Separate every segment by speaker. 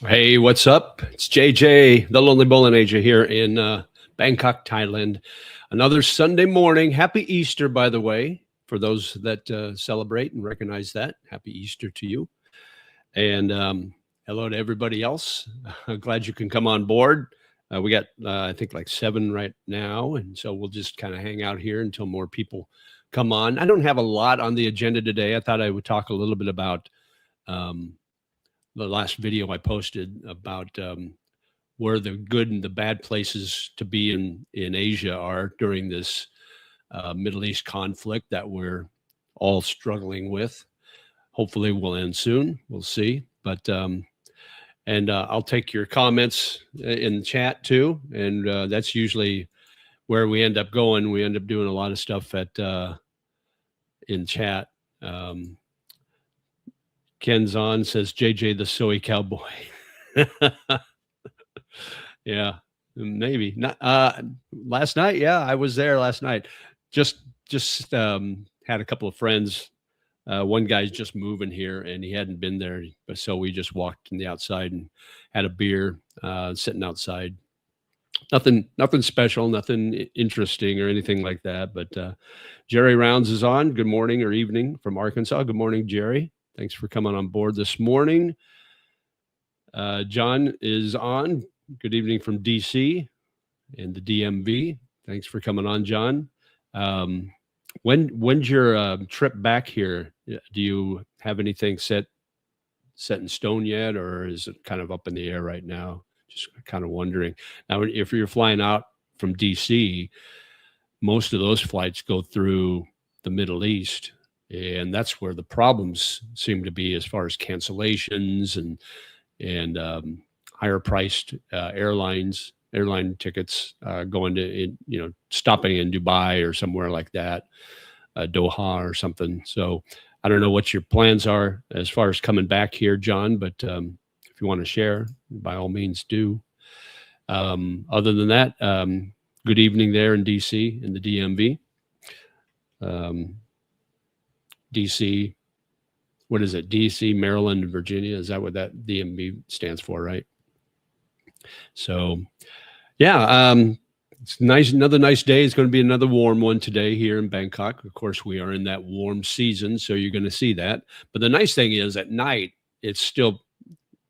Speaker 1: Hey, what's up? It's JJ, the Lonely Bowling Agent here in Bangkok, Thailand. Another Sunday morning. Happy Easter, by the way, for those that celebrate and recognize that. Happy Easter to you. And hello to everybody else. I'm glad you can come on board. We got, I think, like 7 right now. And so we'll just kind of hang out here until more people come on. I don't have a lot on the agenda today. I thought I would talk a little bit about the last video I posted about where the good and the bad places to be in Asia are during this Middle East conflict that we're all struggling with. Hopefully will end soon. We'll see. But I'll take your comments in the chat too. And that's usually where we end up going. We end up doing a lot of stuff at in chat. Ken's on, says JJ the soy cowboy. Yeah, maybe not. Last night, yeah, I was there last night. Just had a couple of friends. One guy's just moving here, and he hadn't been there, so we just walked in the outside and had a beer, sitting outside. Nothing special, nothing interesting or anything like that. But Jerry Rounds is on. Good morning or evening from Arkansas. Good morning, Jerry. Thanks for coming on board this morning. John is on. Good evening from DC and the DMV. Thanks for coming on, John. When's your trip back here? Do you have anything set in stone yet, or is it kind of up in the air right now? Just kind of wondering. Now, if you're flying out from DC, most of those flights go through the Middle East. And that's where the problems seem to be as far as cancellations and higher priced airline tickets going to, stopping in Dubai or somewhere like that, Doha or something. So I don't know what your plans are as far as coming back here, John, but if you want to share, by all means do. Other than that, good evening there in DC, in the DMV. DC, what is it? DC, Maryland, and Virginia. Is that what that DMV stands for, right? So, yeah, it's nice. Another nice day. It's going to be another warm one today here in Bangkok. Of course, we are in that warm season, so you're going to see that. But the nice thing is at night, it's still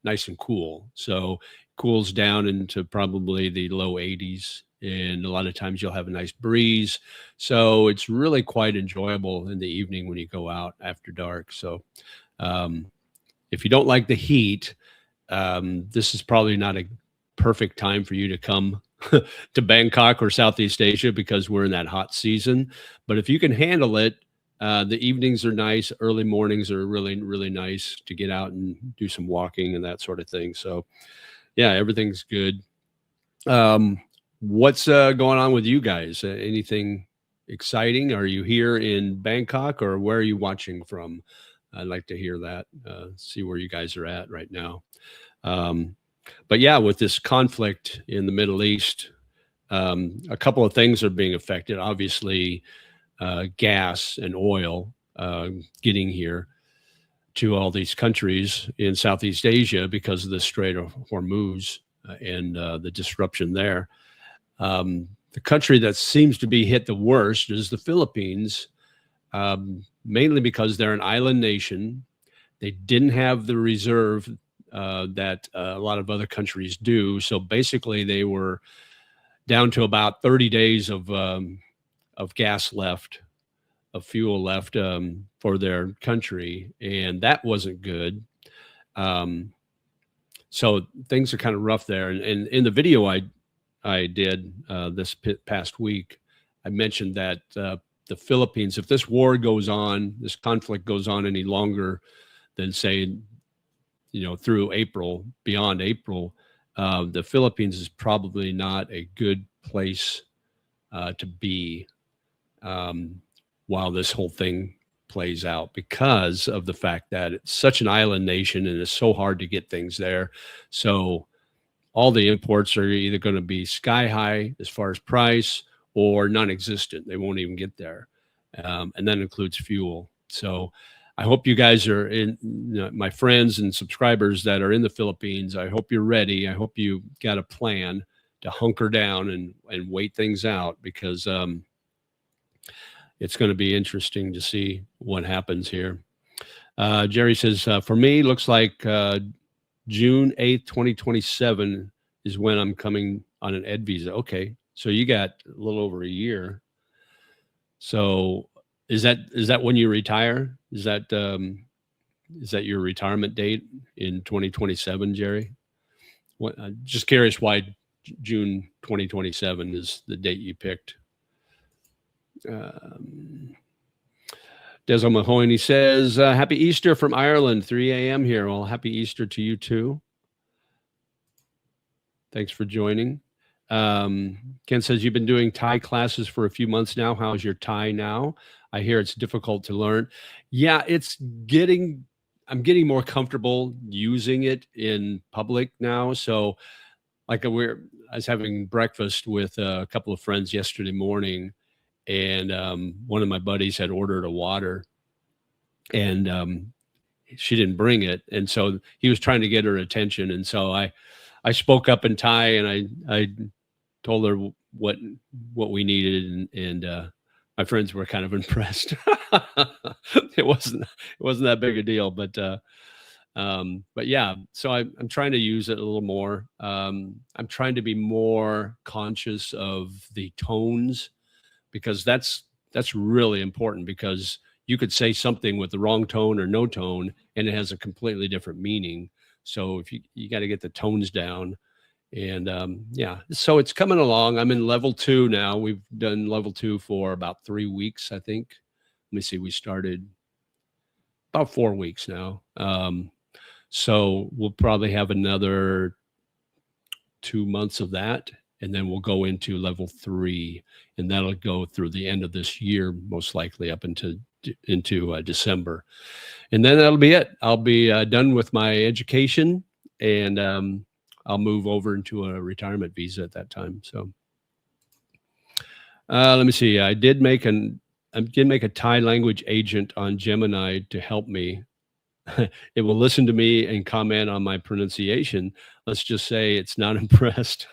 Speaker 1: nice and cool. So it cools down into probably the low 80s. And a lot of times you'll have a nice breeze. So it's really quite enjoyable in the evening when you go out after dark. So if you don't like the heat, this is probably not a perfect time for you to come to Bangkok or Southeast Asia because we're in that hot season. But if you can handle it, the evenings are nice. Early mornings are really, really nice to get out and do some walking and that sort of thing. So, yeah, everything's good. What's going on with you guys? Anything exciting? Are you here in Bangkok or where are you watching from? I'd like to hear that, see where you guys are at right now. But yeah, with this conflict in the Middle East, a couple of things are being affected. Obviously, gas and oil getting here to all these countries in Southeast Asia because of the Strait of Hormuz and the disruption there. The country that seems to be hit the worst is the Philippines, mainly because they're an island nation. They didn't have the reserve that a lot of other countries do. So basically, they were down to about 30 days of gas left, of fuel left for their country, and that wasn't good. So things are kind of rough there. And in the video I did this past week, I mentioned that the Philippines, if this war goes on, this conflict goes on any longer than say, through April, beyond April, the Philippines is probably not a good place to be while this whole thing plays out because of the fact that it's such an island nation and it's so hard to get things there. So all the imports are either going to be sky high as far as price or non-existent. They won't even get there. And that includes fuel. So I hope you guys are my friends and subscribers that are in the Philippines. I hope you're ready. I hope you got a plan to hunker down and wait things out, because it's going to be interesting to see what happens here. Jerry says, for me, looks like June 8th, 2027 is when I'm coming on an ed visa. Okay. So you got a little over a year. So is that when you retire? Is that your retirement date in 2027, Jerry? What, just curious why June 2027 is the date you picked. Des Mahoney says, happy Easter from Ireland, 3 a.m. here. Well, happy Easter to you too. Thanks for joining. Ken says, you've been doing Thai classes for a few months now. How's your Thai now? I hear it's difficult to learn. Yeah, I'm getting more comfortable using it in public now. So like I was having breakfast with a couple of friends yesterday morning, and one of my buddies had ordered a water, and she didn't bring it. And so he was trying to get her attention. And so I spoke up in Thai, and I told her what we needed, and my friends were kind of impressed. It wasn't that big a deal, but yeah. So I'm trying to use it a little more. I'm trying to be more conscious of the tones, because that's really important, because you could say something with the wrong tone or no tone, and it has a completely different meaning. So if you got to get the tones down. And yeah, so it's coming along. I'm in level 2 now. We've done level 2 for about 3 weeks, I think. Let me see. We started about 4 weeks now. So we'll probably have another 2 months of that, and then we'll go into level 3, and that'll go through the end of this year, most likely up into December. And then that'll be it. I'll be done with my education, and I'll move over into a retirement visa at that time. So let me see. I did make a Thai language agent on Gemini to help me. It will listen to me and comment on my pronunciation. Let's just say it's not impressed.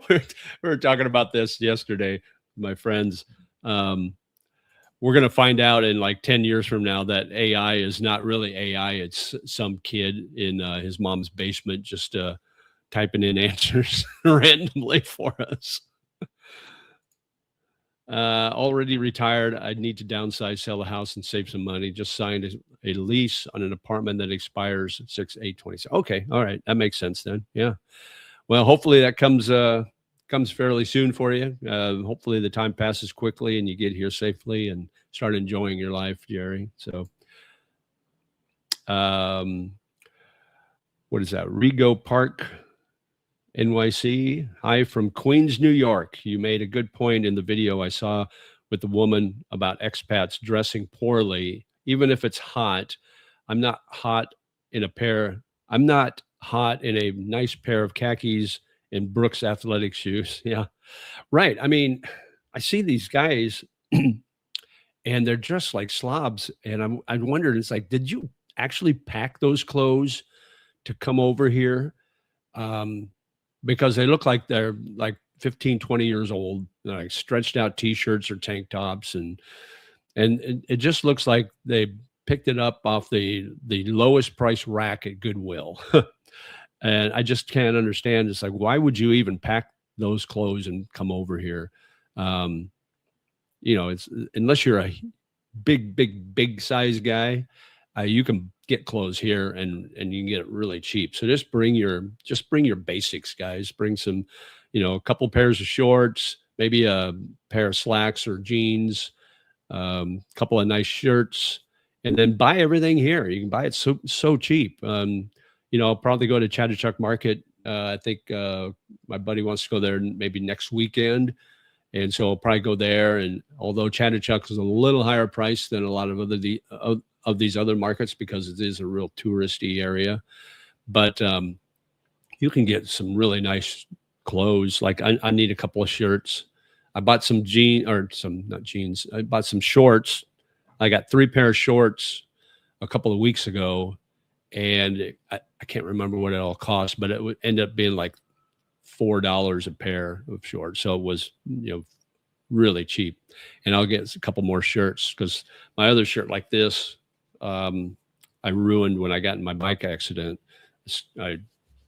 Speaker 1: We were talking about this yesterday, my friends. We're going to find out in like 10 years from now that AI is not really AI. It's some kid in his mom's basement just typing in answers randomly for us. Already retired. I need to downsize, sell the house, and save some money. Just signed a lease on an apartment that expires 6/8/20. Okay. All right. That makes sense then. Yeah. Well, hopefully that comes fairly soon for you. Hopefully the time passes quickly and you get here safely and start enjoying your life, Jerry. So, what is that? Rego Park, NYC. Hi from Queens, New York. You made a good point in the video I saw with the woman about expats dressing poorly. Even if it's hot, I'm not hot in a nice pair of khakis and Brooks athletic shoes. Yeah, right. I mean, I see these guys and they're dressed like slobs. And I wondered, it's like, did you actually pack those clothes to come over here? Because they look like they're like 15, 20 years old, like stretched out t-shirts or tank tops. And it just looks like they picked it up off the lowest price rack at Goodwill. And I just can't understand. It's like, why would you even pack those clothes and come over here? It's unless you're a big size guy, you can get clothes here and you can get it really cheap. So just bring your basics, guys. Bring some, a couple pairs of shorts, maybe a pair of slacks or jeans, couple of nice shirts, and then buy everything here. You can buy it so cheap. I'll probably go to Chatuchak Market. I think my buddy wants to go there maybe next weekend. And so I'll probably go there. And although Chatuchak is a little higher price than a lot of these other markets, because it is a real touristy area, but you can get some really nice clothes. Like I need a couple of shirts. I bought some not jeans. I bought some shorts. I got 3 pair of shorts a couple of weeks ago, and I can't remember what it all cost, but it would end up being like $4 a pair of shorts. So it was, really cheap. And I'll get a couple more shirts because my other shirt like this, I ruined when I got in my bike accident. I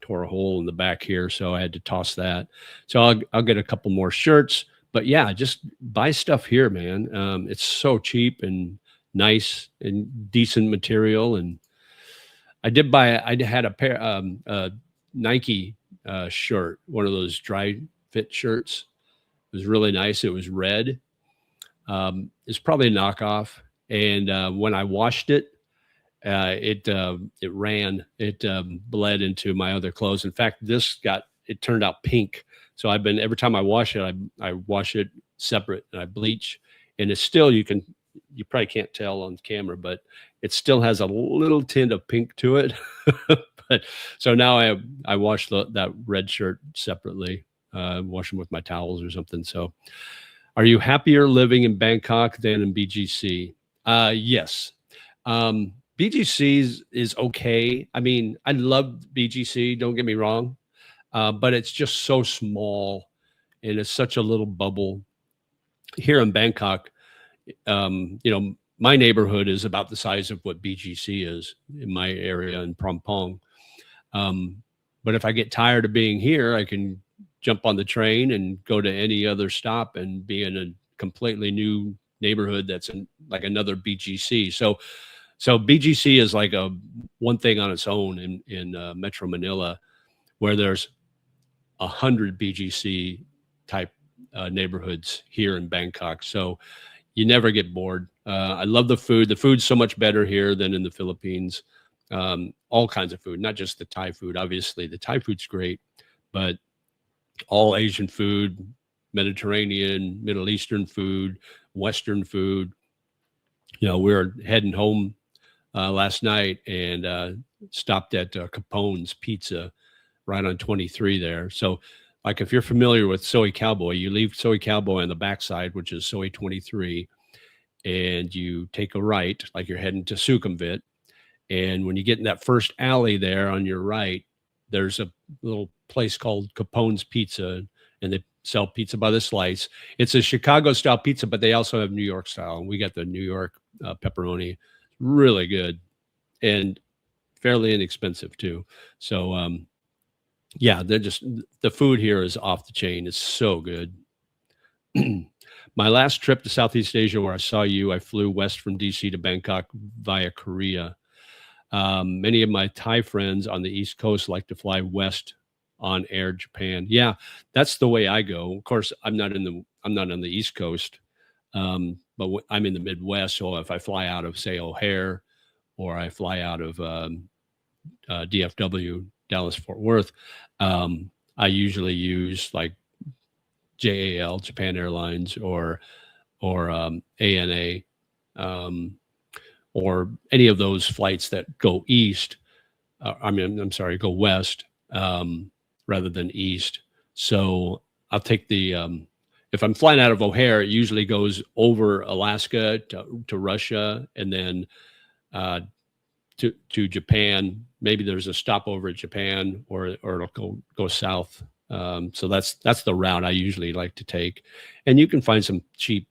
Speaker 1: tore a hole in the back here, so I had to toss that. So I'll get a couple more shirts. But yeah, just buy stuff here, man. It's so cheap and nice and decent material. And I had a pair Nike shirt, one of those dry fit shirts. It was really nice. It was red. It's probably a knockoff. And when I washed it, it bled into my other clothes. In fact, it turned out pink. So every time I wash it, I wash it separate and I bleach. And it's still, you probably can't tell on camera, but it still has a little tint of pink to it. But so now I wash that red shirt separately, wash them with my towels or something. So are you happier living in Bangkok than in BGC? Yes. BGC is okay. I mean, I love BGC, don't get me wrong. But it's just so small and it's such a little bubble. Here in Bangkok, my neighborhood is about the size of what BGC is in my area in Phrom Phong. But if I get tired of being here, I can jump on the train and go to any other stop and be in a completely new neighborhood that's like another BGC. So BGC is like one thing on its own in Metro Manila, where there's 100 BGC type neighborhoods here in Bangkok. So you never get bored. I love the food. The food's so much better here than in the Philippines. All kinds of food, not just the Thai food. Obviously, the Thai food's great, but all Asian food, Mediterranean, Middle Eastern food, Western food. We were heading home last night and stopped at Capone's Pizza right on 23 there. So like if you're familiar with Soy Cowboy, you leave Soy Cowboy on the backside, which is Soy 23, and you take a right, like you're heading to Sukhumvit. And when you get in that first alley there on your right, there's a little place called Capone's Pizza, and they sell pizza by the slice. It's a Chicago style pizza, but they also have New York style. And we got the New York pepperoni, really good and fairly inexpensive too. So, yeah, the food here is off the chain. It's so good. My last trip to Southeast Asia where I saw you, I flew west from DC to Bangkok via Korea. Many of my Thai friends on the East Coast like to fly west on Air Japan. Yeah, that's the way I go. Of course, I'm not on the East Coast, but I'm in the Midwest. So if I fly out of, say, O'Hare, or I fly out of DFW, Dallas Fort Worth, I usually use like JAL, Japan Airlines, or ANA, or any of those flights that go east. Go west rather than east. So I'll take if I'm flying out of O'Hare, it usually goes over Alaska to Russia, and then to Japan. Maybe there's a stopover at Japan, or it'll go south. So that's the route I usually like to take, and you can find some cheap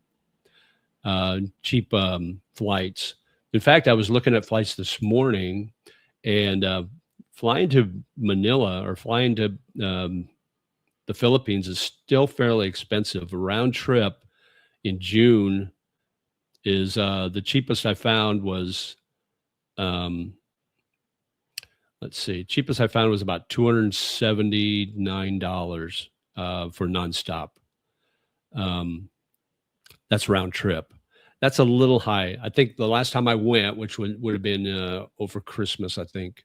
Speaker 1: flights. In fact, I was looking at flights this morning, and flying to Manila or flying to the Philippines is still fairly expensive. A round trip in June is the cheapest I found was, cheapest I found was about $279 for nonstop. That's round trip. That's a little high. I think the last time I went, which would have been over Christmas, I think,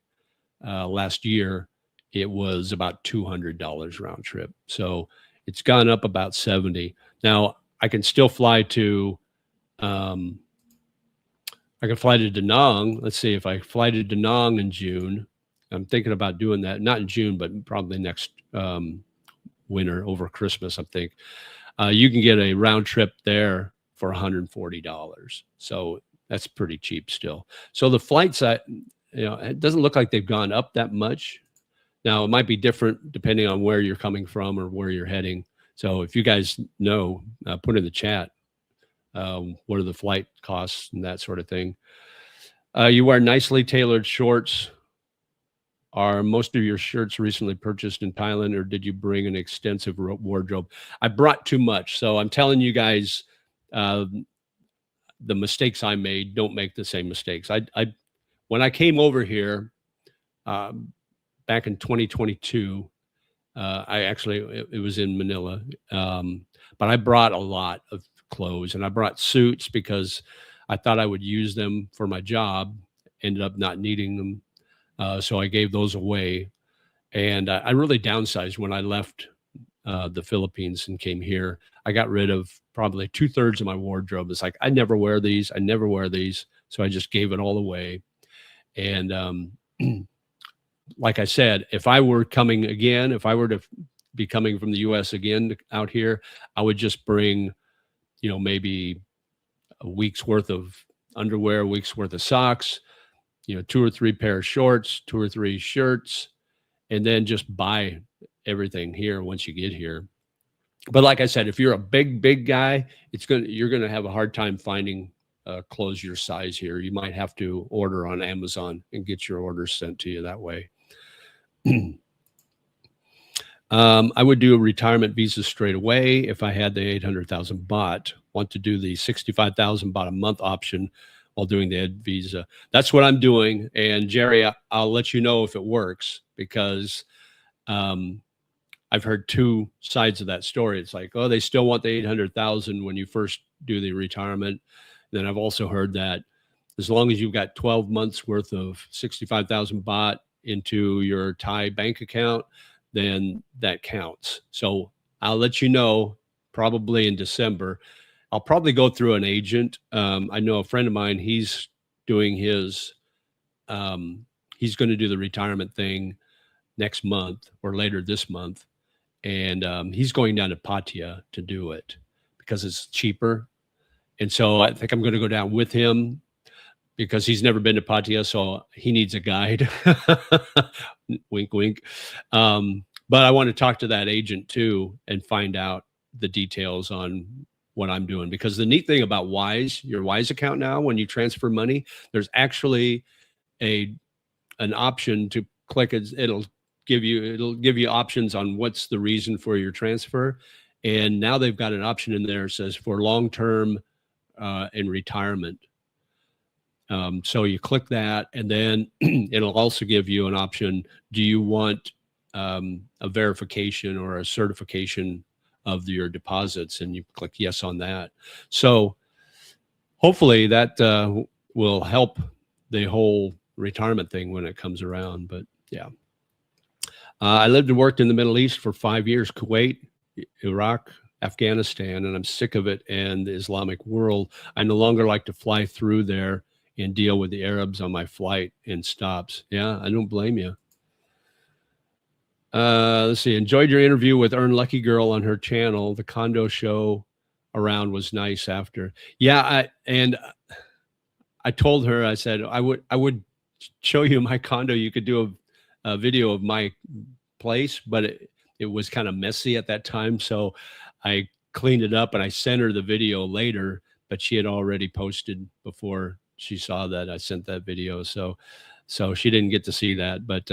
Speaker 1: last year, it was about $200 round trip. So it's gone up about 70. Now I can still fly to, I can fly to Da Nang. Let's see, if I fly to Da Nang in June, I'm thinking about doing that, not in June, but probably next winter over Christmas, I think. You can get a round trip there for $140. So That's pretty cheap still. So the flights, it doesn't look like they've gone up that much. Now, it might be different depending on where you're coming from or where you're heading. So if you guys know, put in the chat, what are the flight costs and that sort of thing. You wear nicely tailored shorts. Are most of your shirts recently purchased in Thailand, or did you bring an extensive wardrobe? I brought too much. So I'm telling you guys, the mistakes I made, don't make the same mistakes. When I came over here back in 2022, it was in Manila, but I brought a lot of clothes, and I brought suits because I thought I would use them for my job. Ended up not needing them. So I gave those away, and I really downsized when I left the Philippines and came here. I got rid of probably 2/3 of my wardrobe. It's like, I never wear these. I never wear these. So I just gave it all away. And like I said, if I were coming again, if I were to be coming from the US again out here, I would just bring, maybe a week's worth of underwear, a week's worth of socks, 2 or 3 pair of shorts, 2 or 3 shirts, and then just buy everything here once you get here. But like I said, if you're a big guy, you're going to have a hard time finding clothes your size here. You might have to order on Amazon and get your orders sent to you that way. I would do a retirement visa straight away if I had the 800,000 baht. Want to do the 65,000 baht a month option while doing the ed visa. That's what I'm doing. And Jerry, I'll let you know if it works, because I've heard 2 sides of that story. It's like, oh, they still want the 800,000 when you first do the retirement. Then I've also heard that as long as you've got 12 months worth of 65,000 baht into your Thai bank account, then that counts. So I'll let you know probably in December. I'll probably go through an agent. I know a friend of mine, he's doing his, he's going to do the retirement thing next month or later this month. And he's going down to Pattaya to do it because it's cheaper. And so I think I'm going to go down with him because he's never been to Pattaya, so he needs a guide. Wink, wink. But I want to talk to that agent too and find out the details on what I'm doing, because the neat thing about Wise, your Wise account now, when you transfer money, there's actually an option to click. It'll give you options on what's the reason for your transfer. And now they've got an option in there that says for long-term and retirement. So you click that, and then it'll also give you an option. Do you want a verification or a certification of your deposits? And you click yes on that. So hopefully that will help the whole retirement thing when it comes around. But yeah, I lived and worked in the Middle East for 5 years, Kuwait, Iraq, Afghanistan, and I'm sick of it and the Islamic world. I no longer like to fly through there and deal with the Arabs on my flight and stops. Yeah, I don't blame you. Let's see. Enjoyed your interview with Earn Lucky Girl on her channel. The condo show around was nice after. Yeah, I told her, I said I would show you my condo. You could do a video of my place, but it was kind of messy at that time, so I cleaned it up and I sent her the video later, but she had already posted before she saw that I sent that video. So she didn't get to see that. But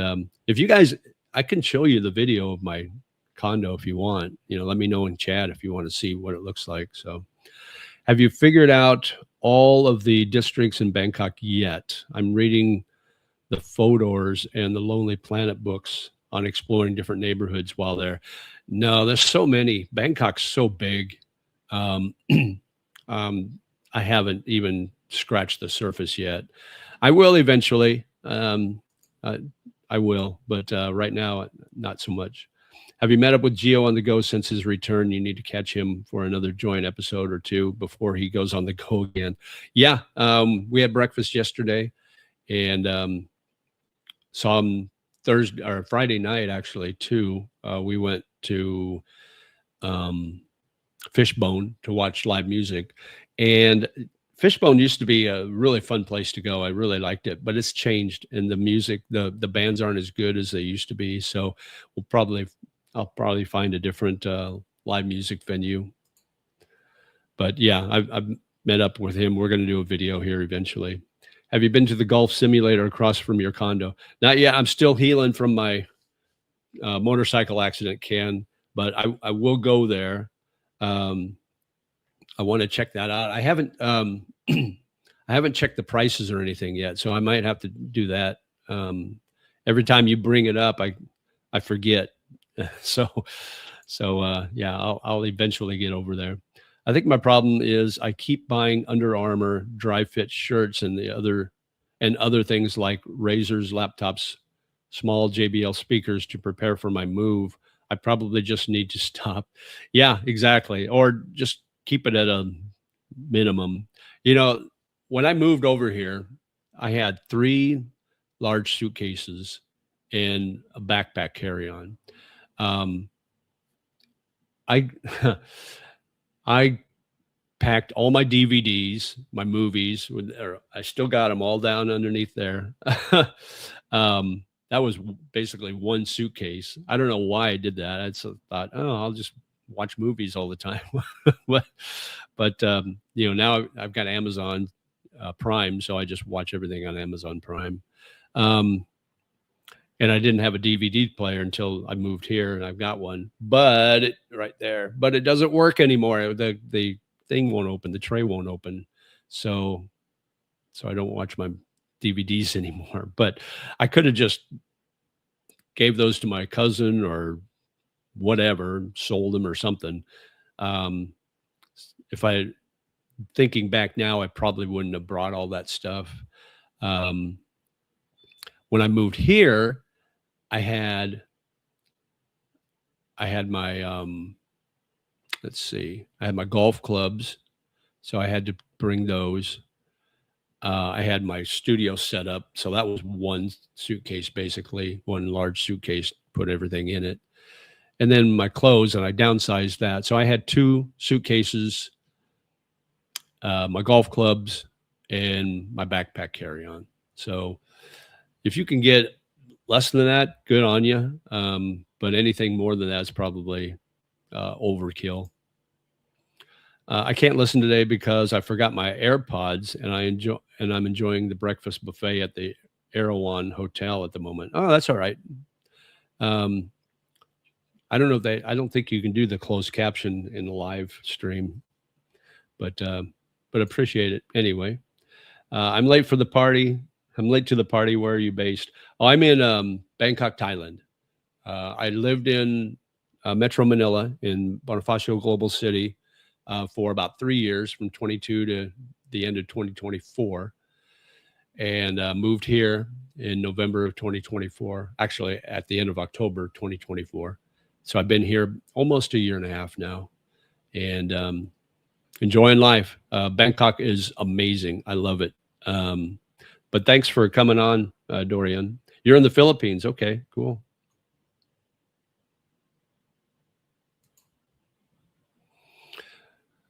Speaker 1: if you guys, I can show you the video of my condo if you want. Let me know in chat if you want to see what it looks like. So have you figured out all of the districts in Bangkok yet? I'm reading the Photos and the Lonely Planet books on exploring different neighborhoods while there. No, there's so many. Bangkok's so big. I haven't even scratched the surface yet. I will eventually. I will, but right now, not so much. Have you met up with Gio on the go since his return? You need to catch him for another joint episode or two before he goes on the go again. Yeah, we had breakfast yesterday and saw him Thursday or Friday night, actually, too. We went to Fishbone to watch live music. And Fishbone used to be a really fun place to go. I really liked it, but it's changed, and the music, the bands aren't as good as they used to be. So I'll probably find a different live music venue. But yeah, I've met up with him. We're going to do a video here eventually. Have you been to the golf simulator across from your condo? Not yet. I'm still healing from my motorcycle accident, Ken, but I will go there. I want to check that out. I haven't I haven't checked the prices or anything yet, so I might have to do that. Every time you bring it up, I forget. so yeah, I'll eventually get over there. I think my problem is I keep buying Under Armour dry fit shirts and other things like razors, laptops, small JBL speakers to prepare for my move. I probably just need to stop. Yeah, exactly. Or just keep it at a minimum. You know, when I moved over here, I had 3 large suitcases and a backpack carry-on. I I packed all my DVDs, my movies. I still got them all down underneath there. That was basically one suitcase. I don't know why I did that. I just thought, oh, I'll just watch movies all the time. but you know, now I've got Amazon Prime, so I just watch everything on Amazon Prime. And I didn't have a DVD player until I moved here, and I've got one, but right there. But it doesn't work anymore. The thing won't open. The tray won't open. So I don't watch my DVDs anymore. But I could have just gave those to my cousin or whatever, sold them or something. If I thinking back now, I probably wouldn't have brought all that stuff. When I moved here, I had my let's see, I had my golf clubs, so I had to bring those. I had my studio set up, so that was one suitcase, basically one large suitcase, put everything in it. And then my clothes, and I downsized that. So I had 2 suitcases, my golf clubs, and my backpack carry-on. So if you can get less than that, good on you. But anything more than that is probably overkill. I can't listen today because I forgot my AirPods, and I'm enjoying the breakfast buffet at the Erewhon Hotel at the moment. Oh, that's all right. I don't know if I don't think you can do the closed caption in the live stream, but appreciate it anyway. I'm late for the party. I'm late to the party. Where are you based? Oh, I'm in Bangkok, Thailand. I lived in Metro Manila in Bonifacio Global City for about 3 years, from 22 to the end of 2024, and moved here in November of 2024, actually at the end of October 2024. So I've been here almost a year and a half now, and enjoying life. Bangkok is amazing. I love it. But thanks for coming on, Dorian. You're in the Philippines. Okay, cool.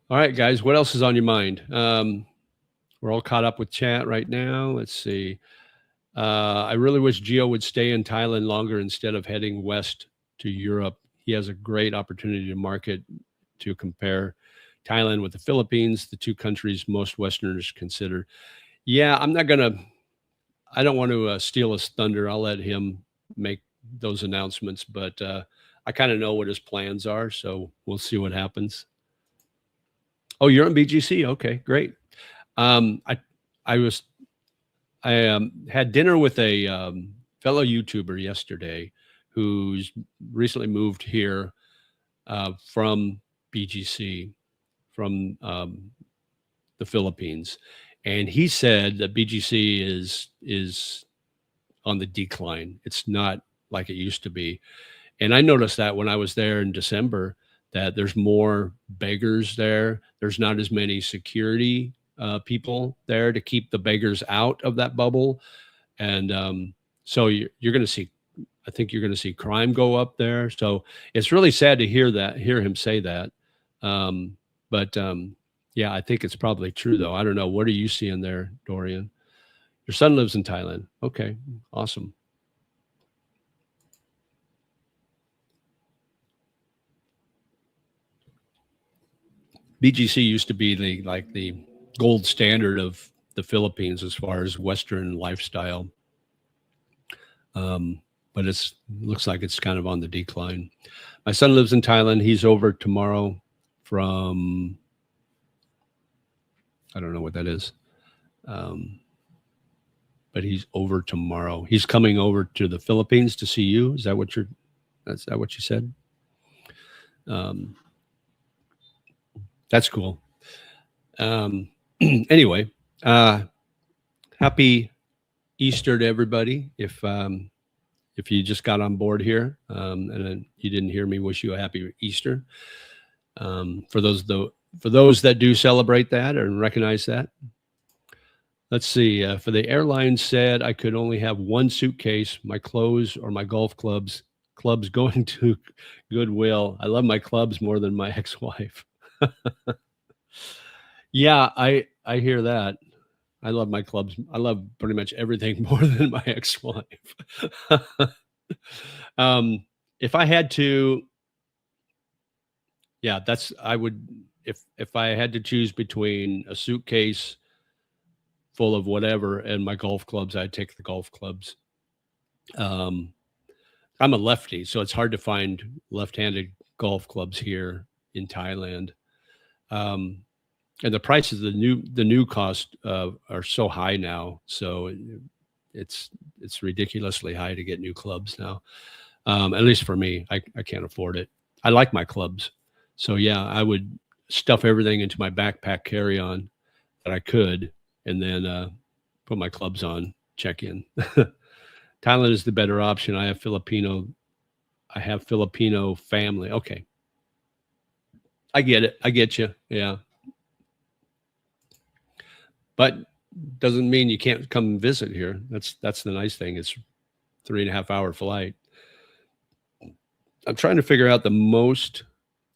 Speaker 1: All right, guys, what else is on your mind? We're all caught up with chat right now. Let's see. I really wish Gio would stay in Thailand longer instead of heading west to Europe. He has a great opportunity to market, to compare Thailand with the Philippines, the 2 countries most Westerners consider. Yeah, I don't want to steal his thunder. I'll let him make those announcements, but I kind of know what his plans are, so we'll see what happens. Oh, you're on BGC. Okay, great. I had dinner with a fellow YouTuber yesterday who's recently moved here from BGC, from the Philippines, and he said that BGC is on the decline. It's not like it used to be, and I noticed that when I was there in December, that there's more beggars there. There's not as many security people there to keep the beggars out of that bubble. And so you're going to see, I think you're going to see crime go up there. So it's really sad to hear him say that. But Yeah, I think it's probably true, though. I don't know. What are you seeing there, Dorian? Your son lives in Thailand. Okay, awesome. BGC used to be the gold standard of the Philippines as far as Western lifestyle, but looks like it's kind of on the decline. My son lives in Thailand. He's over tomorrow from, I don't know what that is, but he's over tomorrow. He's coming over to the Philippines to see you. Is that what you said? That's cool. Anyway, happy Easter to everybody. If you just got on board here and you didn't hear me wish you a happy Easter, for those that do celebrate that and recognize that. Let's see. For the airline said I could only have one suitcase, my clothes or my golf clubs. Clubs going to Goodwill. I love my clubs more than my ex-wife. Yeah, I hear that. I love my clubs. I love pretty much everything more than my ex-wife. If I had to, yeah, I would, if I had to choose between a suitcase full of whatever and my golf clubs, I'd take the golf clubs. I'm a lefty, so it's hard to find left-handed golf clubs here in Thailand. And the prices, the new cost are so high now. So it's ridiculously high to get new clubs now. At least for me, I can't afford it. I like my clubs. So yeah, I would stuff everything into my backpack carry-on that I could, and then put my clubs on, check in. Thailand is the better option. I have Filipino family. Okay. I get it. I get you. Yeah. But doesn't mean you can't come and visit here. That's the nice thing. It's 3.5 hour flight. I'm trying to figure out the most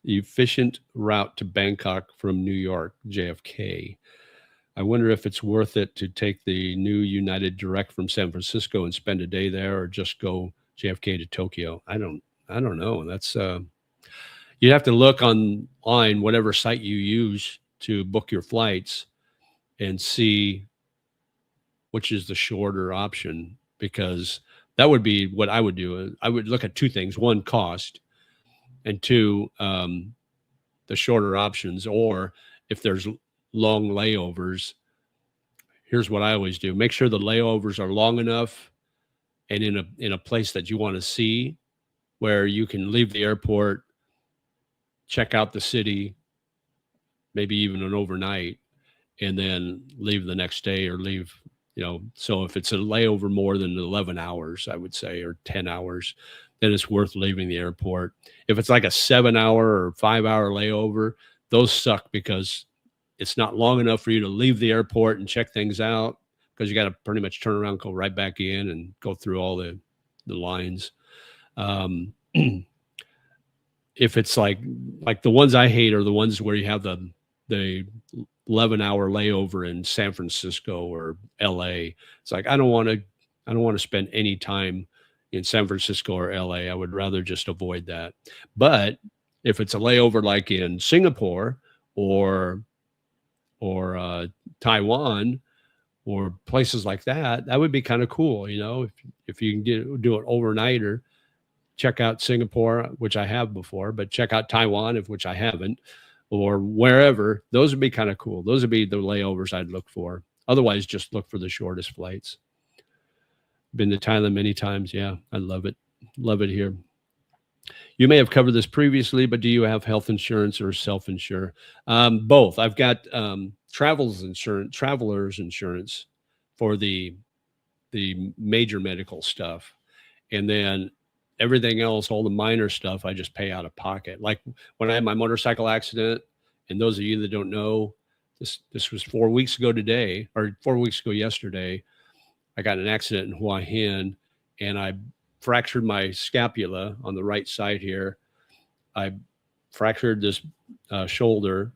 Speaker 1: efficient route to Bangkok from New York, JFK. I wonder if it's worth it to take the new United Direct from San Francisco and spend a day there, or just go JFK to Tokyo. I don't know. That's you'd have to look online, whatever site you use to book your flights, and see which is the shorter option, because that would be what I would do. I would look at two things: one, cost, and two, the shorter options. Or if there's long layovers, here's what I always do: make sure the layovers are long enough and in a place that you want to see, where you can leave the airport, check out the city, maybe even an overnight, and then leave the next day, or leave, so if it's a layover more than 11 hours, I would say, or 10 hours, then it's worth leaving the airport. If it's like a 7-hour or 5-hour layover, those suck, because it's not long enough for you to leave the airport and check things out, because you got to pretty much turn around, go right back in, and go through all the lines. If it's like the ones I hate are the ones where you have the 11-hour layover in San Francisco or LA. It's like, I don't want to spend any time in San Francisco or LA. I would rather just avoid that. But if it's a layover like in Singapore or Taiwan or places like that, that would be kind of cool. If you can do an overnighter, check out Singapore, which I have before, but check out Taiwan, which I haven't, or wherever. Those would be kind of cool. Those would be the layovers I'd look for. Otherwise, just look for the shortest flights. Been to Thailand many times. Yeah, I love it. Love it here. You may have covered this previously, but do you have health insurance or self-insure? Both. I've got travelers insurance for the major medical stuff, and then everything else, all the minor stuff, I just pay out of pocket. Like when I had my motorcycle accident, and those of you that don't know, this was 4 weeks ago today, or 4 weeks ago yesterday. I got in an accident in Hua Hin, and I fractured my scapula on the right side here. I fractured this shoulder.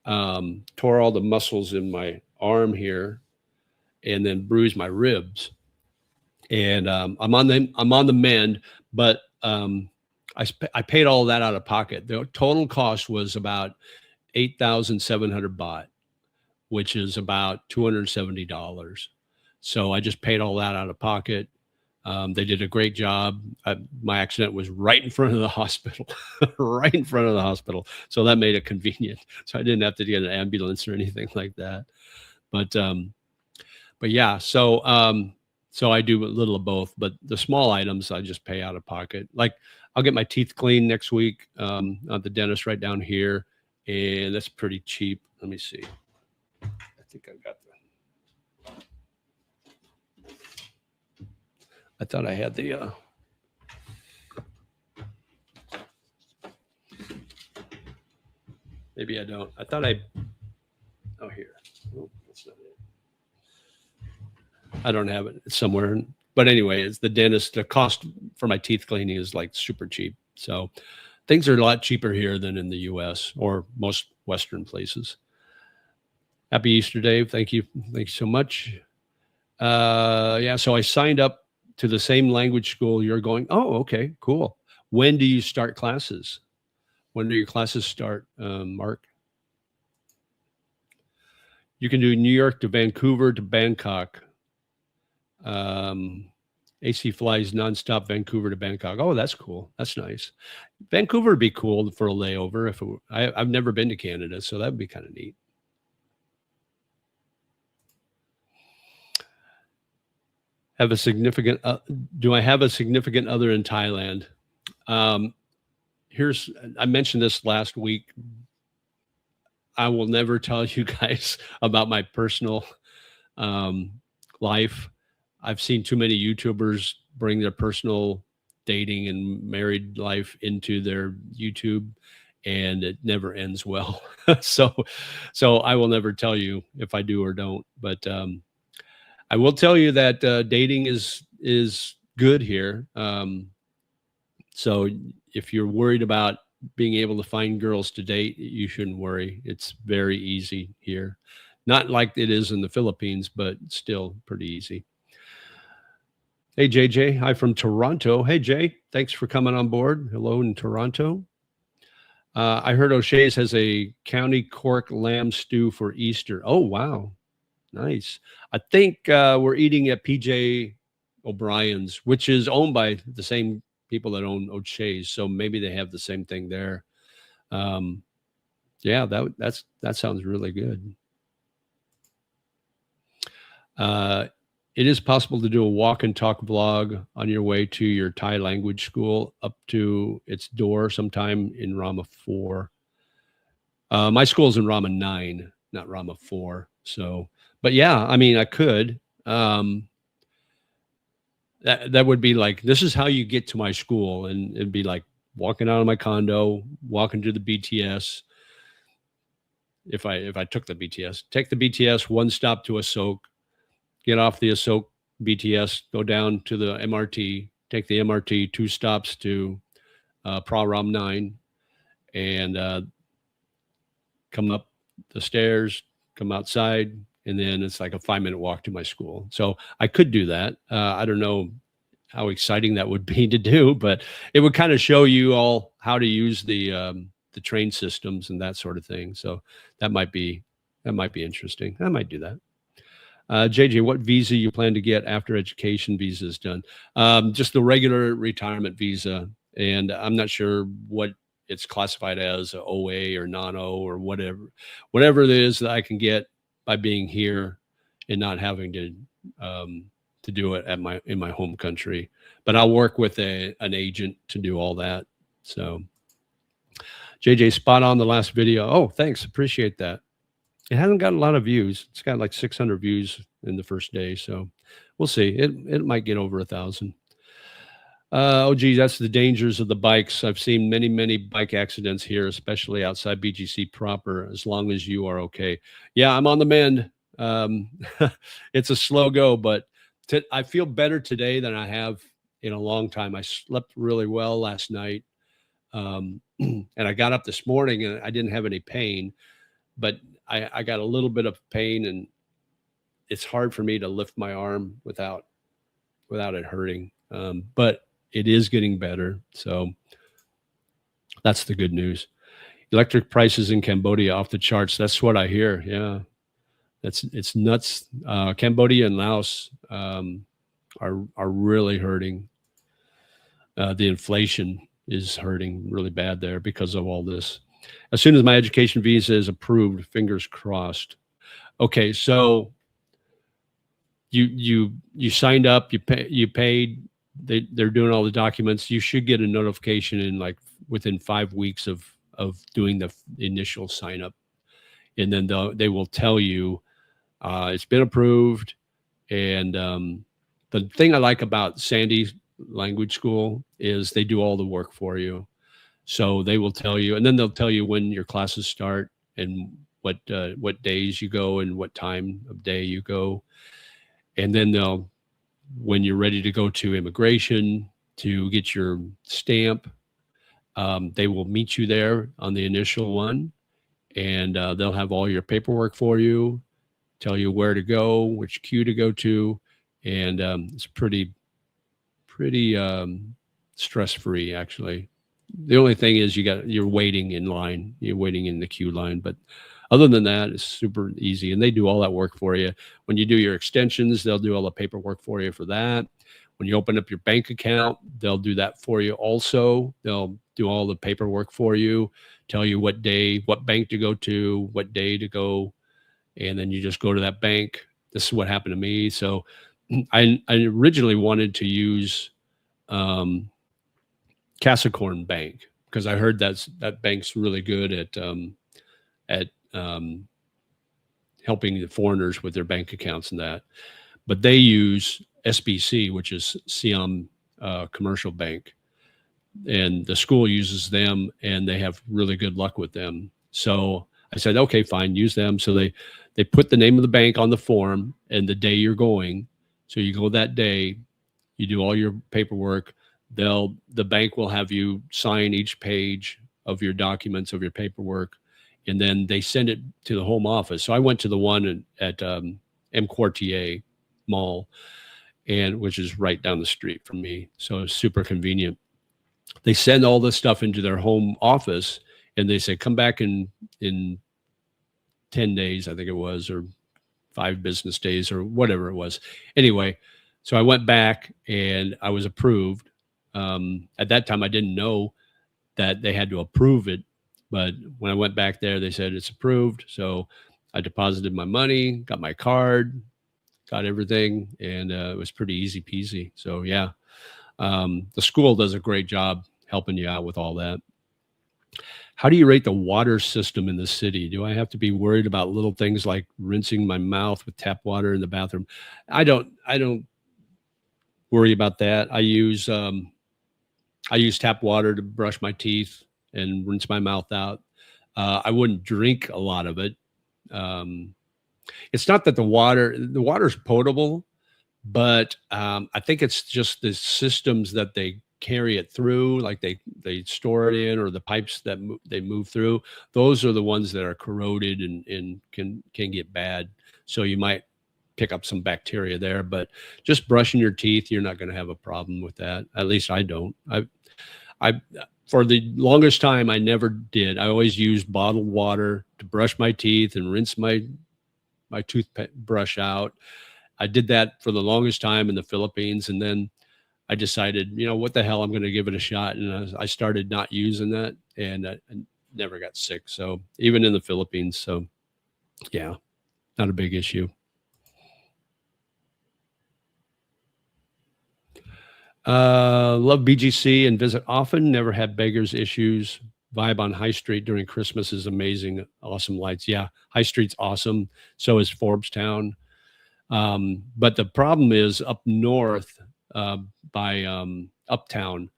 Speaker 1: tore all the muscles in my arm here, and then bruised my ribs. And I'm on the mend, but I paid all that out of pocket. The total cost was about 8,700 baht, which is about $270. So I just paid all that out of pocket. They did a great job. My accident was right in front of the hospital, right in front of the hospital. So that made it convenient. So I didn't have to get an ambulance or anything like that. But yeah, so I do a little of both. But the small items I just pay out of pocket. Like I'll get my teeth cleaned next week at the dentist right down here, and that's pretty cheap. Let me see. I think I got I thought I had the maybe I don't. I thought oh, here. Oh, that's not it. I don't have it. It's somewhere. But anyway, it's the dentist. The cost for my teeth cleaning is like super cheap. So things are a lot cheaper here than in the US or most Western places. Happy Easter, Dave. Thank you. Thank you so much. Yeah, so I signed up to the same language school you're going. Oh, okay, cool. When do you start classes? When do your classes start, Mark? You can do New York to Vancouver to Bangkok. AC flies nonstop Vancouver to Bangkok. Oh, that's cool. That's nice. Vancouver would be cool for a layover. I've never been to Canada, so that would be kind of neat. Have a significant? Do I have a significant other in Thailand? I mentioned this last week. I will never tell you guys about my personal life. I've seen too many YouTubers bring their personal dating and married life into their YouTube, and it never ends well. so I will never tell you if I do or don't. But I will tell you that dating is good here. So if you're worried about being able to find girls to date, you shouldn't worry. It's very easy here. Not like it is in the Philippines, but still pretty easy. Hey, JJ. Hi from Toronto. Hey, Jay. Thanks for coming on board. Hello in Toronto. I heard O'Shea's has a County Cork lamb stew for Easter. Oh, wow. Nice. I think we're eating at PJ O'Brien's, which is owned by the same people that own O'Shea's. So maybe they have the same thing there. Yeah, that sounds really good. It is possible to do a walk and talk vlog on your way to your Thai language school up to its door sometime in Rama 4. My school's in Rama 9, not Rama 4. So, but yeah, I mean, I could. That would be like, this is how you get to my school, and it'd be like walking out of my condo, walking to the BTS. If I took the BTS, take the BTS, one stop to Asok, get off the Asok BTS, go down to the MRT, take the MRT, 2 stops to Praram 9, and come up the stairs, come outside, and then it's like a 5-minute walk to my school. So I could do that. I don't know how exciting that would be to do, but it would kind of show you all how to use the train systems and that sort of thing. So that might be interesting. I might do that. JJ, what visa you plan to get after education visa is done? Just the regular retirement visa, and I'm not sure what it's classified as, OA or non-O or whatever it is that I can get by being here and not having to do it in my home country. But I'll work with an agent to do all that. So JJ, spot on the last video. Oh, thanks. Appreciate that. It hasn't got a lot of views. It's got like 600 views in the first day. So we'll see. It might get over 1,000. Oh, geez, that's the dangers of the bikes. I've seen many, many bike accidents here, especially outside BGC proper, as long as you are okay. Yeah, I'm on the mend. It's a slow go, but I feel better today than I have in a long time. I slept really well last night. And I got up this morning and I didn't have any pain. but I got a little bit of pain, and it's hard for me to lift my arm without it hurting. But it is getting better. So that's the good news. Electric prices in Cambodia off the charts. That's what I hear. Yeah, it's nuts. Cambodia and Laos are really hurting. The inflation is hurting really bad there because of all this. As soon as my education visa is approved, fingers crossed. Okay, so you signed up, you paid. They're doing all the documents. You should get a notification in like within 5 weeks of doing the initial sign up, and then they will tell you it's been approved. And the thing I like about Sandy Language School is they do all the work for you. So they will tell you, and then they'll tell you when your classes start and what days you go and what time of day you go. And then when you're ready to go to immigration to get your stamp, they will meet you there on the initial one, and they'll have all your paperwork for you, tell you where to go, which queue to go to, and it's pretty stress-free actually. The only thing is you're waiting in line, you're waiting in the queue line, but other than that, it's super easy, and they do all that work for you. When you do your extensions, they'll do all the paperwork for you for that. When you open up your bank account, they'll do that for you also. They'll do all the paperwork for you, tell you what day, what bank to go to, what day to go, and then you just go to that bank. This is what happened to me. So I originally wanted to use Casacorn Bank because I heard that bank's really good at helping the foreigners with their bank accounts and that. But they use SBC, which is Siam Commercial Bank, and the school uses them, and they have really good luck with them. So I said, okay, fine, use them. So they put the name of the bank on the form and the day you're going. So you go that day, you do all your paperwork. The bank will have you sign each page of your documents, of your paperwork, and then they send it to the home office. So I went to the one at M Quartier Mall, and which is right down the street from me. So it's super convenient. They send all this stuff into their home office, and they say, come back in 10 days, I think it was, or 5 business days or whatever it was. Anyway, so I went back and I was approved. At that time, I didn't know that they had to approve it. But when I went back there, they said it's approved. So I deposited my money, got my card, got everything, and it was pretty easy peasy. So yeah, the school does a great job helping you out with all that. How do you rate the water system in the city? Do I have to be worried about little things like rinsing my mouth with tap water in the bathroom? I don't worry about that. I use tap water to brush my teeth and rinse my mouth out. I wouldn't drink a lot of it. It's not that the water's potable, but I think it's just the systems that they carry it through, like they store it in, or the pipes that they move through. Those are the ones that are corroded and can get bad. So you might pick up some bacteria there, but just brushing your teeth, you're not going to have a problem with that. At least I don't. I for the longest time, I never did. I always used bottled water to brush my teeth and rinse my toothbrush out. I did that for the longest time in the Philippines, and then I decided, what the hell, I'm going to give it a shot, and I started not using that, and I never got sick. So even in the Philippines, so yeah, not a big issue. Love BGC and visit often. Never had beggars issues. Vibe on High Street during Christmas is amazing. Awesome lights. Yeah, High Street's awesome. So is Forbes-town. But the problem is up north by Uptown.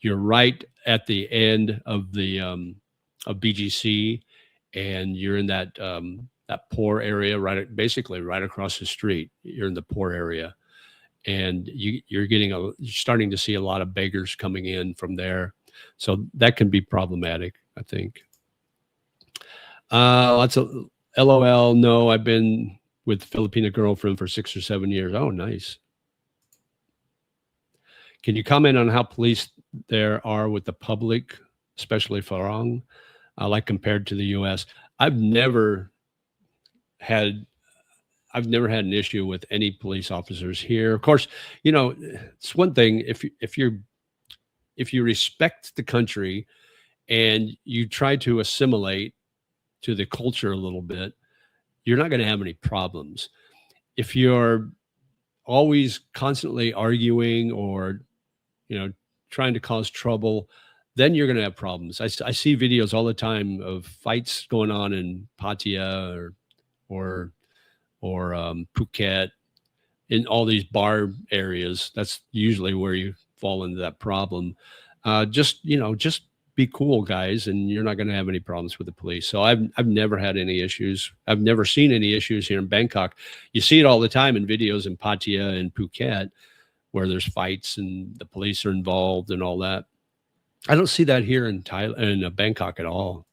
Speaker 1: You're right at the end of the of BGC, and you're in that poor area, basically right across the street. You're in the poor area. And you're starting to see a lot of beggars coming in from there. So that can be problematic, I think. Lots of LOL. No, I've been with Filipino girlfriend for 6 or 7 years. Oh, nice. Can you comment on how police there are with the public, especially Farang, like compared to the U.S.? I've never had an issue with any police officers here. Of course, you know, it's one thing if you respect the country and you try to assimilate to the culture a little bit, you're not going to have any problems. If you're always constantly arguing or, you know, trying to cause trouble, then you're going to have problems. I see videos all the time of fights going on in Pattaya or Phuket, in all these bar areas. That's usually where you fall into that problem. Just be cool, guys, and you're not going to have any problems with the police. So I've never had any issues. I've never seen any issues here in Bangkok. You see it all the time in videos in Pattaya and Phuket where there's fights and the police are involved and all that. I don't see that here in Thailand, in Bangkok at all.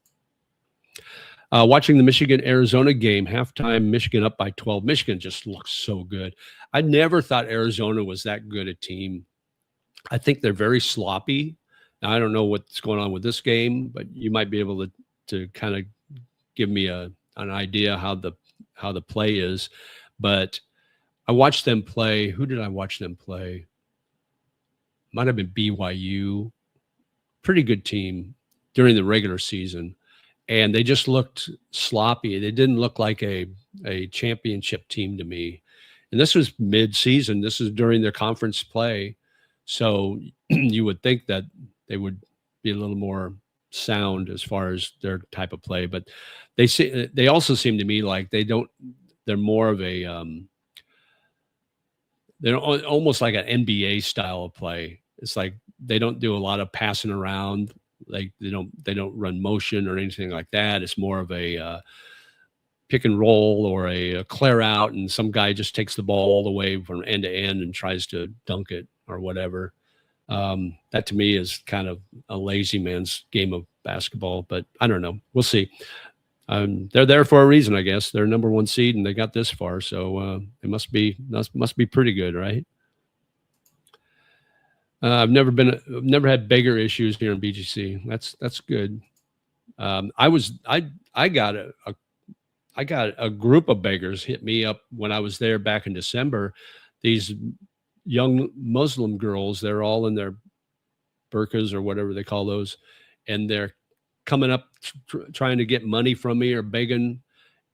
Speaker 1: Watching the Michigan-Arizona game, halftime, Michigan up by 12. Michigan just looks so good. I never thought Arizona was that good a team. I think they're very sloppy. Now, I don't know what's going on with this game, but you might be able to kind of give me an idea how the play is. But I watched them play. Who did I watch them play? Might have been BYU. Pretty good team during the regular season. And they just looked sloppy. They didn't look like a championship team to me. And this was mid-season. This is during their conference play. So you would think that they would be a little more sound as far as their type of play. But they also seem to me like they're more of a they're almost like an NBA style of play. It's like they don't do a lot of passing around. Like they don't run motion or anything like that. It's more of a pick and roll or a clear out, and some guy just takes the ball all the way from end to end and tries to dunk it or whatever. That to me is kind of a lazy man's game of basketball, but I don't know. We'll see. They're there for a reason, I guess. They're number 1 seed and they got this far, so it must be pretty good, right? I've never had beggar issues here in BGC. That's good. I got a group of beggars hit me up when I was there back in December. These young Muslim girls, they're all in their burqas or whatever they call those, and they're coming up trying to get money from me or begging.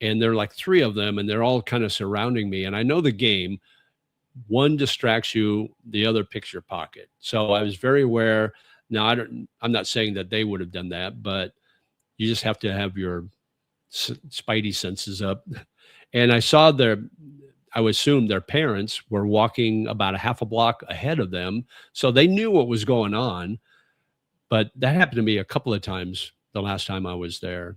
Speaker 1: And they're like 3 of them, and they're all kind of surrounding me. And I know the game. One distracts you, the other picks your pocket. So I was very aware. Now, I'm not saying that they would have done that, but you just have to have your spidey senses up. And I saw I would assume their parents were walking about a half a block ahead of them. So they knew what was going on. But that happened to me a couple of times the last time I was there.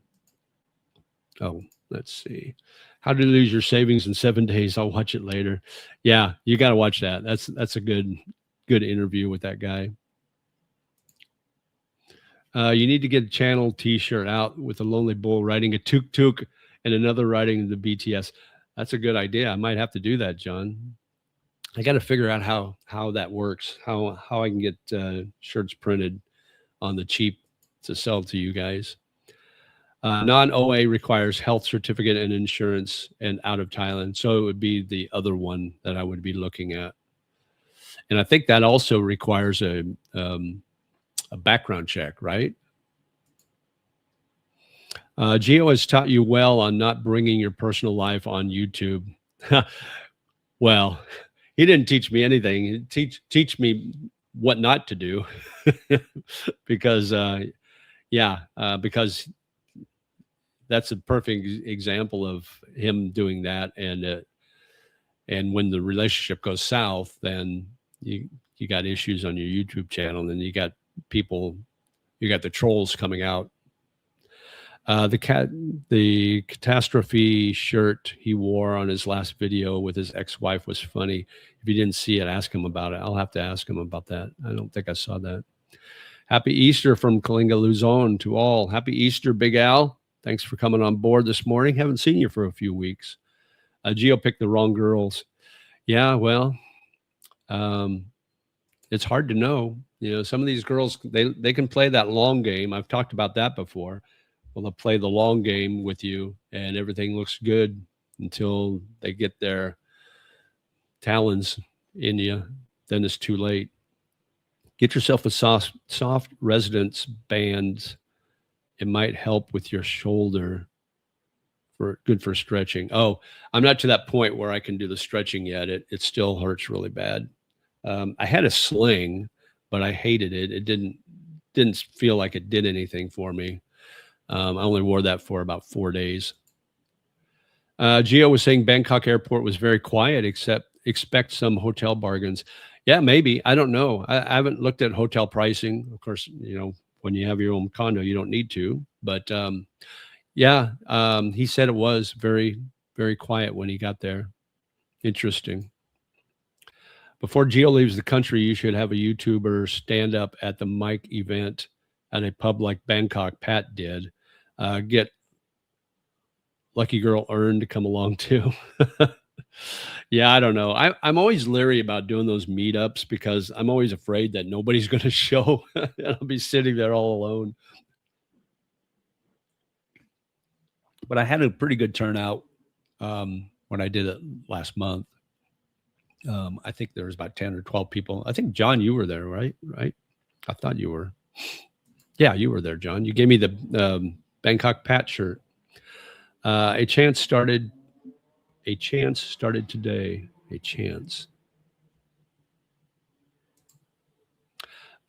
Speaker 1: Oh, let's see. How to lose your savings in 7 days. I'll watch it later. Yeah, you got to watch that. That's a good interview with that guy. You need to get a channel T-shirt out with a lonely bull riding a tuk-tuk and another riding the BTS. That's a good idea. I might have to do that, John. I got to figure out how that works, how I can get shirts printed on the cheap to sell to you guys. Non-OA requires health certificate and insurance and out of Thailand. So it would be the other one that I would be looking at. And I think that also requires a background check, right? Gio has taught you well on not bringing your personal life on YouTube. Well, he didn't teach me anything. He teach me what not to do because that's a perfect example of him doing that. And when the relationship goes south, then you got issues on your YouTube channel, and then you got the trolls coming out. The catastrophe shirt he wore on his last video with his ex-wife was funny. If you didn't see it, ask him about it. I'll have to ask him about that. I don't think I saw that. Happy Easter from Kalinga Luzon to all. Happy Easter, Big Al. Thanks for coming on board this morning. Haven't seen you for a few weeks. Gio picked the wrong girls. Yeah, well, it's hard to know. Some of these girls, they can play that long game. I've talked about that before. Well, they'll play the long game with you, and everything looks good until they get their talons in you. Then it's too late. Get yourself a soft resonance band. It might help with your shoulder. Good for stretching. Oh, I'm not to that point where I can do the stretching yet. It still hurts really bad. I had a sling, but I hated it. It didn't feel like it did anything for me. I only wore that for about 4 days. Gio was saying Bangkok airport was very quiet, expect some hotel bargains. Yeah, maybe. I don't know. I haven't looked at hotel pricing. Of course, when you have your own condo, you don't need to. But he said it was very, very quiet when he got there. Interesting. Before Gio leaves the country, you should have a YouTuber stand up at the mic event at a pub like Bangkok. Pat did. Get Lucky Girl Earn to come along too. Yeah, I don't know. I'm always leery about doing those meetups because I'm always afraid that nobody's going to show. And I'll be sitting there all alone. But I had a pretty good turnout when I did it last month. I think there was about 10 or 12 people. I think, John, you were there, right? I thought you were. Yeah, you were there, John. You gave me the Bangkok Pat shirt. A chance started today. A chance.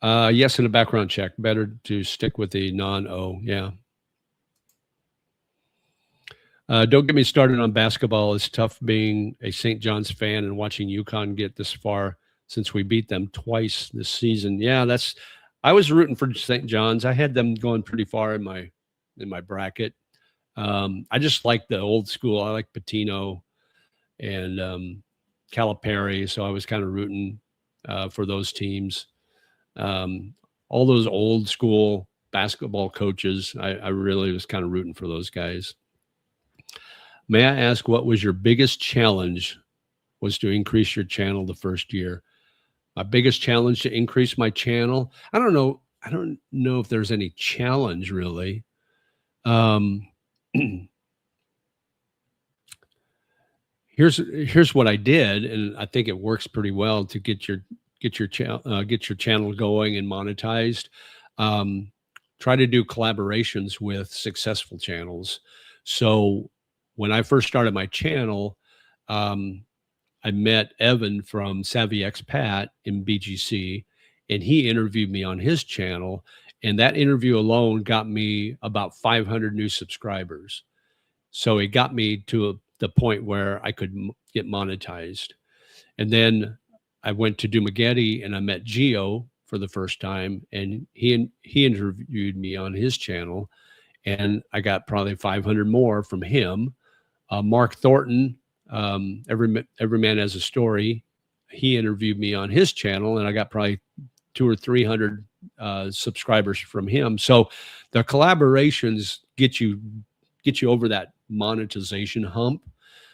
Speaker 1: Yes, in a background check. Better to stick with the non-O. Yeah. Don't get me started on basketball. It's tough being a St. John's fan and watching UConn get this far since we beat them twice this season. Yeah, I was rooting for St. John's. I had them going pretty far in my bracket. I just like the old school. I like Patino and Calipari, so I was kind of rooting for those teams. All those old school basketball coaches, I really was kind of rooting for those guys. May I ask, what was your biggest challenge was to increase your channel the first year? My biggest challenge to increase my channel? I don't know. I don't know if there's any challenge really. Here's what I did, and I think it works pretty well to get your channel going and monetized. Try to do collaborations with successful channels. So when I first started my channel, I met Evan from Savvy Expat in BGC, and he interviewed me on his channel. And that interview alone got me about 500 new subscribers. So it got me to the point where I could get monetized. And then I went to Dumageddon and I met Gio for the first time, and he interviewed me on his channel, and I got probably 500 more from him. Mark Thornton, every man has a story. He interviewed me on his channel, and I got probably 200 or 300 subscribers from him. So the collaborations get you over that monetization hump.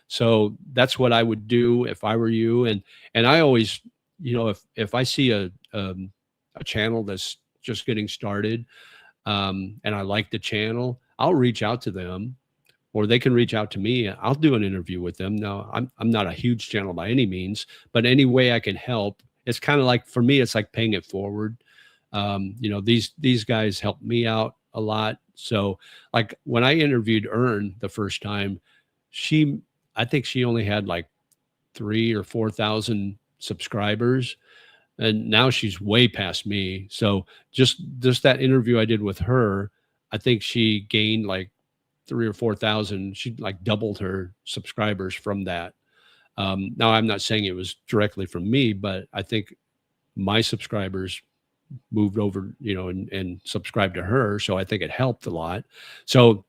Speaker 1: So that's what I would do if I were you. And I always, if I see a channel that's just getting started, and I like the channel, I'll reach out to them, or they can reach out to me. I'll do an interview with them. Now, I'm not a huge channel by any means, but any way I can help. It's kind of like, for me, it's like paying it forward. These guys helped me out a lot. So like when I interviewed Earn the first time, I think she only had like 3,000 or 4,000 subscribers, and now she's way past me. So just that interview I did with her, I think she gained like 3,000 or 4,000. She like doubled her subscribers from that. Now I'm not saying it was directly from me, but I think my subscribers moved over, and subscribed to her. So I think it helped a lot. So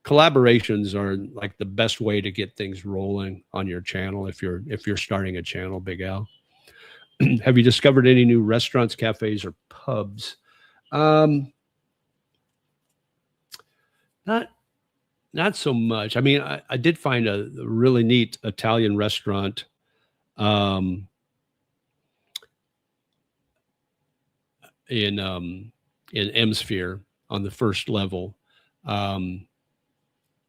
Speaker 1: collaborations are like the best way to get things rolling on your channel if you're starting a channel, Big Al. Have you discovered any new restaurants, cafes, or pubs? Not Not so much. I mean, I did find a really neat Italian restaurant um, in Emsphere on the first level. Um,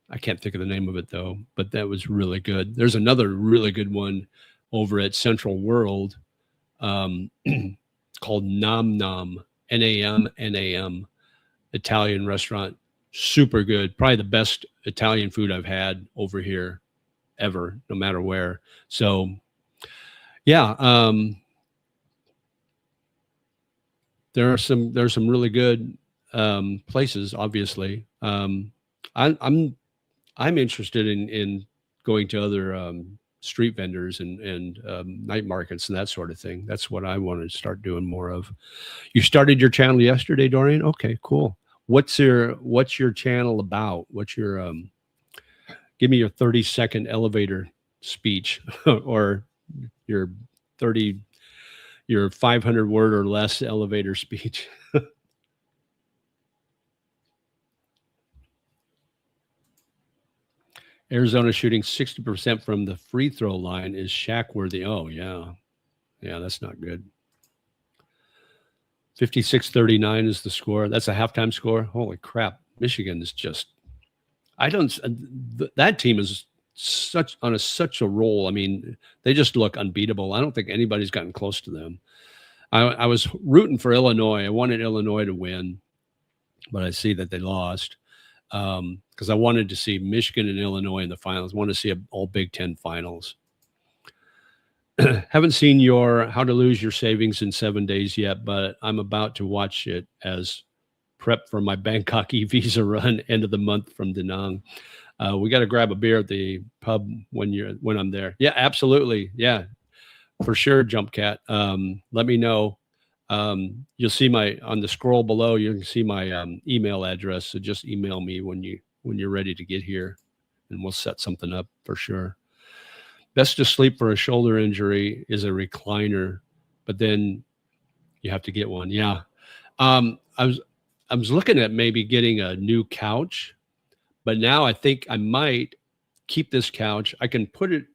Speaker 1: I can't think of the name of it though, but that was really good. There's another really good one over at Central World um, called Nam Nam, Nam, Italian restaurant. Super good. Probably the best Italian food I've had over here ever, no matter where. So, yeah, there's some really good places. Obviously, I'm interested in going to other street vendors and night markets and that sort of thing. That's what I want to start doing more of. You started your channel yesterday, Dorian? Okay, cool. What's your channel about? What's your give me your 30-second elevator speech or your 30 your 500 word or less elevator speech. Arizona shooting 60% from the free throw line is Shaq worthy. Oh, yeah. Yeah, that's not good. 56-39 is the score. That's a halftime score. Holy crap. Michigan is just, that team is such a roll. I mean, they just look unbeatable. I don't think anybody's gotten close to them. I was rooting for Illinois. I wanted Illinois to win, but I see that they lost. Because I wanted to see Michigan and Illinois in the finals. I want to see all Big Ten finals. Haven't seen your How to Lose Your Savings in 7 Days yet, but I'm about to watch it as prep for my Bangkok e-visa run end of the month from Da Nang. We got to grab a beer at the pub when I'm there. Yeah, absolutely. Yeah, for sure, Jump Cat. Let me know. You'll see on the scroll below, you can see my email address. So just email me when you're ready to get here and we'll set something up for sure. Best to sleep for a shoulder injury is a recliner, but then you have to get one. Yeah. I was looking at maybe getting a new couch, but now I think I might keep this couch. I can put it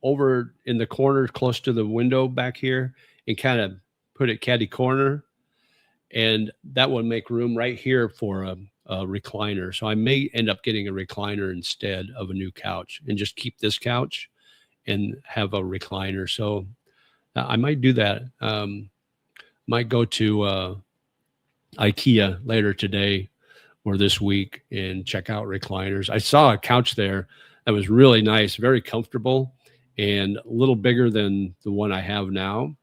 Speaker 1: over in the corner close to the window back here and kind of put it caddy corner, and that would make room right here for a recliner. So I may end up getting a recliner instead of a new couch and just keep this couch and have a recliner. So I might do that. Might go to IKEA later today or this week and check out recliners. I saw a couch there that was really nice, very comfortable, and a little bigger than the one I have now.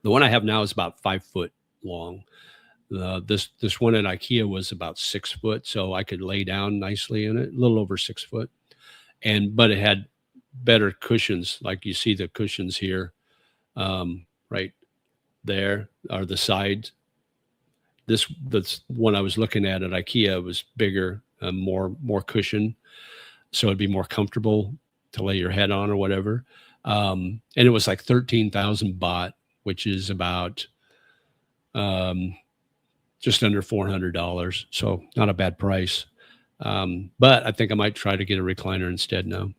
Speaker 1: The one I have now is about 5 foot long. This one at IKEA was about 6 foot, so I could lay down nicely in it, a little over 6 foot. But it had better cushions, like you see the cushions here, right there are the sides. This one I was looking at IKEA was bigger, more cushion, so it'd be more comfortable to lay your head on or whatever. And it was like 13,000 baht, which is about just under $400. So not a bad price. But I think I might try to get a recliner instead now.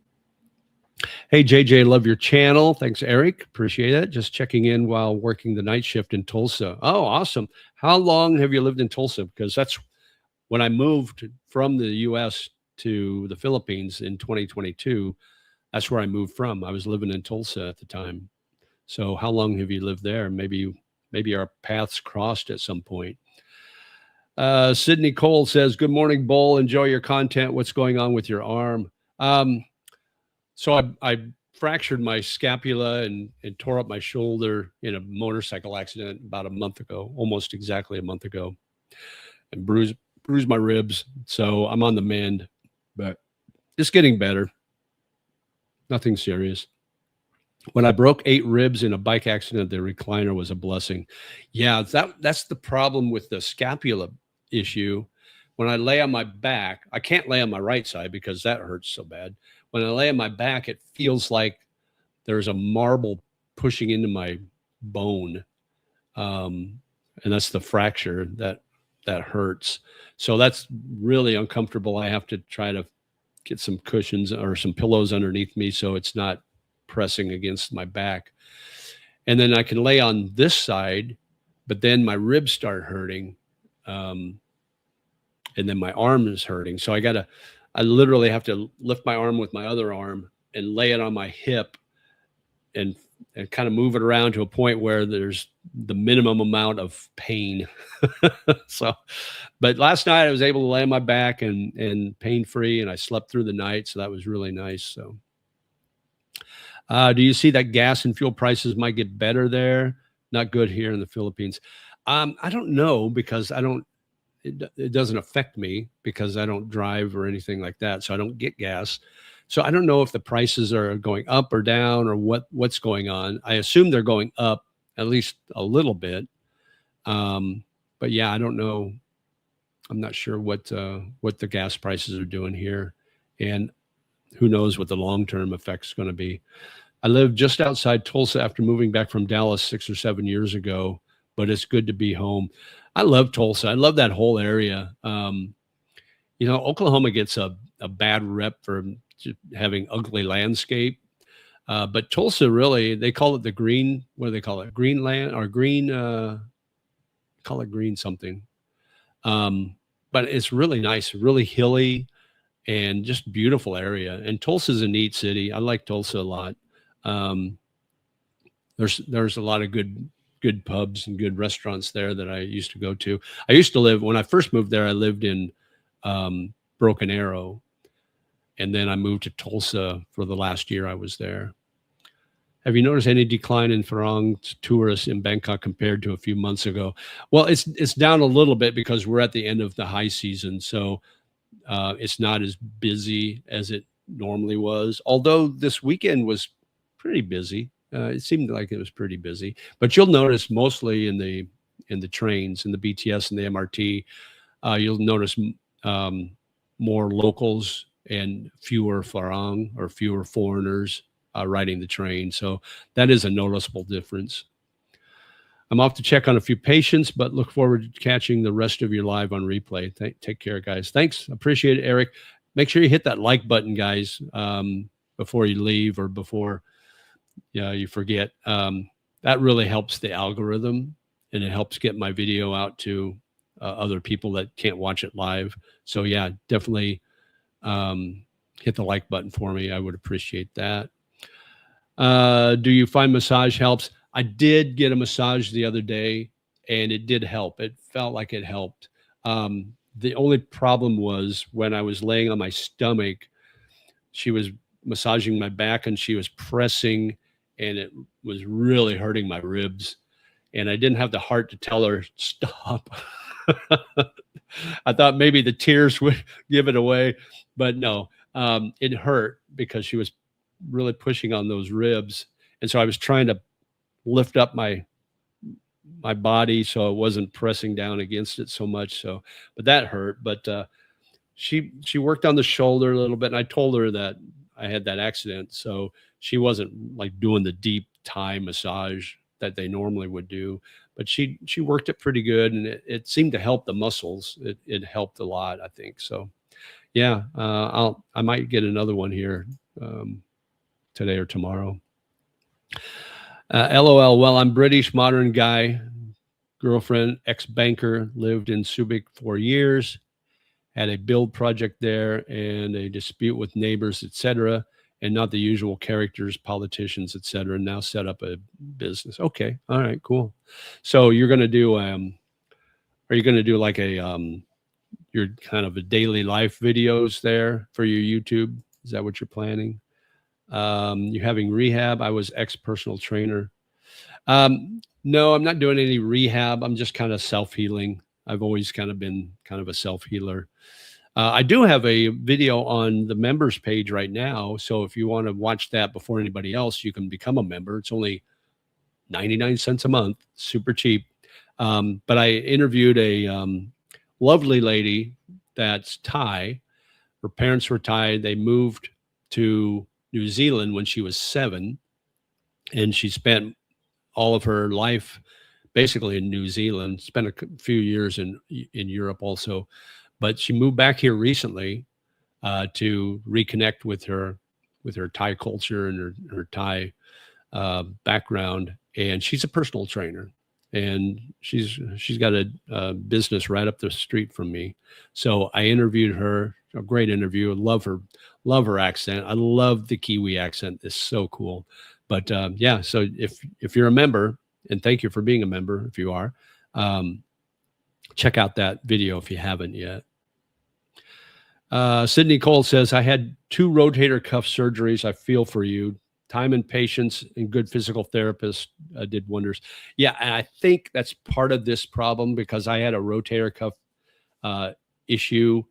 Speaker 1: Hey, JJ, love your channel. Thanks, Eric. Appreciate it. Just checking in while working the night shift in Tulsa. Oh, awesome. How long have you lived in Tulsa? Because that's when I moved from the U.S. to the Philippines in 2022. That's where I moved from. I was living in Tulsa at the time. So how long have you lived there? Maybe our paths crossed at some point. Sydney Cole says, good morning, Bull. Enjoy your content. What's going on with your arm? So I fractured my scapula and tore up my shoulder in a motorcycle accident about a month ago, almost exactly a month ago, and bruised my ribs. So I'm on the mend, but just getting better. Nothing serious. When I broke 8 ribs in a bike accident, the recliner was a blessing. Yeah, that's the problem with the scapula issue. When I lay on my back, I can't lay on my right side because that hurts so bad. When I lay on my back, it feels like there's a marble pushing into my bone. And that's the fracture that hurts. So that's really uncomfortable. I have to try to get some cushions or some pillows underneath me so it's not pressing against my back. And then I can lay on this side, but then my ribs start hurting. And then my arm is hurting. So I literally have to lift my arm with my other arm and lay it on my hip and kind of move it around to a point where there's the minimum amount of pain. So, but last night I was able to lay on my back and pain-free, and I slept through the night. So that was really nice. So, do you see that gas and fuel prices might get better there? Not good here in the Philippines. I don't know, because it doesn't affect me because I don't drive or anything like that. So I don't get gas. So I don't know if the prices are going up or down or what's going on. I assume they're going up at least a little bit. But yeah, I don't know. I'm not sure what the gas prices are doing here, and who knows what the long-term effect is going to be. I live just outside Tulsa after moving back from Dallas 6 or 7 years ago, but it's good to be home. I love Tulsa. I love that whole area. Oklahoma gets a bad rep for having ugly landscape. But Tulsa, really, they call it the green, what do they call it? Green land or green, call it green something. But it's really nice, really hilly and just beautiful area. And Tulsa's a neat city. I like Tulsa a lot. There's a lot of good pubs and good restaurants there that I used to go to. I used to live, when I first moved there, I lived in Broken Arrow. And then I moved to Tulsa for the last year I was there. Have you noticed any decline in foreign tourists in Bangkok compared to a few months ago? Well, it's down a little bit because we're at the end of the high season. So it's not as busy as it normally was. Although this weekend was pretty busy. It seemed like it was pretty busy. But you'll notice mostly in the trains, in the BTS and the MRT, you'll notice more locals and fewer Farang or fewer foreigners riding the train. So that is a noticeable difference. I'm off to check on a few patients, but look forward to catching the rest of your live on replay. Take care, guys. Thanks. Appreciate it, Eric. Make sure you hit that like button, guys, before you leave or before you forget. That really helps the algorithm, and it helps get my video out to other people that can't watch it live. So yeah, definitely hit the like button for me. I would appreciate that. Do you find massage helps? I did get a massage the other day, and it did help. It felt like it helped. The only problem was when I was laying on my stomach, she was massaging my back and she was pressing, and it was really hurting my ribs. And I didn't have the heart to tell her, stop. I thought maybe the tears would give it away, but no, it hurt because she was really pushing on those ribs. And so I was trying to lift up my body so it wasn't pressing down against it so much. So, but that hurt. But she worked on the shoulder a little bit, and I told her that I had that accident, so she wasn't like doing the deep Thai massage that they normally would do, but she worked it pretty good, and it seemed to help the muscles. It helped a lot, I think. So yeah, I might get another one here today or tomorrow. LOL. Well, I'm British, modern guy, girlfriend, ex-banker, lived in Subic 4 years, had a build project there and a dispute with neighbors, etc., and not the usual characters, politicians, etc. Now set up a business. Okay, all right, cool. So you're going to do, are you going to do like your kind of a daily life videos there for your YouTube? Is that what you're planning? You're having rehab. I was ex-personal trainer. No, I'm not doing any rehab. I'm just kind of self-healing. I've always kind of been kind of a self-healer. I do have a video on the members page right now. So if you want to watch that before anybody else, you can become a member. It's only 99 cents a month, super cheap. But I interviewed a lovely lady that's Thai. Her parents were Thai. They moved to New Zealand when she was 7, and she spent all of her life basically in New Zealand, spent a few years in Europe also, but she moved back here recently to reconnect with her Thai culture and her Thai background. And she's a personal trainer, and she's got a business right up the street from me. So I interviewed her. A great interview. Love her accent. I love the Kiwi accent. It's so cool. But yeah, so if you're a member, and thank you for being a member if you are, check out that video if you haven't yet. Sydney Cole says, I had 2 rotator cuff surgeries. I feel for you. Time and patience and good physical therapist did wonders. Yeah, and I think that's part of this problem, because I had a rotator cuff issue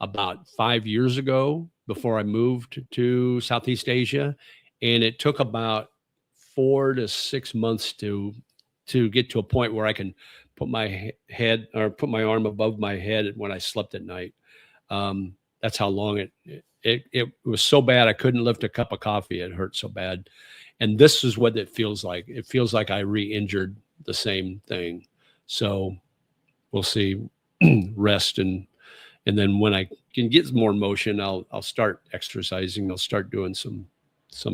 Speaker 1: about 5 years ago before I moved to Southeast Asia. And it took about 4 to 6 months to get to a point where I can put my head or put my arm above my head when I slept at night. That's how long it was so bad. I couldn't lift a cup of coffee. It hurt so bad. And this is what it feels like. It feels like I re-injured the same thing. So we'll see. Rest and then when I can get more motion, I'll start exercising. I'll start doing some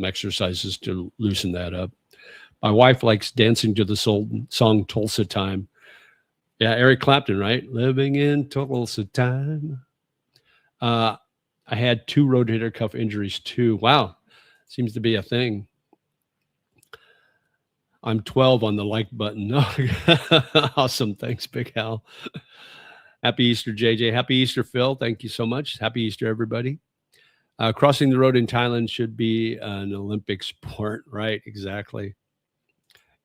Speaker 1: exercises to loosen that up. My wife likes dancing to the song Tulsa Time. Yeah, Eric Clapton, right? Living in Tulsa Time. I had 2 rotator cuff injuries too. Wow, seems to be a thing. I'm 12 on the like button. Awesome. Thanks, Big Al. Happy Easter, JJ. Happy Easter, Phil. Thank you so much. Happy Easter, everybody. Crossing the road in Thailand should be an Olympic sport, right? Exactly.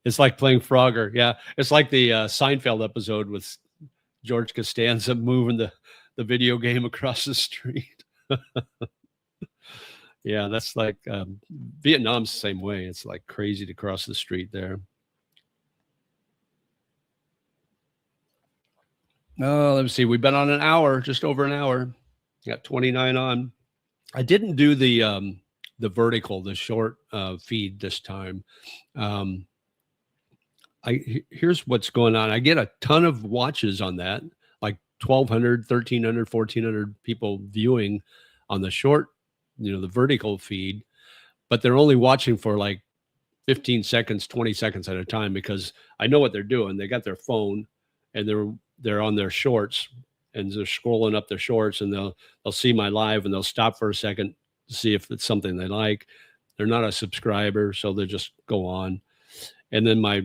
Speaker 1: It's like playing Frogger. Yeah, it's like the Seinfeld episode with George Costanza moving the video game across the street. Yeah, that's like Vietnam's the same way. It's like crazy to cross the street there. Oh, let me see. We've been on an hour, just over an hour. Got 29 on. I didn't do the vertical, the short feed this time. Here's what's going on. I get a ton of watches on that, like 1,200, 1,300, 1,400 people viewing on the short, the vertical feed, but they're only watching for like 15 seconds, 20 seconds at a time, because I know what they're doing. They got their phone and they're on their shorts and they're scrolling up their shorts, and they'll see my live and they'll stop for a second to see if it's something they like. They're not a subscriber, so they just go on. And then my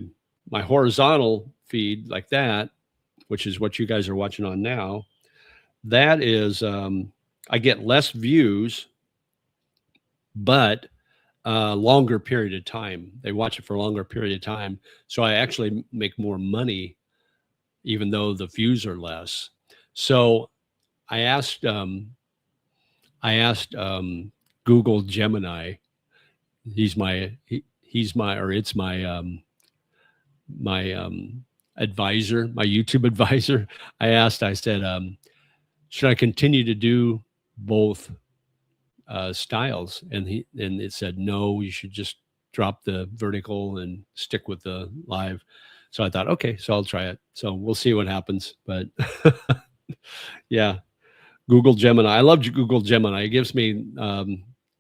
Speaker 1: horizontal feed like that, which is what you guys are watching on now, that is, I get less views, but longer period of time. They watch it for a longer period of time. So I actually make more money, even though the views are less. So I asked Google Gemini. It's my advisor, my YouTube advisor. I said, should I continue to do both styles? And it said, no, you should just drop the vertical and stick with the live. So I thought, okay, so I'll try it. So we'll see what happens. But yeah, Google Gemini. I love Google Gemini. It gives me,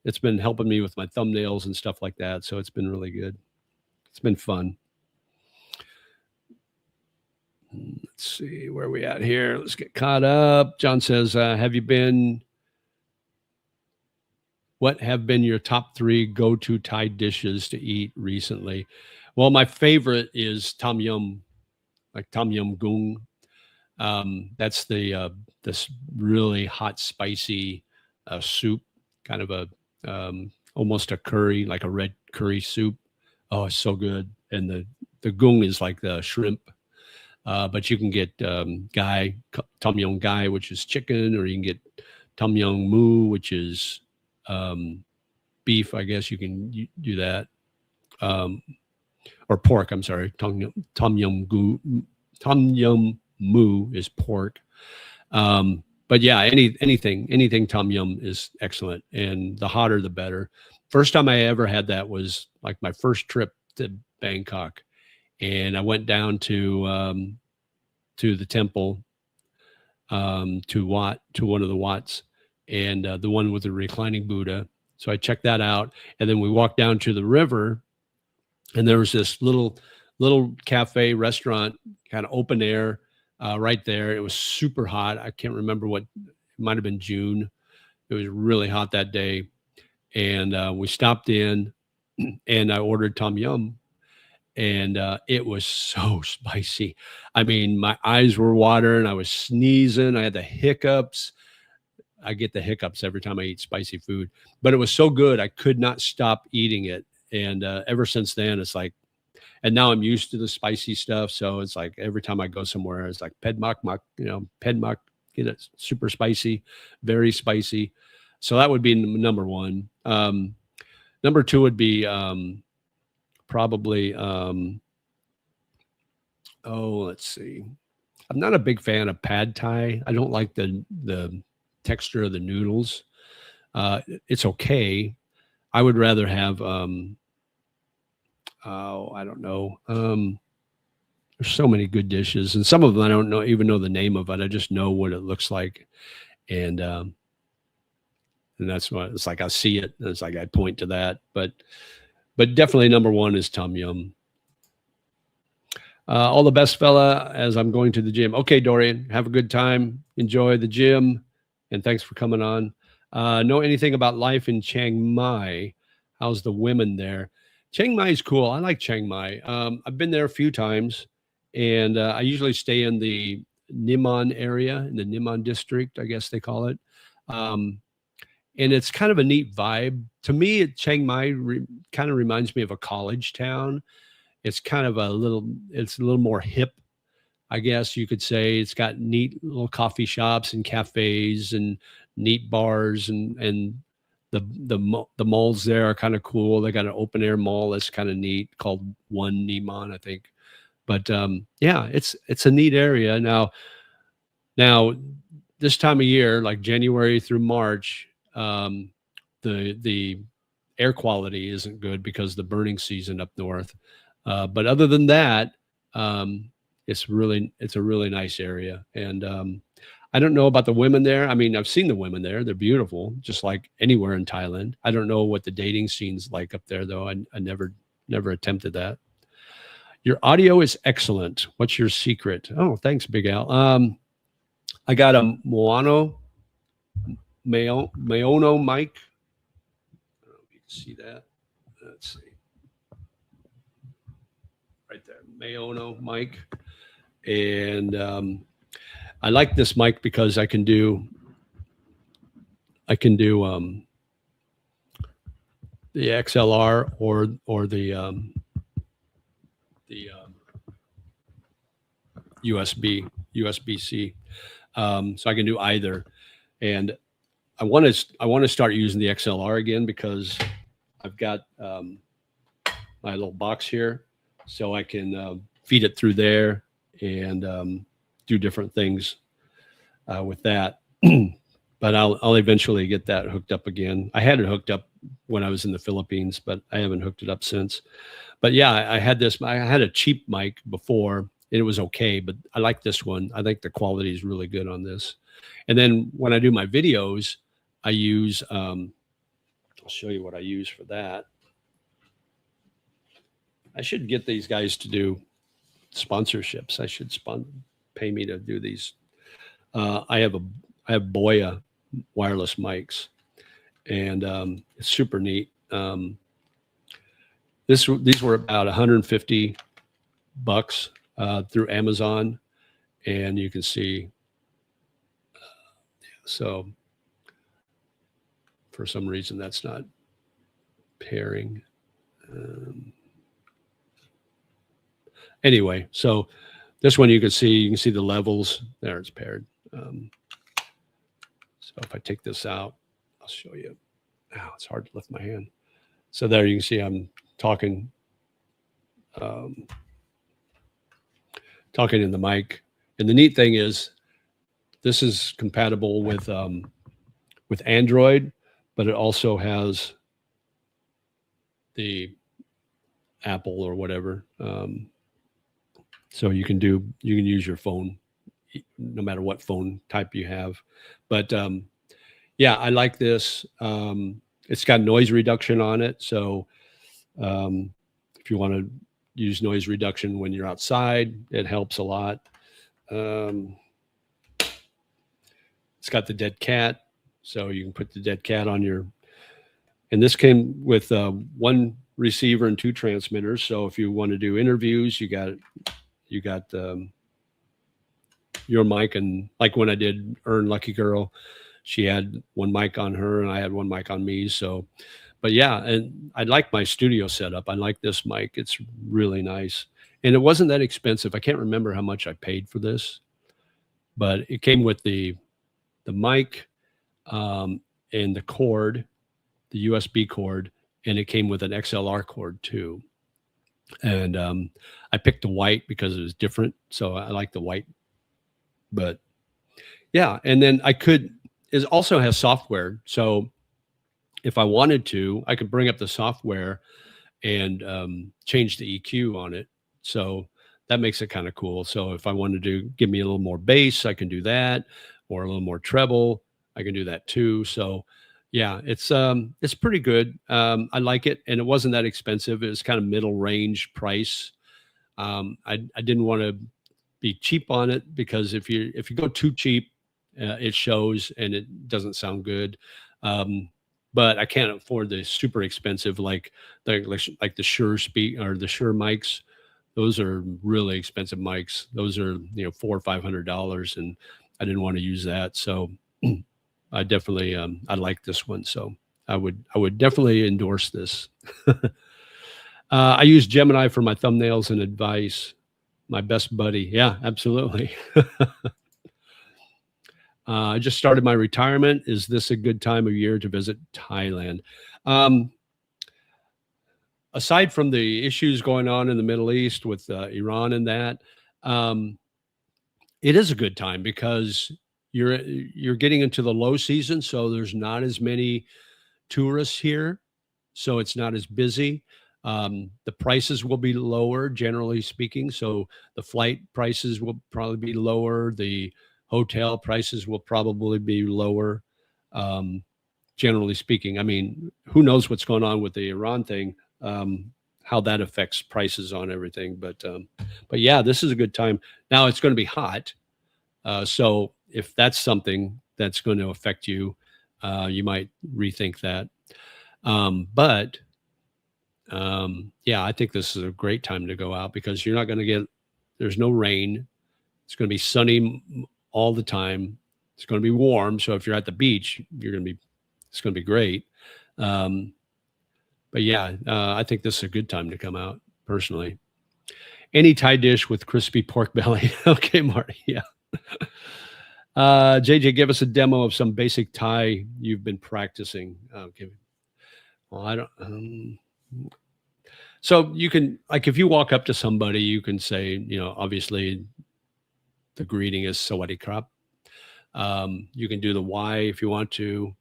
Speaker 1: it's been helping me with my thumbnails and stuff like that. So it's been really good. It's been fun. Let's see where we at here. Let's get caught up. John says, what have been your top 3 go-to Thai dishes to eat recently? Well, my favorite is tom yum, like tom yum goong. That's this really hot, spicy soup, kind of a almost a curry, like a red curry soup. Oh, it's so good. And the goong is like the shrimp. But you can get tom yum gai, which is chicken, or you can get tom yum moo, which is beef. I guess you can do that, or pork. I'm sorry, tom yum moo is pork. But yeah, anything tom yum is excellent, and the hotter the better. First time I ever had that was like my first trip to Bangkok. And I went down to the temple, to one of the Wats, and the one with the reclining Buddha. So I checked that out, and then we walked down to the river, and there was this little cafe restaurant, kind of open air, right there. It was super hot. I can't remember what. It might have been June. It was really hot that day, and we stopped in, and I ordered tom yum, and it was so spicy. I mean, my eyes were watering. I was sneezing. I had the hiccups. I get the hiccups every time I eat spicy food, but it was so good. I could not stop eating it. And ever since then, it's like, and now I'm used to the spicy stuff. So it's like every time I go somewhere, it's like pedmak, get it super spicy, very spicy. So that would be number one. Number two would be probably, let's see. I'm not a big fan of pad thai. I don't like the texture of the noodles. It's okay. I would rather have, I don't know. There's so many good dishes, and some of them I don't even know the name of it. I just know what it looks like, and that's what it's like. I see it, and it's like I point to that. But definitely number one is tom yum. All the best, fella, as I'm going to the gym. Okay, Dorian, have a good time. Enjoy the gym, and thanks for coming on. Know anything about life in Chiang Mai? How's the women there? Chiang Mai is cool. I like Chiang Mai. I've been there a few times, and I usually stay in the Nimon area, in the Nimon district, I guess they call it. And it's kind of a neat vibe. To me, Chiang Mai kind of reminds me of a college town. It's kind of it's a little more hip, I guess you could say. It's got neat little coffee shops and cafes and neat bars, and the malls there are kind of cool. They got an open air mall that's kind of neat called One Nimon, I think. But yeah, it's a neat area. Now this time of year, like January through March, the air quality isn't good because the burning season up north. But other than that, it's a really nice area. And I don't know about the women there. I mean, I've seen the women there. They're beautiful, just like anywhere in Thailand. I don't know what the dating scene's like up there, though. I never attempted that. Your audio is excellent. What's your secret? Oh, thanks, Big Al. I got a Maono mic. I don't know if you can see that. Let's see. Right there, Maono mic. And I like this mic because I can do the XLR or the USB-C. So I can do either. And I want to start using the XLR again because I've got my little box here, so I can feed it through there and do different things with that. But I'll eventually get that hooked up again. I had it hooked up when I was in the Philippines, but I haven't hooked it up since. But yeah, I had a cheap mic before, and it was okay, but I like this one. I think the quality is really good on this. And then when I do my videos, I use, I'll show you what I use for that. I should get these guys to do sponsorships. I should pay me to do these. I have Boya wireless mics, and it's super neat. These were about $150 through Amazon, and you can see. So for some reason that's not pairing. Anyway, so this one you can see the levels there. It's paired. So if I take this out, I'll show you. Ow, it's hard to lift my hand. So there you can see I'm talking in the mic. And the neat thing is this is compatible with Android, but it also has the Apple or whatever. So you can use your phone no matter what phone type you have. But yeah, I like this. It's got noise reduction on it. So if you want to use noise reduction when you're outside, it helps a lot. It's got the dead cat. So you can put the dead cat on your, and this came with one receiver and two transmitters. So if you want to do interviews, you got your mic, and like when I did Earn Lucky Girl, she had one mic on her and I had one mic on me. So, but yeah, and I like my studio setup. I like this mic. It's really nice. And it wasn't that expensive. I can't remember how much I paid for this, but it came with the mic and the cord, the USB cord, and it came with an XLR cord too. And I picked the white because it was different. So I like the white. But yeah, and then it also has software. So if I wanted to, I could bring up the software and change the EQ on it. So that makes it kind of cool. So if I wanted to give me a little more bass, I can do that, or a little more treble, I can do that too. So yeah, it's pretty good. I like it, and it wasn't that expensive. It was kind of middle range price. I didn't want to be cheap on it, because if you go too cheap, it shows and it doesn't sound good. But I can't afford the super expensive like the Shure speak or the Shure mics. Those are really expensive mics. Those are $400 or $500, and I didn't want to use that. So I definitely I like this one. So I would definitely endorse this. I use Gemini for my thumbnails and advice. My best buddy. Yeah, absolutely. I just started my retirement. Is this a good time of year to visit Thailand? Aside from the issues going on in the Middle East with Iran and that, it is a good time because you're getting into the low season, so there's not as many tourists here, so it's not as busy. The prices will be lower, generally speaking. So the flight prices will probably be lower. The hotel prices will probably be lower, generally speaking. I mean, who knows what's going on with the Iran thing, how that affects prices on everything. But yeah, this is a good time. Now it's going to be hot. So if that's something that's going to affect you, you might rethink that. Yeah, I think this is a great time to go out because you're not going to there's no rain. It's going to be sunny all the time. It's going to be warm. So if you're at the beach, it's going to be great. But yeah, I think this is a good time to come out personally. Any Thai dish with crispy pork belly. Okay, Marty. Yeah. JJ, give us a demo of some basic Thai you've been practicing. Okay. Well, I don't. So you can, like, if you walk up to somebody, you can say, obviously the greeting is Sawadee Krap. You can do the why if you want to.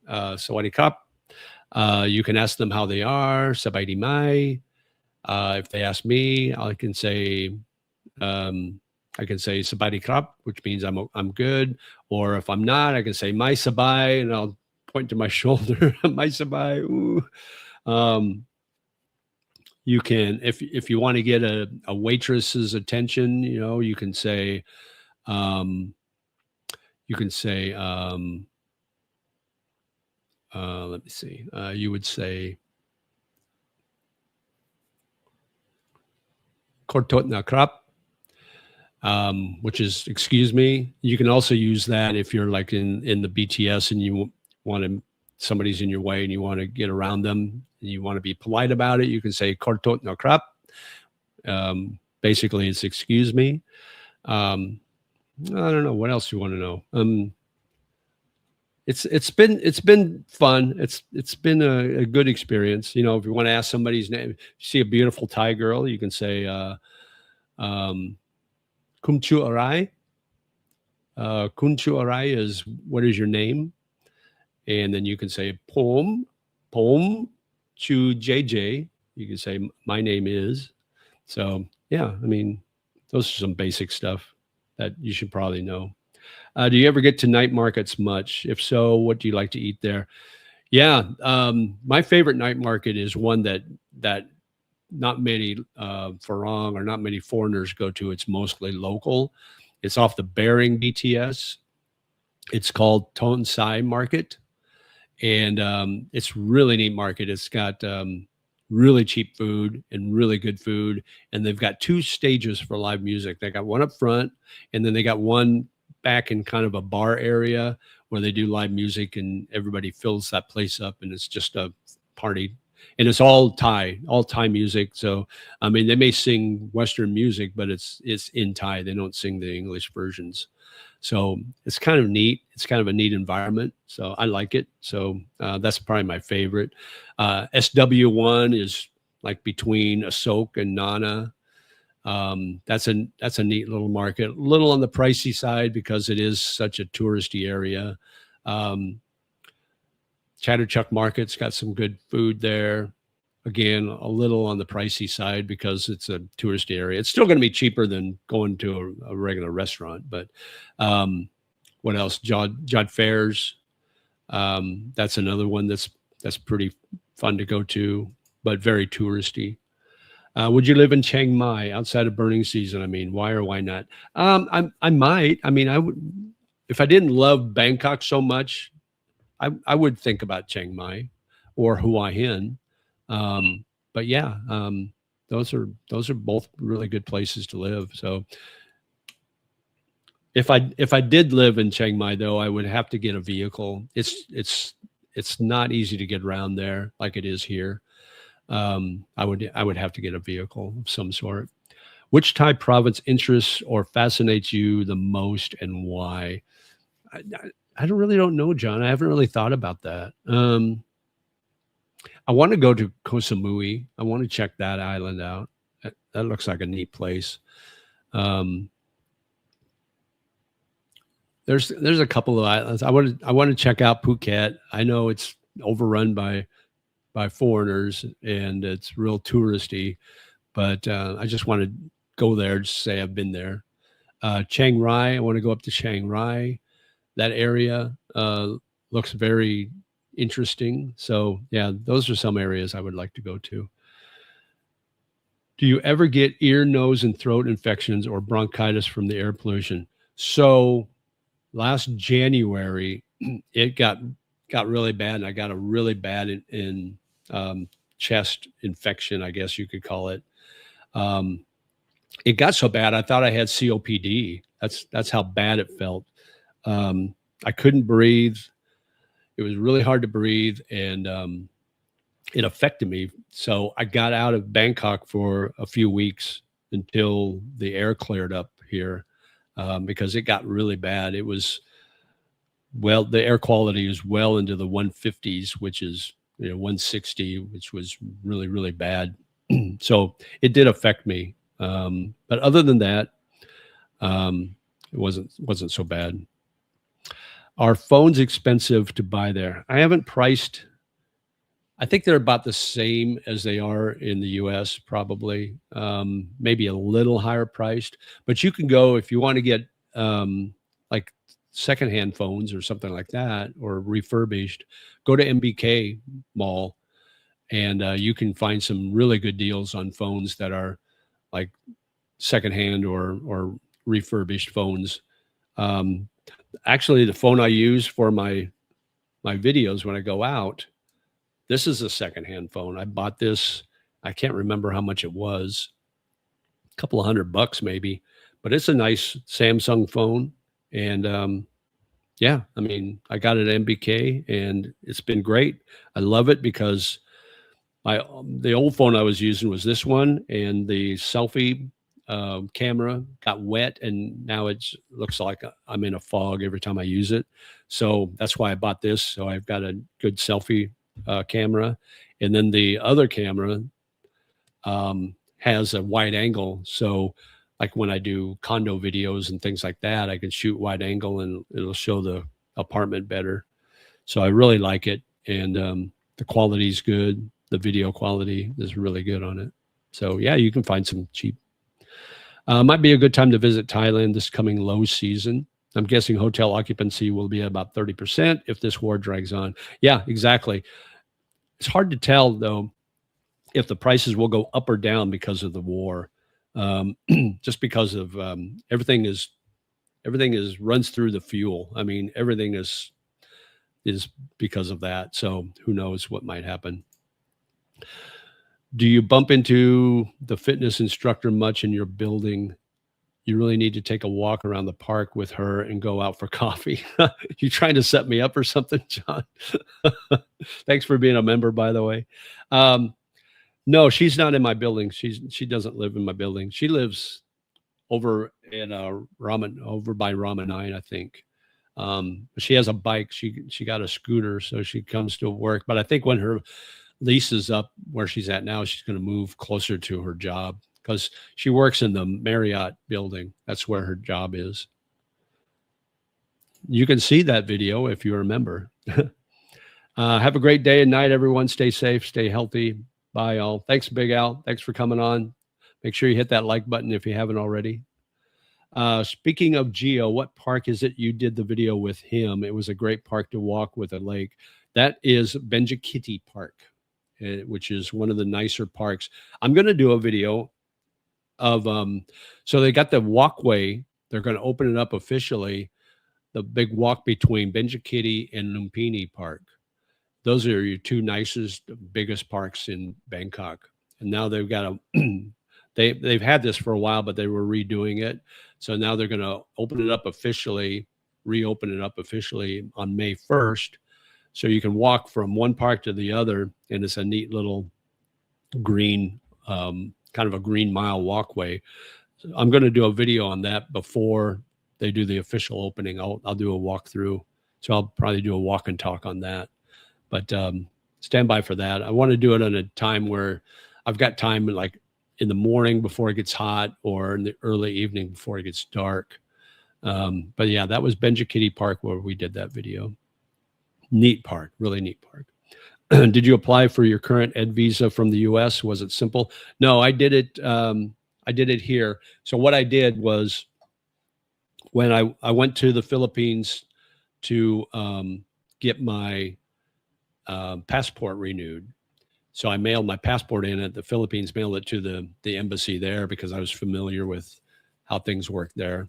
Speaker 1: Sawadee Krap. You can ask them how they are. Sabai Mai. If they ask me, I can say Sabai Krap, which means I'm good. Or if I'm not, I can say Mai Sabai, and I'll point to my shoulder. Mai Sabai. Ooh. You can, if you want to get a waitress's attention, you can say, let me see, you would say, Kortot na krap, which is excuse me. You can also use that if you're like in the BTS and you want to, somebody's in your way and you want to get around them and you want to be polite about it, you can say Kortot na krap. Basically it's excuse me. I don't know what else you want to know. It's been fun. It's been a good experience. If you want to ask somebody's name, if you see a beautiful Thai girl, you can say Kum Chu Arai. Kun Chu Arai is what is your name? And then you can say Pom Chu JJ. You can say my name is. So yeah, I mean, those are some basic stuff that you should probably know. Do you ever get to night markets much? If so, what do you like to eat there? Yeah, my favorite night market is one that not many Farang or not many foreigners go to. It's mostly local. It's off the Bering BTS. It's called Ton Sai Market, and it's really neat market. It's got really cheap food and really good food, and they've got two stages for live music. They got one up front, and then they got one back in kind of a bar area where they do live music, and everybody fills that place up, and it's just a party. And it's all Thai music. So I mean, they may sing Western music, but it's in Thai. They don't sing the English versions. So it's kind of neat. It's kind of a neat environment. So I like it. So that's probably my favorite. SW1 is like between Asok and Nana. That's a neat little market. A little on the pricey side because it is such a touristy area. Chatterchuck Market's got some good food there. Again, a little on the pricey side because it's a tourist area. It's still going to be cheaper than going to a regular restaurant. But what else? Jod Fairs. That's another one that's pretty fun to go to, but very touristy. Would you live in Chiang Mai outside of burning season? I mean, why or why not? I might. I mean, I would if I didn't love Bangkok so much. I would think about Chiang Mai or Hua Hin. But yeah, those are both really good places to live. So if I did live in Chiang Mai though, I would have to get a vehicle. It's not easy to get around there like it is here. I would have to get a vehicle of some sort. Which Thai province interests or fascinates you the most and why? I don't know, John. I haven't really thought about that. I want to go to Koh Samui. I want to check that island out. That looks like a neat place. There's a couple of islands. I want to check out Phuket. I know it's overrun by foreigners and it's real touristy, but I just want to go there to say I've been there. Chiang Rai. I want to go up to Chiang Rai. That area looks very interesting. So yeah, those are some areas I would like to go to. Do you ever get ear, nose, and throat infections or bronchitis from the air pollution? So last January, it got really bad, and I got a really bad in chest infection, I guess you could call it. It got so bad, I thought I had COPD. That's how bad it felt. I couldn't breathe. It was really hard to breathe, and it affected me. So I got out of Bangkok for a few weeks until the air cleared up here, because it got really bad. It was, well, the air quality is well into the 150s, which is 160, which was really, really bad. So it did affect me. But other than that, it wasn't so bad. Are phones expensive to buy there? I haven't priced. I think they're about the same as they are in the US, probably. Maybe a little higher priced, but you can go if you want to get like secondhand phones or something like that, or refurbished, go to MBK Mall and you can find some really good deals on phones that are like secondhand or refurbished phones. Actually, the phone I use for my videos when I go out, this is a secondhand phone. I bought this. I can't remember how much it was. A couple of $100 maybe, but it's a nice Samsung phone. And yeah, I mean, I got it at MBK and it's been great. I love it because the old phone I was using was this one, and the selfie camera got wet, and now it looks like I'm in a fog every time I use it. So that's why I bought this. So I've got a good selfie camera, and then the other camera has a wide angle. So like when I do condo videos and things like that, I can shoot wide angle and it'll show the apartment better. So I really like it, and the quality is good. The video quality is really good on it. So yeah, you can find some cheap. Might be a good time to visit Thailand this coming low season. I'm guessing hotel occupancy will be about 30% if this war drags on. Yeah, exactly. It's hard to tell, though, if the prices will go up or down because of the war. Just because of everything is runs through the fuel. I mean, everything is because of that. So who knows what might happen. Do you bump into the fitness instructor much in your building? You really need to take a walk around the park with her and go out for coffee. You trying to set me up or something, John? Thanks for being a member, by the way. No, she's not in my building. She doesn't live in my building. She lives over in over by Rama 9, I think. She has a bike. She got a scooter, so she comes to work. But I think when her lease is up where she's at now, she's going to move closer to her job because she works in the Marriott building. That's where her job is. You can see that video if you remember. Have a great day and night, everyone. Stay safe, stay healthy. Bye, all. Thanks, Big Al. Thanks for coming on. Make sure you hit that like button if you haven't already. Speaking of Geo, what park is it you did the video with him? It was a great park to walk with a lake. That is Benjikiti Park, which is one of the nicer parks. I'm going to do a video of, so they got the walkway. They're going to open it up officially, the big walk between Benjikiti and Lumpini Park. Those are your two nicest, biggest parks in Bangkok. And now they've got they've had this for a while, but they were redoing it. So now they're going to open it up officially, reopen it up officially on May 1st. So you can walk from one park to the other, and it's a neat little green, kind of a green mile walkway. So I'm going to do a video on that before they do the official opening. I'll do a walkthrough. So I'll probably do a walk and talk on that. But stand by for that. I want to do it on a time where I've got time, like in the morning before it gets hot, or in the early evening before it gets dark. But yeah, that was Benjikiti Park where we did that video. Neat park, really neat park. Did you apply for your current ed visa from the US? Was it simple? No, I did it. I did it here. So what I did was when I went to the Philippines to get my passport renewed. So I mailed my passport in at the Philippines, mailed it to the embassy there because I was familiar with how things work there,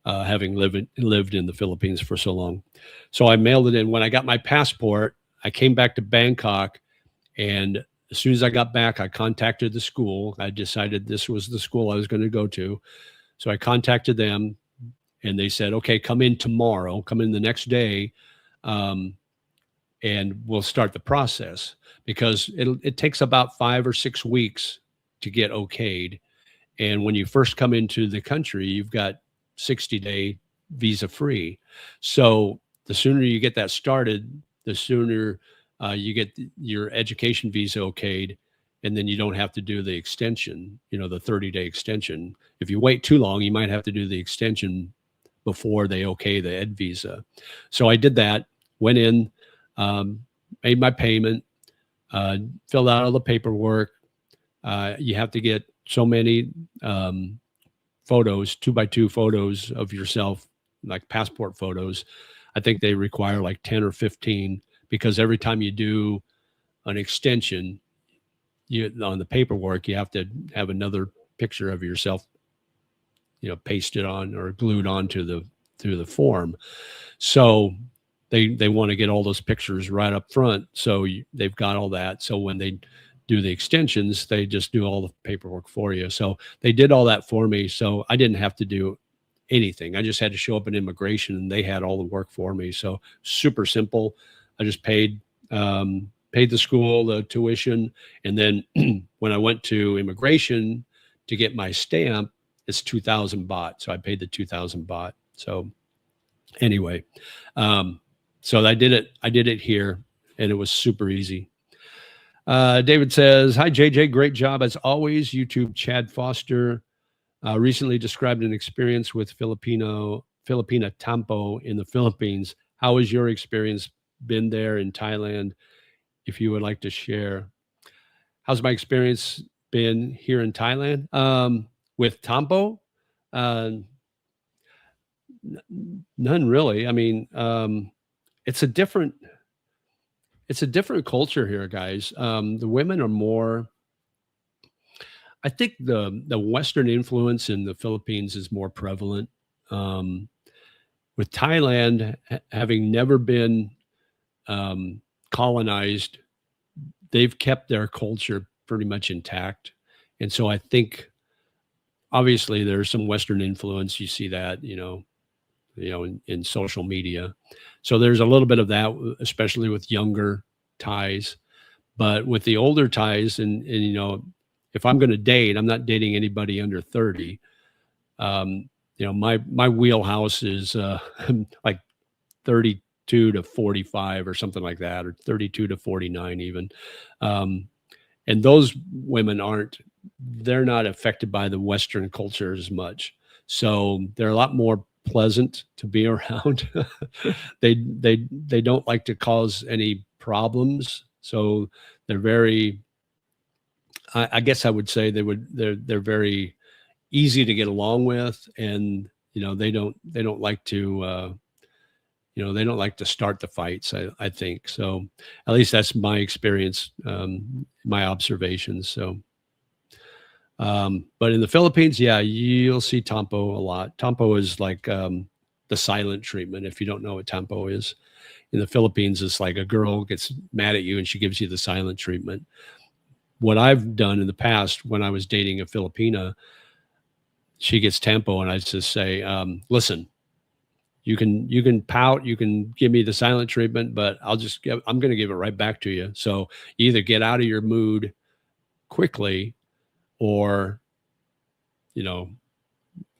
Speaker 1: having lived in the Philippines for so long. So I mailed it in. When I got my passport, I came back to Bangkok, and as soon as I got back, I contacted the school. I decided this was the school I was going to go to. So I contacted them, and they said, okay, come in tomorrow, come in the next day, and we'll start the process, because it takes about 5 or 6 weeks to get okayed. And when you first come into the country, you've got 60-day visa free. So the sooner you get that started, the sooner you get your education visa okayed, and then you don't have to do the extension, the 30-day extension. If you wait too long, you might have to do the extension before they okay the ed visa. So I did that, went in, made my payment, filled out all the paperwork. You have to get so many photos, 2x2 photos of yourself, like passport photos. I think they require like 10 or 15, because every time you do an extension, on the paperwork, you have to have another picture of yourself, pasted on or glued onto the form. So they want to get all those pictures right up front. So they've got all that. So when they do the extensions, they just do all the paperwork for you. So they did all that for me. So I didn't have to do anything. I just had to show up in immigration, and they had all the work for me. So super simple. I just paid the school the tuition. And then when I went to immigration to get my stamp, it's 2,000 baht. So I paid the 2,000 baht. So anyway, so I did it here, and it was super easy. David says, hi, JJ. Great job as always. YouTube Chad Foster recently described an experience with Filipina Tampo in the Philippines. How has your experience been there in Thailand? If you would like to share. How's my experience been here in Thailand? With Tampo? None really. I mean, it's a different culture here, guys. The women are more. I think the Western influence in the Philippines is more prevalent. Um, with Thailand having never been colonized, they've kept their culture pretty much intact, and so I think obviously there's some Western influence. You see that, in social media. So there's a little bit of that, especially with younger Thais. But with the older Thais, and if I'm going to date, I'm not dating anybody under 30. My wheelhouse is like 32 to 45 or something like that, or 32 to 49 even. And those women they're not affected by the Western culture as much. So they're a lot more pleasant to be around. They don't like to cause any problems. So they're very, I guess I would say they're very easy to get along with, and they don't like to they don't like to start the fights. I think so. At least that's my experience, my observations. So, but in the Philippines, yeah, you'll see tampo a lot. Tampo is like the silent treatment. If you don't know what tampo is, in the Philippines, it's like a girl gets mad at you and she gives you the silent treatment. What I've done in the past when I was dating a Filipina, she gets tampo, and I just say, listen, you can pout, you can give me the silent treatment, but I'm going to give it right back to you. So you either get out of your mood quickly, or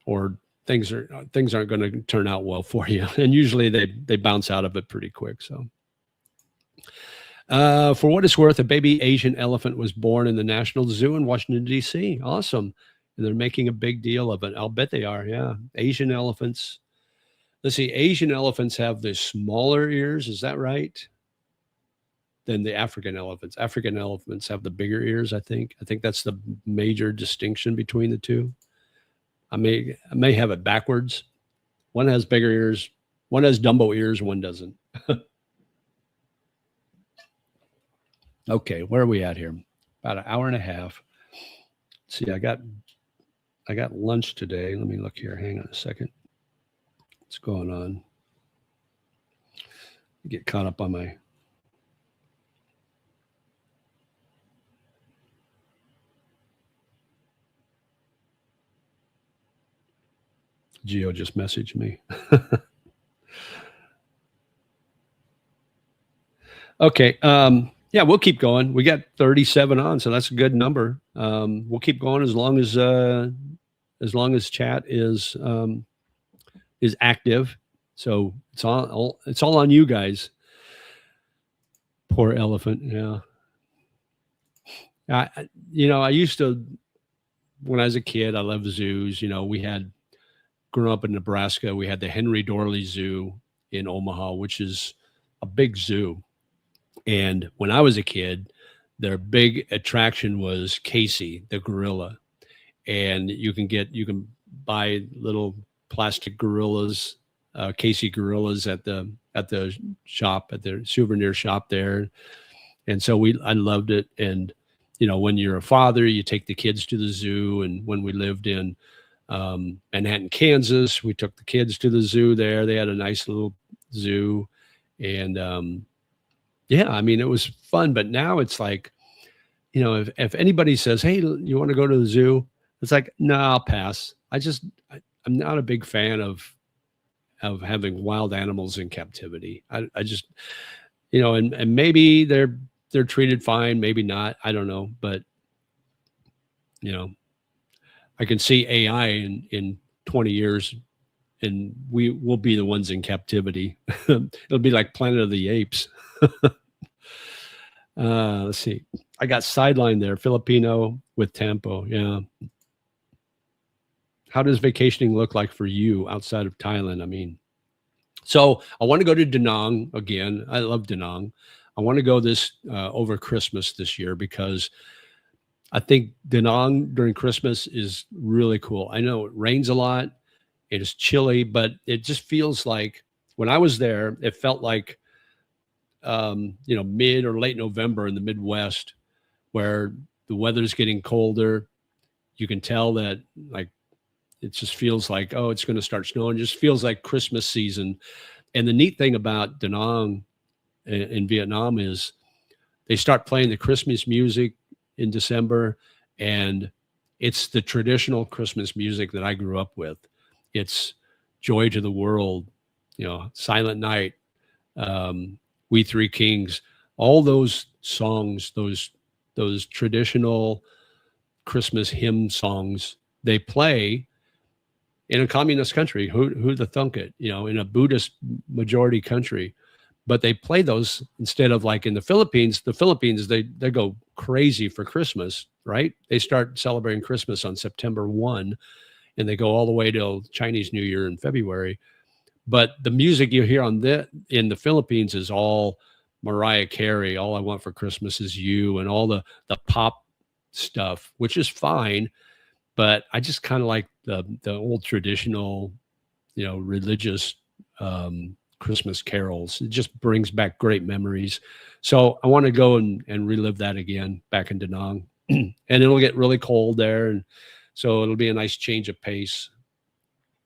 Speaker 1: or things aren't going to turn out well for you. And usually they bounce out of it pretty quick. So for what it's worth, a baby Asian elephant was born in the National Zoo in Washington, D.C. Awesome. And they're making a big deal of it. I'll bet they are. Yeah. Asian elephants. Let's see. Asian elephants have the smaller ears. Is that right? Than the African elephants. African elephants have the bigger ears, I think. I think that's the major distinction between the two. I may have it backwards. One has bigger ears. One has Dumbo ears. One doesn't. Okay, where are we at here? About an hour and a half. See, I got lunch today. Let me look here. Hang on a second. What's going on? Get caught up on my Geo just messaged me. Okay. Yeah, we'll keep going. We got 37 on, so that's a good number. We'll keep going as long as chat is active. So it's all on you guys. Poor elephant. Yeah. I used to, when I was a kid, I loved zoos. We had, growing up in Nebraska, we had the Henry Dorley Zoo in Omaha, which is a big zoo. And when I was a kid, their big attraction was Casey, the gorilla. And you can buy little plastic gorillas, Casey gorillas at the shop, at the souvenir shop there. And so I loved it. And, when you're a father, you take the kids to the zoo. And when we lived in Manhattan, Kansas, we took the kids to the zoo there. They had a nice little zoo. And, yeah, I mean, it was fun, but now it's like, if anybody says, hey, you want to go to the zoo? It's like, no, I'll pass. I'm not a big fan of having wild animals in captivity. I just, and maybe they're treated fine, maybe not. I don't know. But, I can see AI in 20 years, and we will be the ones in captivity. It'll be like Planet of the Apes. Let's see. I got sidelined there. Filipino with Tampo. Yeah. How does vacationing look like for you outside of Thailand? I mean, so I want to go to Da Nang again. I love Da Nang. I want to go over Christmas this year, because I think Da Nang during Christmas is really cool. I know it rains a lot, It is chilly, but it just feels like when I was there, it felt like mid or late November in the Midwest, where the weather's getting colder. You can tell that like it just feels like, oh, it's going to start snowing. It just feels like Christmas season. And the neat thing about Da Nang in Vietnam is they start playing the Christmas music in December, and it's the traditional Christmas music that I grew up with. It's Joy to the World, Silent Night, We Three Kings, all those songs, those traditional Christmas hymn songs, they play in a communist country. Who the thunk it, in a Buddhist majority country. But they play those instead of like in the Philippines. The Philippines, they go crazy for Christmas, right? They start celebrating Christmas on September 1, and they go all the way till Chinese New Year in February. But the music you hear in the Philippines is all Mariah Carey, All I Want for Christmas Is You, and all the pop stuff, which is fine. But I just kind of like the old traditional, religious Christmas carols. It just brings back great memories. So I want to go and relive that again back in Da Nang. And it'll get really cold there. And so it'll be a nice change of pace.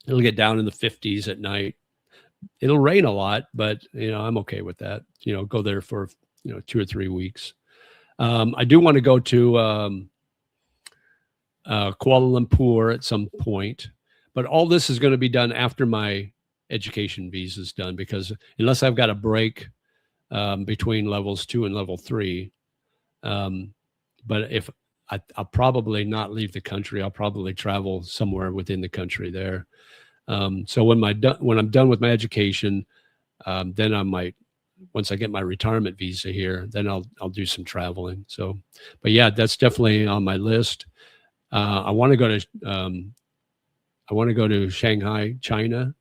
Speaker 1: It'll get down in the 50s at night. It'll rain a lot, but I'm okay with that. Go there for 2 or 3 weeks. I do want to go to Kuala Lumpur at some point, but all this is going to be done after my education visa is done, because unless I've got a break between levels 2 and level 3, but if I'll probably not leave the country, I'll probably travel somewhere within the country there. So when I'm done with my education, then I might, once I get my retirement visa here, then I'll do some traveling. So, but yeah, that's definitely on my list. I want to go to Shanghai, China.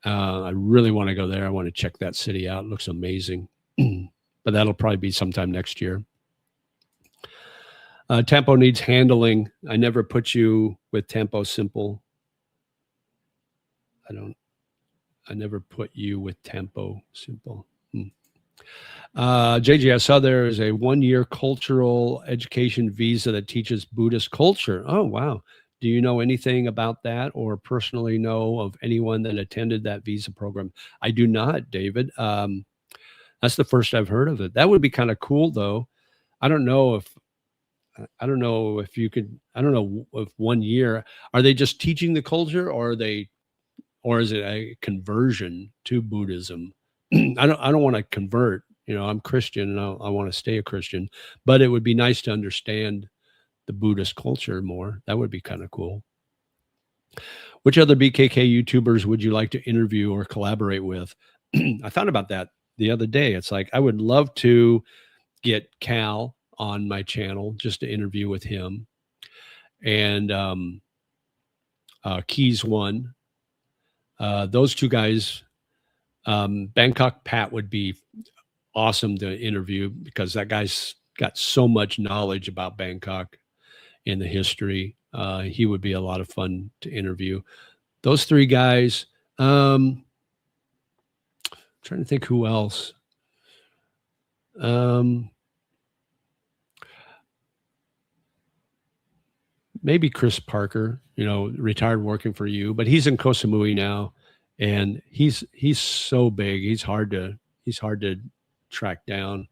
Speaker 1: I really want to go there. I want to check that city out. It looks amazing. But that'll probably be sometime next year. Tempo needs handling. I never put you with Tempo Simple. I never put you with Tempo Simple. JJ, I saw there is a 1-year cultural education visa that teaches Buddhist culture. Oh, wow. Do you know anything about that, or personally know of anyone that attended that visa program? I do not, David. That's the first I've heard of it. That would be kind of cool, though. I don't know if 1 year, are they just teaching the culture, or is it a conversion to Buddhism? I don't want to convert. I'm Christian, and I want to stay a Christian, but it would be nice to understand the Buddhist culture more. That would be kind of cool. Which other BKK YouTubers would you like to interview or collaborate with? I thought about that the other day. It's like, I would love to get Cal on my channel just to interview with him, and Keys One. Those two guys. Bangkok Pat would be awesome to interview, because that guy's got so much knowledge about Bangkok and the history. He would be a lot of fun to interview. Those 3 guys. Trying to think who else. Maybe Chris Parker, retired working for you, but he's in Koh Samui now, and he's so big. He's hard to track down.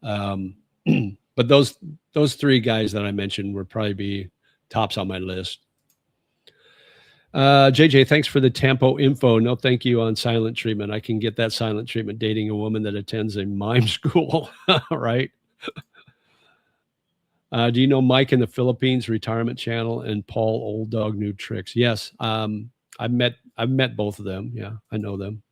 Speaker 1: But those 3 guys that I mentioned would probably be tops on my list. JJ, thanks for the Tempo info. No, thank you on silent treatment. I can get that silent treatment dating a woman that attends a mime school, right? Do you know Mike in the Philippines retirement channel and Paul Old Dog New Tricks? Yes. I've met both of them. Yeah, I know them.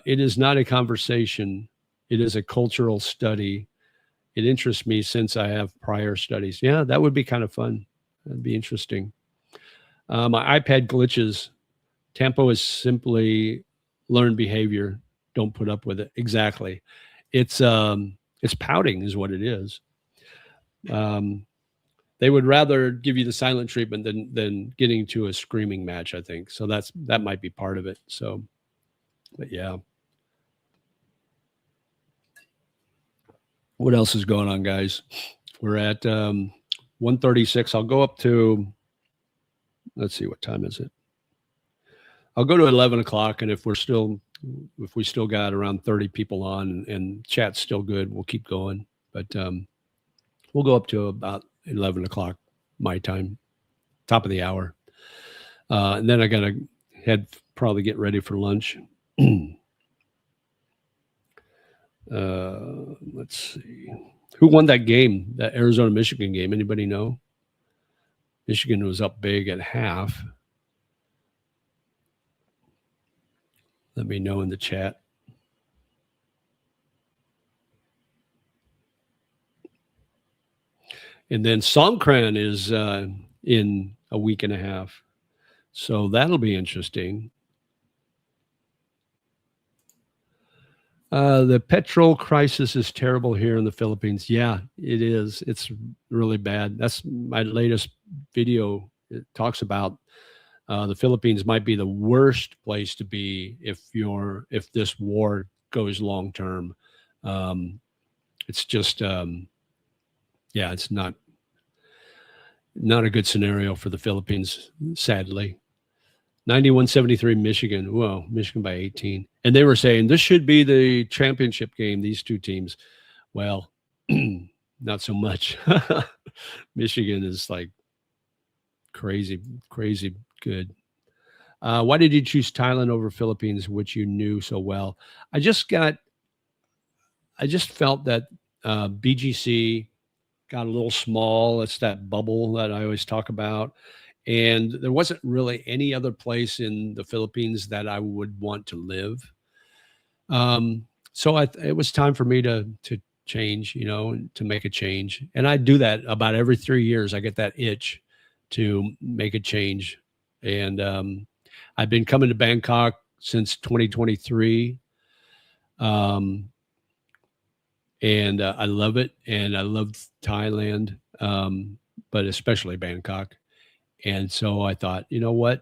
Speaker 1: It is not a conversation. It is a cultural study. It interests me since I have prior studies. Yeah, that would be kind of fun. That'd be interesting. My iPad glitches. Tempo is simply learned behavior. Don't put up with it. Exactly. It's pouting is what it is. they would rather give you the silent treatment than getting to a screaming match, I think. So that might be part of it. So, but yeah. What else is going on, guys? We're at 1:36. I'll go up to, let's see, what time is it? I'll go to 11 o'clock, and if we still got around 30 people on and chat's still good, we'll keep going. But we'll go up to about 11 o'clock my time, top of the hour. And then I got to probably get ready for lunch. Let's see. Who won that game, that Arizona-Michigan game? Anybody know? Michigan was up big at half. Let me know in the chat. And then Songkran is in a week and a half. So that'll be interesting. The petrol crisis is terrible here in the Philippines. Yeah, it is. It's really bad. That's my latest video. It talks about the Philippines might be the worst place to be if this war goes long term. It's just it's not a good scenario for the Philippines, sadly. 91-73 Michigan. Well, Michigan by 18. And they were saying this should be the championship game, these two teams. Well, not so much. Michigan is like crazy good. Why did you choose Thailand over Philippines, which you knew so well? I just felt that BGC got a little small. It's that bubble that I always talk about. And there wasn't really any other place in the Philippines that I would want to live. So it was time for me to change, to make a change. And I do that about every 3 years. I get that itch to make a change. And I've been coming to Bangkok since 2023. And I love it. And I love Thailand, but especially Bangkok. And so I thought, you know what,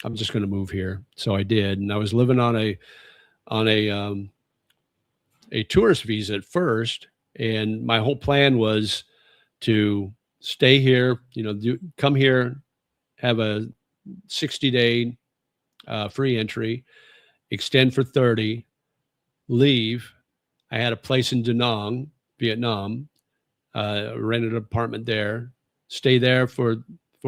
Speaker 1: I'm just going to move here. So I did. And I was living on a tourist visa at first. And my whole plan was to stay here, come here, have a 60-day free entry, extend for 30, leave. I had a place in Da Nang, Vietnam, rented an apartment there, stay there for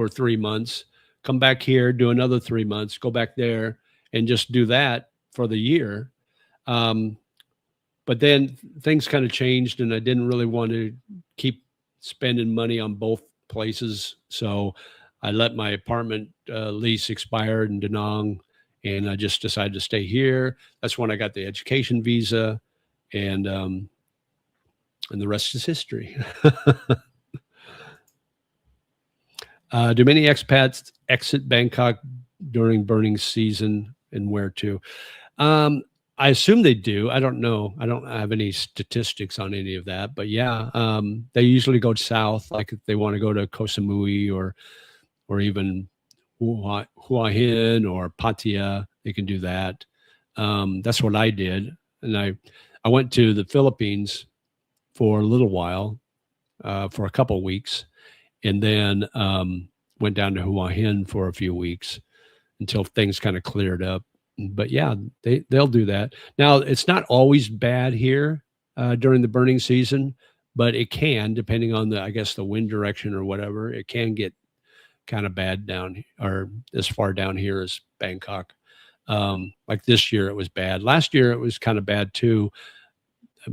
Speaker 1: 3 months, come back here, do another 3 months, go back there, and just do that for the year. But then things kind of changed, and I didn't really want to keep spending money on both places. So I let my apartment lease expire in Da Nang, and I just decided to stay here. That's when I got the education visa, and the rest is history. Do many expats exit Bangkok during burning season, and where to? I assume they do. I don't know. I don't have any statistics on any of that, but yeah, they usually go south, like if they want to go to Koh Samui or even Hua Hin or Pattaya, they can do that. That's what I did. And I went to the Philippines for a little while, for a couple of weeks, and then went down to Hua Hin for a few weeks until things kind of cleared up. But yeah, they'll do that. Now, it's not always bad here during the burning season, but it can, depending on the wind direction or whatever, it can get kind of bad down, or as far down here as Bangkok. Like this year, it was bad. Last year, it was kind of bad too.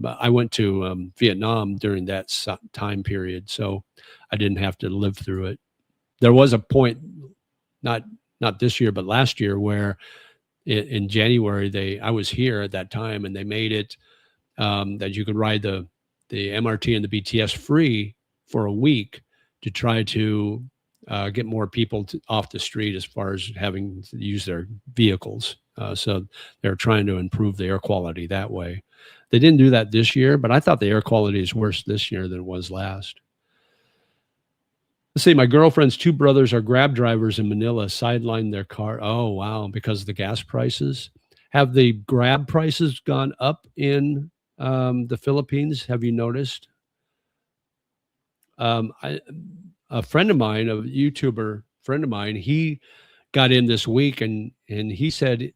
Speaker 1: I went to Vietnam during that time period, so I didn't have to live through it. There was a point, not this year, but last year, where in January, I was here at that time, and they made it that you could ride the MRT and the BTS free for a week to try to get more people off the street as far as having to use their vehicles. So they're trying to improve the air quality that way. They didn't do that this year, but I thought the air quality is worse this year than it was last. Let's see. My girlfriend's two brothers are Grab drivers in Manila, sidelined their car. Oh, wow. Because of the gas prices. Have the Grab prices gone up in the Philippines? Have you noticed? I, a friend of mine, a YouTuber friend of mine, he got in this week and he said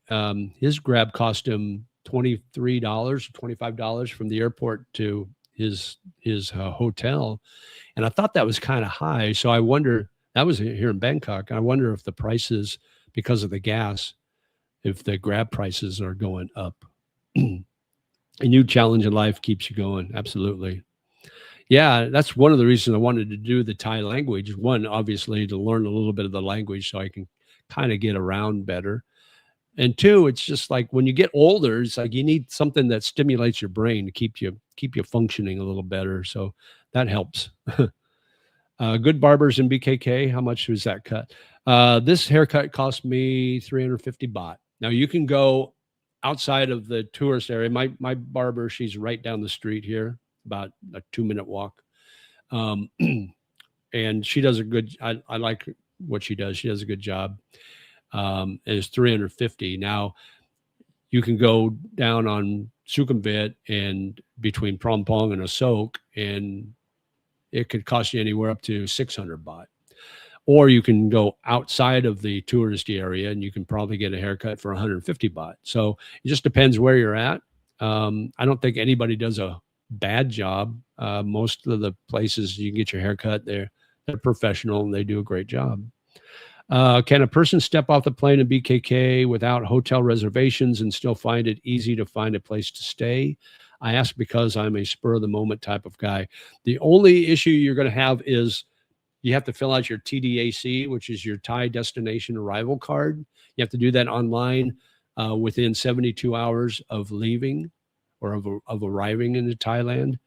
Speaker 1: his Grab cost him $23, $25 from the airport to his hotel. And I thought that was kind of high. So I wonder, that was here in Bangkok. I wonder if the prices, because of the gas, if the Grab prices are going up. A new challenge in life keeps you going. Absolutely. Yeah, that's one of the reasons I wanted to do the Thai language. One, obviously, to learn a little bit of the language so I can kind of get around better. And two, it's just like when you get older, it's like you need something that stimulates your brain to keep you functioning a little better. So that helps. Good barbers in BKK. How much was that cut? This haircut cost me 350 baht. Now you can go outside of the tourist area. My barber, she's right down the street here, about a 2-minute walk. And she does a good. I like what she does. She does a good job. And it's 350. Now you can go down on Sukhumvit and between Prompong and Asok, and it could cost you anywhere up to 600 baht. Or you can go outside of the touristy area and you can probably get a haircut for 150 baht. So it just depends where you're at. I don't think anybody does a bad job. Most of the places you can get your haircut, they're professional and they do a great job. Can a person step off the plane in BKK without hotel reservations and still find it easy to find a place to stay? I ask because I'm a spur of the moment type of guy. The only issue you're going to have is you have to fill out your TDAC, which is your Thai destination arrival card. You have to do that online within 72 hours of leaving or of arriving into Thailand.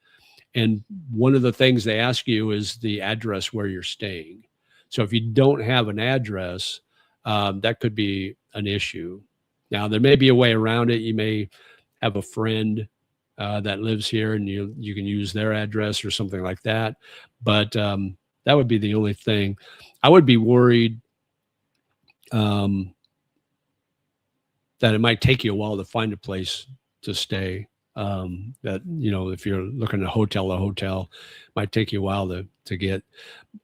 Speaker 1: And one of the things they ask you is the address where you're staying. So if you don't have an address, that could be an issue. Now, there may be a way around it. You may have a friend that lives here and you can use their address or something like that. But that would be the only thing. I would be worried that it might take you a while to find a place to stay. That, if you're looking at a hotel, it might take you a while to get.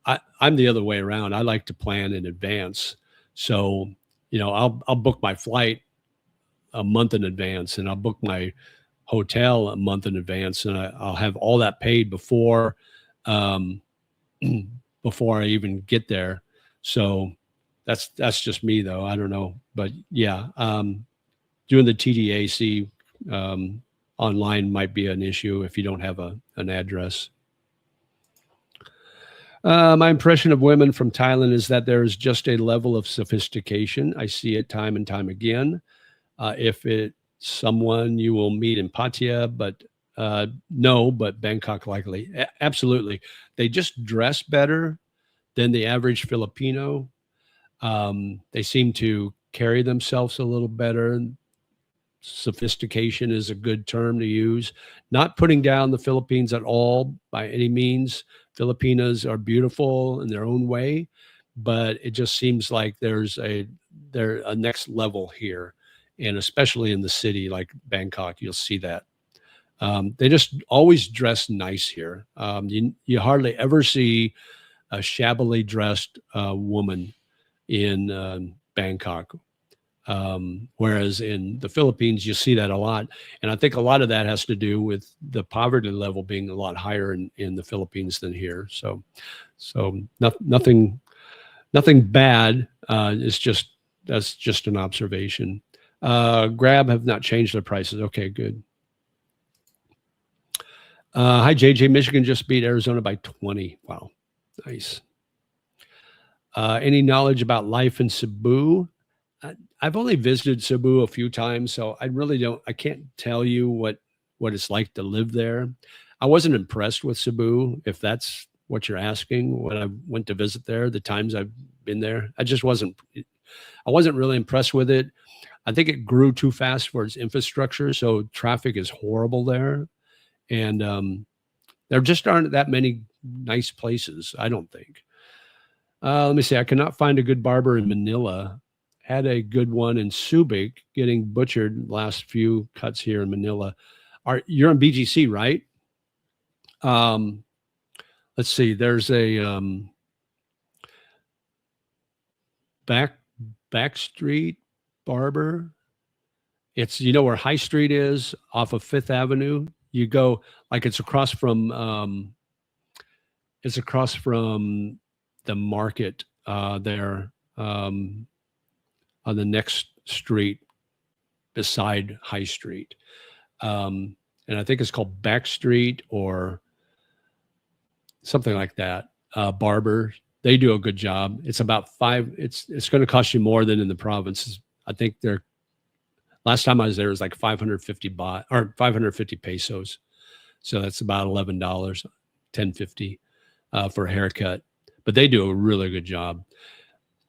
Speaker 1: I'm the other way around. I like to plan in advance. So, I'll book my flight a month in advance and I'll book my hotel a month in advance and I'll have all that paid before before I even get there. So that's just me though. I don't know, but yeah, doing the TDAC online might be an issue if you don't have an address. My impression of women from Thailand is that there is just a level of sophistication. I see it time and time again. If it's someone you will meet in Pattaya, but no, but Bangkok likely. Absolutely. They just dress better than the average Filipino. They seem to carry themselves a little better. Sophistication is a good term to use. Not putting down the Philippines at all by any means. Filipinas are beautiful in their own way, but it just seems like there's a next level here. And especially in the city like Bangkok, you'll see that. They just always dress nice here. You hardly ever see a shabbily dressed woman in Bangkok. Whereas in the Philippines, you see that a lot. And I think a lot of that has to do with the poverty level being a lot higher in the Philippines than here. So nothing bad. That's just an observation. Grab have not changed their prices. Okay, good. Hi, JJ. Michigan just beat Arizona by 20. Wow. Nice. Any knowledge about life in Cebu? I've only visited Cebu a few times, so I can't tell you what it's like to live there. I wasn't impressed with Cebu, if that's what you're asking, when I went to visit there, the times I've been there. I wasn't really impressed with it. I think it grew too fast for its infrastructure, so traffic is horrible there. And there just aren't that many nice places, I don't think. Let me see. I cannot find a good barber in Manila. Had a good one in Subic, getting butchered last few cuts here in Manila. You're in BGC, right? Um, let's see. There's a back street barber. It's where High Street is off of Fifth Avenue. You go like it's across from the market there on the next street beside High Street. And I think it's called Back Street or something like that. Barber, they do a good job. It's about it's going to cost you more than in the provinces. I think last time I was there, it was like 550 baht or 550 pesos. So that's about $11, $10.50 for a haircut. But they do a really good job.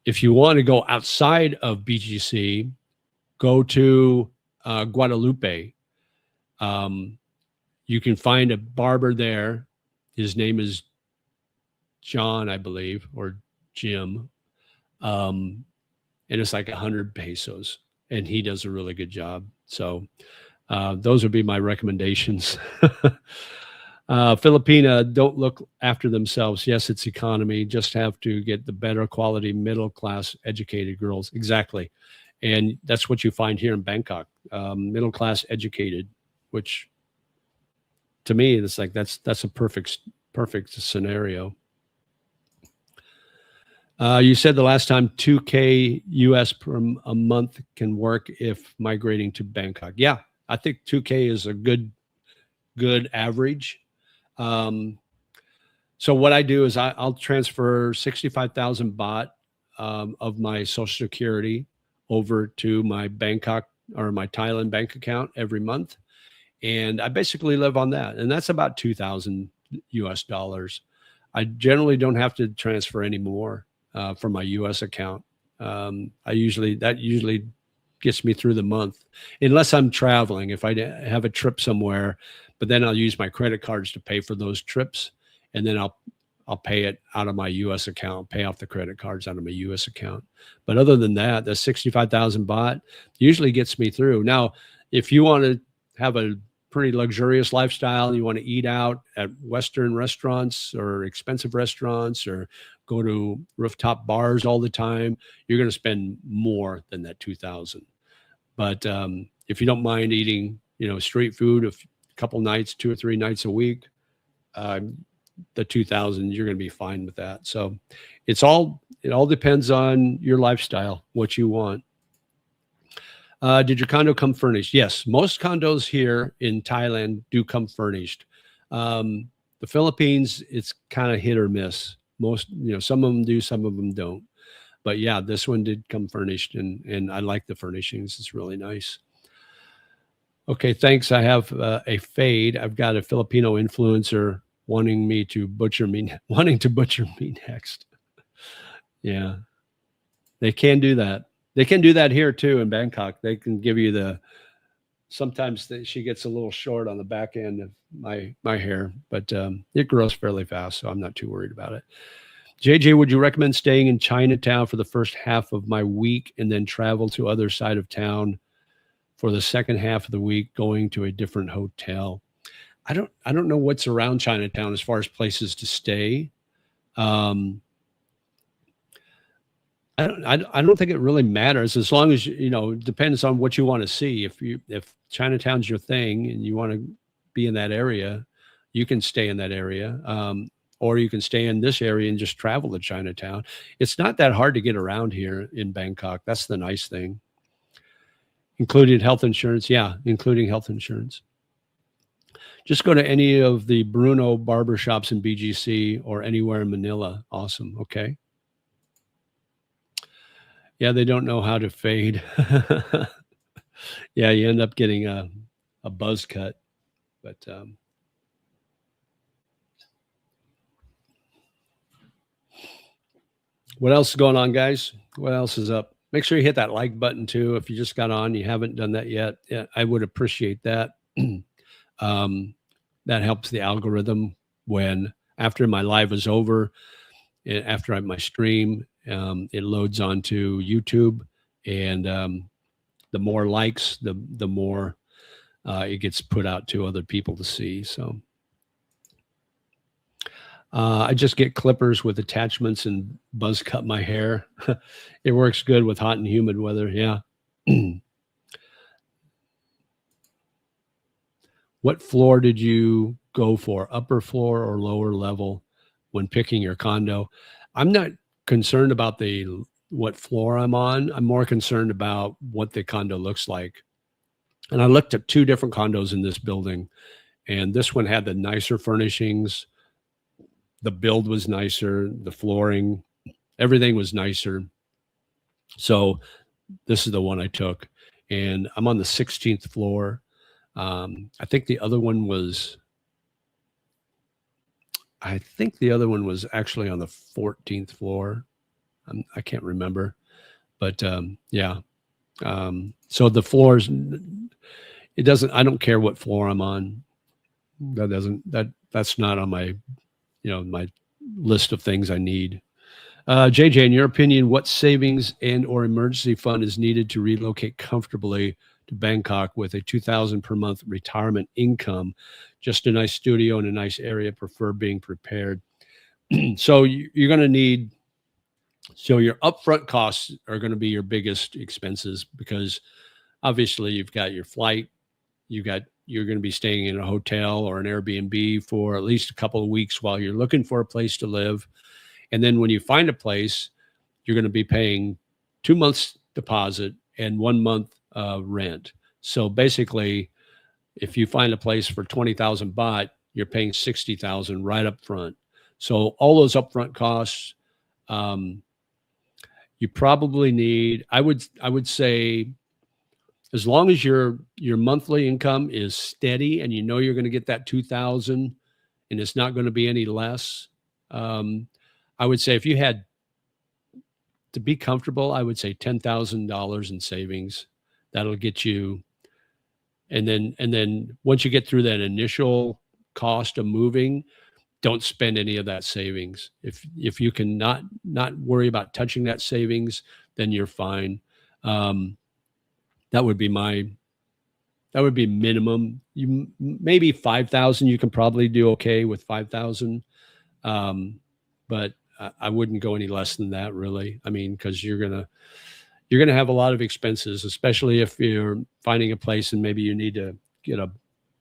Speaker 1: If you want to go outside of BGC, go to Guadalupe. You can find a barber there. His name is John, I believe, or Jim. And it's like 100 pesos. And he does a really good job. So those would be my recommendations. Filipina don't look after themselves. Yes, it's economy. Just have to get the better quality middle class educated girls. Exactly. And that's what you find here in Bangkok. Middle class educated, which to me, it's like that's a perfect scenario. You said the last time 2K US per a month can work if migrating to Bangkok. Yeah, I think 2K is a good average. So what I do is I'll transfer 65,000 baht of my Social Security over to my Bangkok or my Thailand bank account every month. And I basically live on that. And that's about 2,000 US dollars. I generally don't have to transfer any more from my US account. That usually gets me through the month, unless I'm traveling. If I have a trip somewhere, but then I'll use my credit cards to pay for those trips, and then I'll pay it out of my U.S. account, pay off the credit cards out of my U.S. account. But other than that, the 65,000 baht usually gets me through. Now, if you want to have a pretty luxurious lifestyle, you want to eat out at Western restaurants or expensive restaurants or go to rooftop bars all the time, you're going to spend more than that 2,000. But if you don't mind eating, street food a couple nights, 2 or 3 nights a week, the 2,000, you're going to be fine with that. So it all depends on your lifestyle, what you want. Did your condo come furnished? Yes, most condos here in Thailand do come furnished. The Philippines, it's kind of hit or miss. Most, some of them do, some of them don't. But yeah, this one did come furnished, and I like the furnishings. It's really nice. Okay, thanks. I have a fade. I've got a Filipino influencer wanting to butcher me next. Yeah, they can do that. They can do that here too in Bangkok. They can give you sometimes she gets a little short on the back end of my hair, but it grows fairly fast, so I'm not too worried about it. JJ, would you recommend staying in Chinatown for the first half of my week and then travel to other side of town for the second half of the week, going to a different hotel? I don't know what's around Chinatown as far as places to stay. I don't think it really matters, as long as it depends on what you want to see. If Chinatown's your thing and you want to be in that area, you can stay in that area. Or you can stay in this area and just travel to Chinatown. It's not that hard to get around here in Bangkok. That's the nice thing. Including health insurance. Yeah, including health insurance. Just go to any of the Bruno barbershops in BGC or anywhere in Manila. Awesome. Okay. Yeah, they don't know how to fade. Yeah, you end up getting a buzz cut. But what else is going on, guys? What else is up? Make sure you hit that like button too. If you just got on, you haven't done that yet, I would appreciate that. That helps the algorithm when after my live is over, after my stream, it loads onto YouTube, and the more likes, the more it gets put out to other people to see. So I just get clippers with attachments and buzz cut my hair. It works good with hot and humid weather. Yeah. What floor did you go for, upper floor or lower level, when picking your condo? I'm not concerned about what floor I'm on. I'm more concerned about what the condo looks like. And I looked at 2 different condos in this building, and this one had the nicer furnishings. The build was nicer, the flooring, everything was nicer. So this is the one I took, and I'm on the 16th floor. I think the other one was actually on the 14th floor. I can't remember, but yeah. So the floors, I don't care what floor I'm on. That's not on my, my list of things I need. JJ, in your opinion, what savings and or emergency fund is needed to relocate comfortably to Bangkok with a $2,000 per month retirement income? Just a nice studio in a nice area, prefer being prepared. So you're going to need, so your upfront costs are going to be your biggest expenses, because obviously you've got your flight, you're going to be staying in a hotel or an Airbnb for at least a couple of weeks while you're looking for a place to live. And then when you find a place, you're going to be paying 2 months deposit and 1 month rent. So basically, if you find a place for 20,000 baht, you're paying 60,000 right up front. So all those upfront costs, you probably need, I would say, as long as your monthly income is steady and you're going to get that 2,000 and it's not going to be any less, I would say if you had to be comfortable, I would say $10,000 in savings. That'll get you. And then once you get through that initial cost of moving, don't spend any of that savings. If you can not worry about touching that savings, then you're fine. That would be minimum. You maybe 5,000. You can probably do okay with 5,000, but I wouldn't go any less than that, really. I mean, because you're gonna have a lot of expenses, especially if you're finding a place and maybe you need to get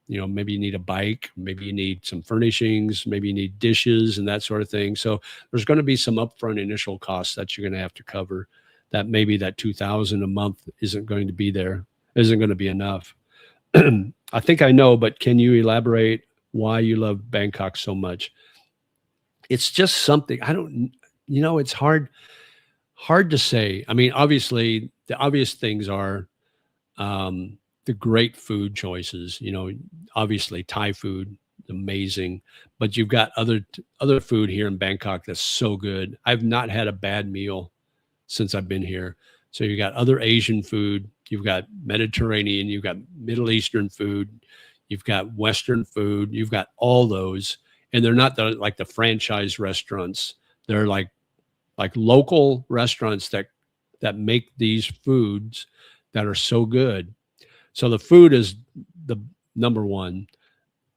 Speaker 1: maybe you need a bike, maybe you need some furnishings, maybe you need dishes and that sort of thing. So there's going to be some upfront initial costs that you're going to have to cover. That maybe that 2,000 a month isn't going to be enough. I think I know, but can you elaborate why you love Bangkok so much? It's just something it's hard to say. I mean, obviously the obvious things are the great food choices. Obviously Thai food, amazing, but you've got other food here in Bangkok that's so good. I've not had a bad meal since I've been here. So you've got other Asian food, you've got Mediterranean, you've got Middle Eastern food, you've got Western food, you've got all those, and they're not like the franchise restaurants. They're like local restaurants that make these foods that are so good. So the food is the number one.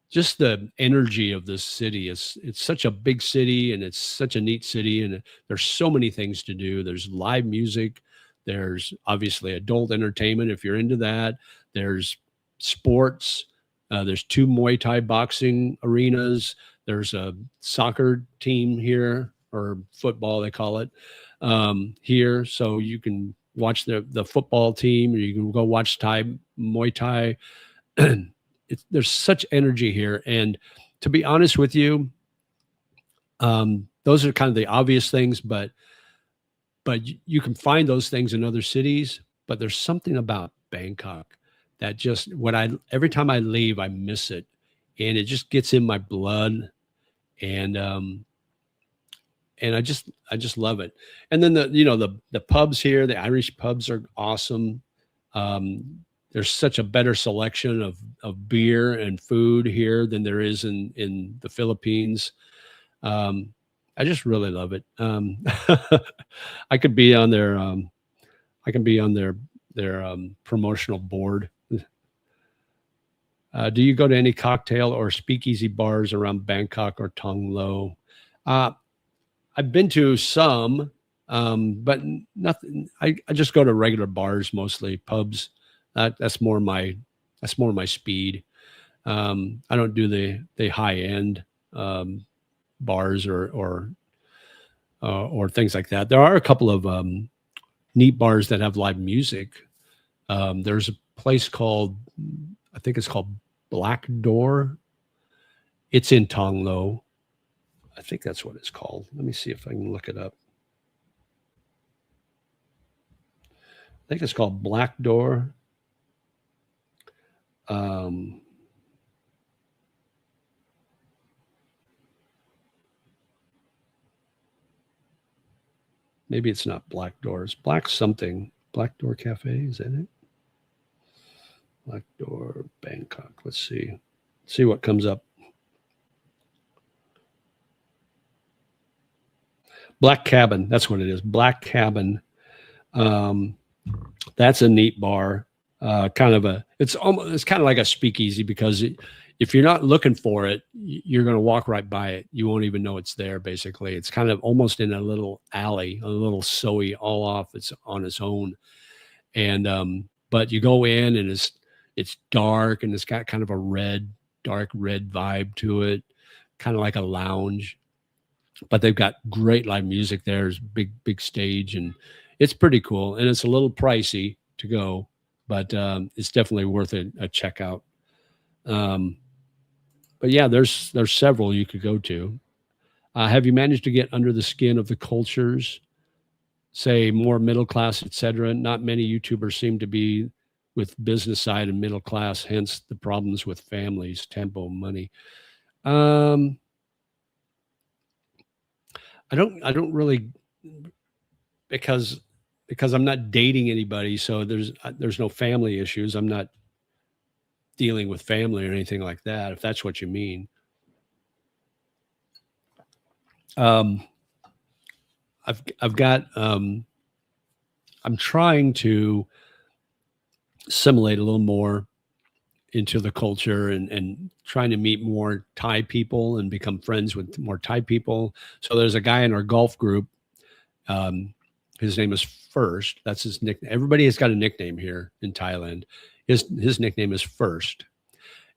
Speaker 1: Just the energy of this city it's such a big city, and it's such a neat city, and there's so many things to do. There's live music, there's obviously adult entertainment if you're into that, there's sports, there's 2 Muay Thai boxing arenas, there's a soccer team here, or football they call it, here, so you can watch the football team, or you can go watch Muay Thai. There's such energy here, and to be honest with you, those are kind of the obvious things, but you can find those things in other cities. But there's something about Bangkok that just, every time I leave, I miss it, and it just gets in my blood, and I just love it. And then the pubs here, the Irish pubs are awesome. There's such a better selection of beer and food here than there is in the Philippines. I just really love it. I could be on their I can be on their promotional board. Do you go to any cocktail or speakeasy bars around Bangkok or Tong Lo? Uh, I've been to some, but nothing. I just go to regular bars mostly, pubs. That's more my speed. I don't do the high end bars or things like that. There are a couple of neat bars that have live music. There's a place called, I think it's called Black Door. It's in Tong Lo. I think that's what it's called. Let me see if I can look it up. I think it's called Black Door. Maybe it's not Black Doors. Black something. Black Door Cafe, is that it? Black Door, Bangkok. Let's see. See what comes up. Black Cabin. That's what it is. Black Cabin. That's a neat bar. It's kind of like a speakeasy because if you're not looking for it, you're going to walk right by it. You won't even know it's there. Basically, it's kind of almost in a little alley, a little soy all off. It's on its own, and but you go in and it's dark and it's got kind of a dark red vibe to it, kind of like a lounge. But they've got great live music there. There's big stage, and it's pretty cool. And it's a little pricey to go, but it's definitely worth a check out. But yeah, there's several you could go to. Have you managed to get under the skin of the cultures, say more middle class, etc.? Not many YouTubers seem to be with business side and middle class, hence the problems with families, tempo, money. I don't really, because I'm not dating anybody, so there's no family issues. I'm not dealing with family or anything like that, if that's what you mean. I'm trying to assimilate a little more into the culture and trying to meet more Thai people and become friends with more Thai people. So there's a guy in our golf group. His name is First. That's his nickname. Everybody has got a nickname here in Thailand. His nickname is First.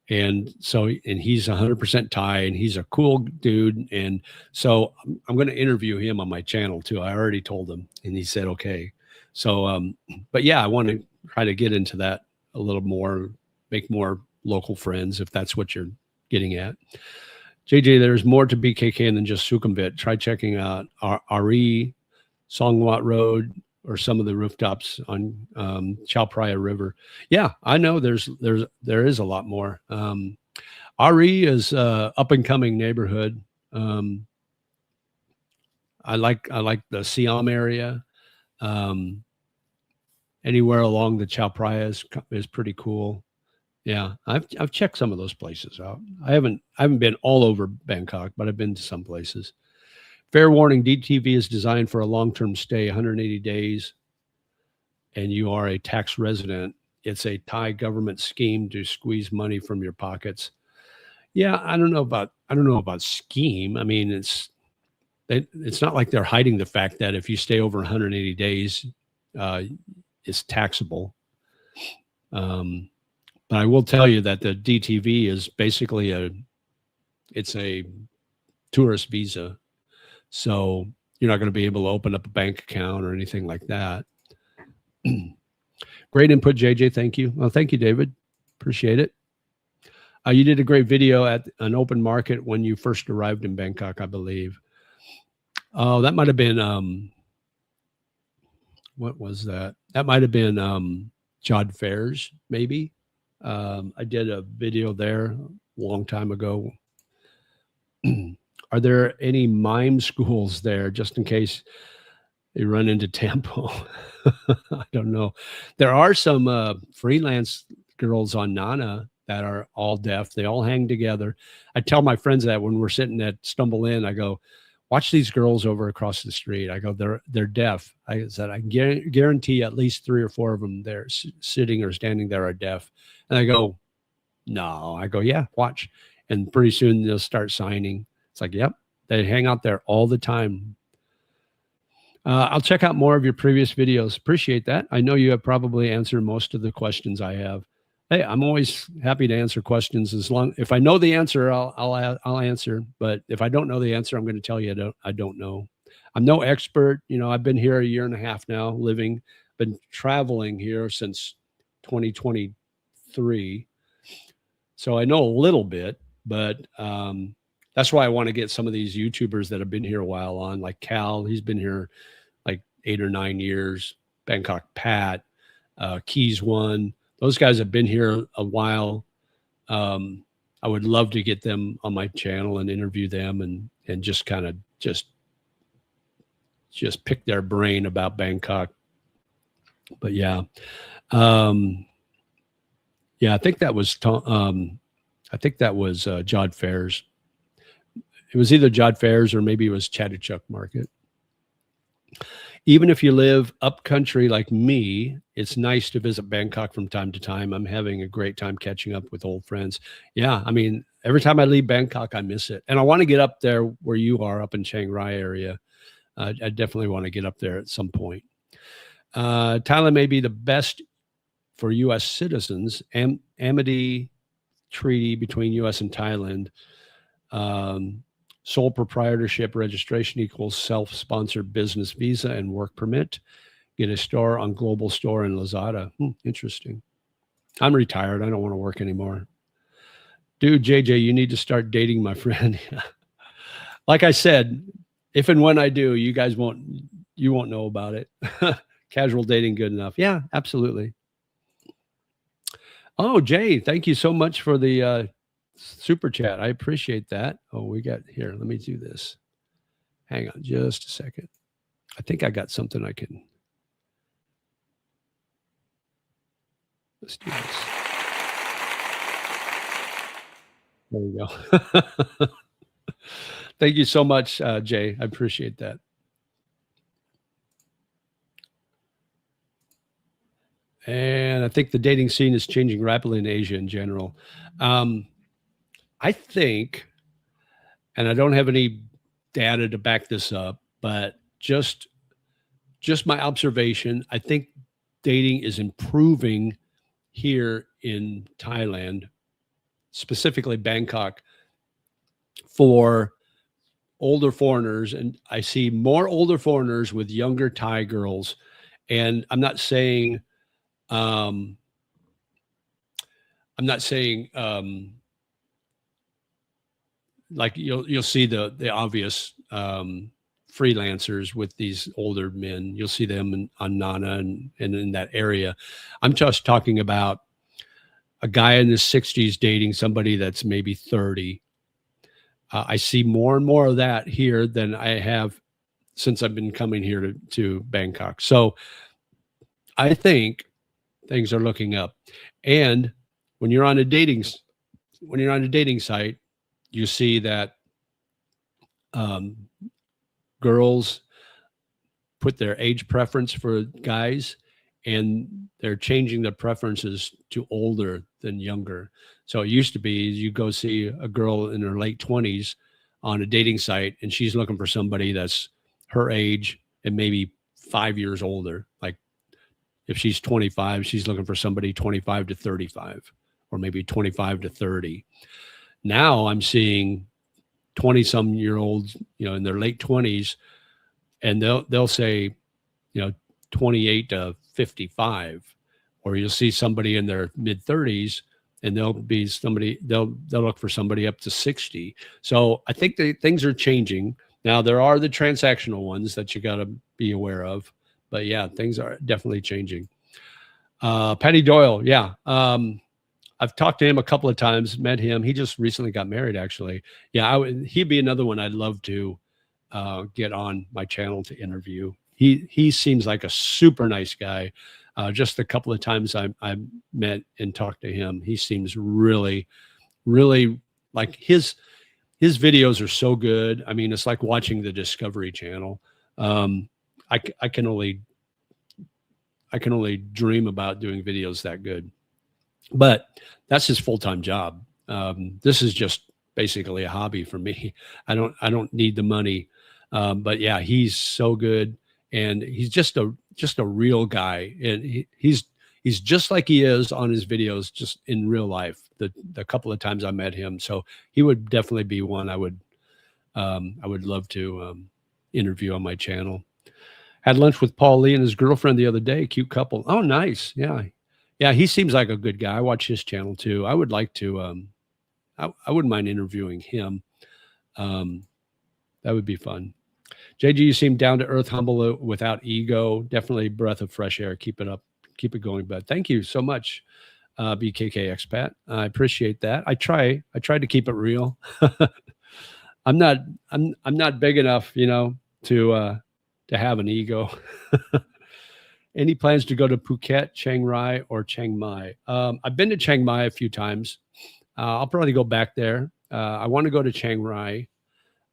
Speaker 1: And he's 100% Thai, and he's a cool dude. And so I'm going to interview him on my channel too. I already told him, and he said, okay. So, but yeah, I want to try to get into that a little more, make more local friends, if that's what you're getting at. JJ, there's more to BKK than just Sukhumvit. Try checking out RE, Songwat Road, or some of the rooftops on Chao Phraya River. Yeah, I know there is a lot more. RE is up and coming neighborhood. I like the Siam area. Anywhere along the Chao Phraya is pretty cool. Yeah, I've checked some of those places out. I haven't been all over Bangkok, but I've been to some places. Fair warning, DTV is designed for a long-term stay, 180 days, and you are a tax resident. It's a Thai government scheme to squeeze money from your pockets. Yeah, I don't know about scheme. I mean, it's not like they're hiding the fact that if you stay over 180 days, it's taxable. But I will tell you that the DTV is basically it's a tourist visa. So you're not going to be able to open up a bank account or anything like that. Great input, JJ. Thank you. Well, thank you, David. Appreciate it. You did a great video at an open market when you first arrived in Bangkok, I believe. Oh, that might have been, what was that? That might have been Jod Fairs, maybe. I did a video there a long time ago. Are there any mime schools there, just in case they run into tempo? I don't know. There are some freelance girls on Nana that are all deaf. They all hang together. I tell my friends that when we're sitting at Stumble Inn, I go, watch these girls over across the street. I go, they're deaf. I said, I guarantee at least 3 or 4 of them there sitting or standing there are deaf. And I go, no. I go, yeah, watch. And pretty soon they'll start signing. It's like, yep, they hang out there all the time. I'll check out more of your previous videos. Appreciate that. I know you have probably answered most of the questions I have. Hey, I'm always happy to answer questions if I know the answer, I'll answer. But if I don't know the answer, I'm going to tell you I don't know. I'm no expert. You know, I've been here a year and a half now, been traveling here since 2023. So I know a little bit, but that's why I want to get some of these YouTubers that have been here a while on, like Cal. He's been here like 8 or 9 years. Bangkok Pat, Keys One. Those guys have been here a while. I would love to get them on my channel and interview them and just kind of just pick their brain about Bangkok. But yeah, yeah, I think that was Jod Fairs. It was either Jod Fairs or maybe it was Chatuchak Market. Even if you live up country like me, it's nice to visit Bangkok from time to time. I'm having a great time catching up with old friends. Yeah, I mean, every time I leave Bangkok, I miss it. And I want to get up there where you are, up in Chiang Mai area. I definitely want to get up there at some point. Thailand may be the best for U.S. citizens. Amity Treaty between U.S. and Thailand. Sole proprietorship registration equals self-sponsored business visa and work permit. Get a store on Global Store and Lazada. Interesting. I'm retired. I don't want to work anymore. Dude, JJ, you need to start dating my friend. Like I said, if and when I do, you guys won't know about it. Casual dating good enough. Yeah, absolutely. Oh, Jay, thank you so much for the super chat. I appreciate that. Oh, we got here. Let me do this. Hang on just a second. I think I got something I can. Let's do this. There we go. Thank you so much, Jay. I appreciate that. And I think the dating scene is changing rapidly in Asia in general. I think, and I don't have any data to back this up, but just my observation, I think dating is improving here in Thailand, specifically Bangkok, for older foreigners. And I see more older foreigners with younger Thai girls. And I'm not saying like you'll see the obvious freelancers with these older men. You'll see them on Nana and in that area. I'm just talking about a guy in his 60s dating somebody that's maybe 30. I see more and more of that here than I have since I've been coming here to Bangkok. So I think things are looking up. And when you're on a dating site, you see that girls put their age preference for guys, and they're changing their preferences to older than younger. So it used to be you go see a girl in her late 20s on a dating site, and she's looking for somebody that's her age and maybe 5 years older. Like if she's 25, she's looking for somebody 25 to 35 or maybe 25 to 30. Now I'm seeing 20-some-year-olds, in their late 20s, and they'll say, 28 to 55, or you'll see somebody in their mid 30s, and they'll look for somebody up to 60. So I think things are changing. Now there are the transactional ones that you got to be aware of, but yeah, things are definitely changing. Patty Doyle, yeah. I've talked to him a couple of times, met him. He just recently got married, actually. Yeah, he'd be another one I'd love to get on my channel to interview. He seems like a super nice guy. Just a couple of times I met and talked to him, he seems really, really like his his videos are so good. I mean, it's like watching the Discovery Channel. I can only dream about doing videos that good, but that's his full-time job. This is just basically a hobby for me. I don't need the money. But yeah, he's so good, and he's just a real guy, and he's just like he is on his videos, just in real life. The couple of times I met him, so he would definitely be one I would love to interview on my channel. Had lunch with Paul Lee and his girlfriend the other day. Cute couple. Oh, nice. Yeah, yeah. He seems like a good guy. I watch his channel too. I would like to. I wouldn't mind interviewing him. That would be fun. JG, you seem down to earth, humble, without ego. Definitely a breath of fresh air. Keep it up. Keep it going, bud. Thank you so much, BKK Expat. I appreciate that. I try to keep it real. I'm not big enough, to have an ego. Any plans to go to Phuket, Chiang Rai, or Chiang Mai? I've been to Chiang Mai a few times. I'll probably go back there. I want to go to Chiang Rai.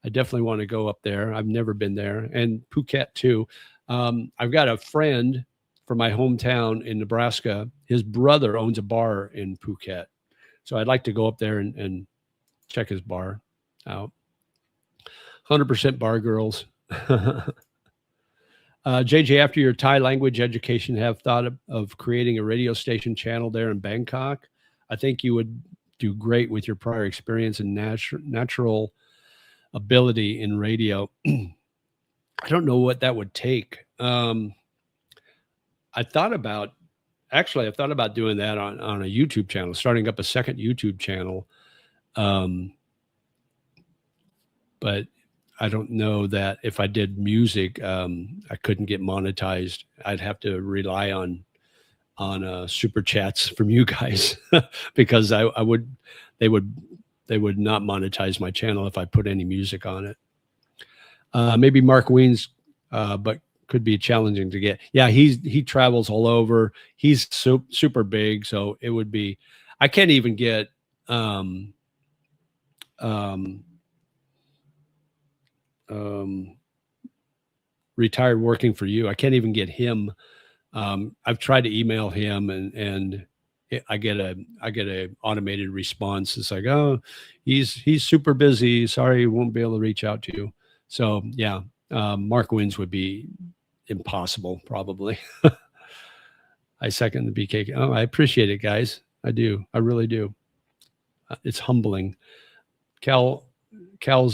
Speaker 1: I definitely want to go up there. I've never been there. And Phuket too. I've got a friend from my hometown in Nebraska. His brother owns a bar in Phuket. So I'd like to go up there and check his bar out. 100% bar girls. JJ, after your Thai language education, have thought of creating a radio station channel there in Bangkok? I think you would do great with your prior experience and natural ability in radio. I don't know what that would take. I thought about doing that on a YouTube channel, starting up a second YouTube channel. But I don't know that if I did music, I couldn't get monetized. I'd have to rely on super chats from you guys because they would not monetize my channel if I put any music on it. Maybe Mark Wiens, but could be challenging to get. Yeah, he travels all over. He's super big, so it would be. I can't even get retired working for you. I can't even get him. I've tried to email him and I get a automated response. It's like, oh, he's super busy. Sorry, he won't be able to reach out to you. So yeah, Mark Wiens would be impossible probably. I second the BK. Oh, I appreciate it, guys. I do. I really do. It's humbling. Cal's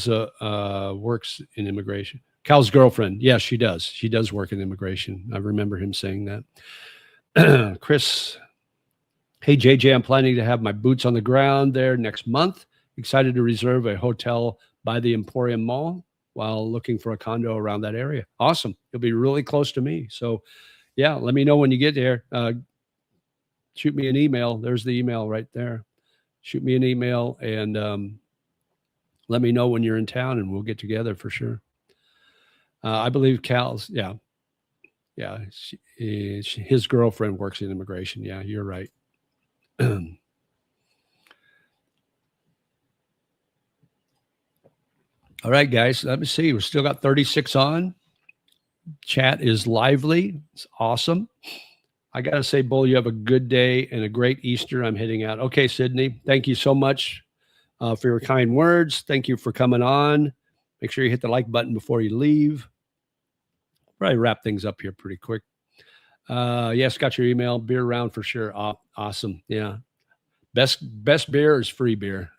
Speaker 1: works in immigration. Cal's girlfriend. Yes, she does. She does work in immigration. I remember him saying that. Chris, hey, JJ, I'm planning to have my boots on the ground there next month. Excited to reserve a hotel by the Emporium Mall while looking for a condo around that area. Awesome. You'll be really close to me. So yeah, let me know when you get there. Shoot me an email. There's the email right there. Shoot me an email and let me know when you're in town and we'll get together for sure. I believe Cal's, yeah. His girlfriend works in immigration. Yeah, you're right. All right, guys, let me see. We've still got 36 on. Chat is lively. It's awesome. I got to say, Bull, you have a good day and a great Easter. I'm heading out. Okay, Sydney, thank you so much for your kind words. Thank you for coming on. Make sure you hit the like button before you leave. Probably wrap things up here pretty quick. Yes, got your email. Beer round for sure. Awesome. Yeah. Best beer is free beer.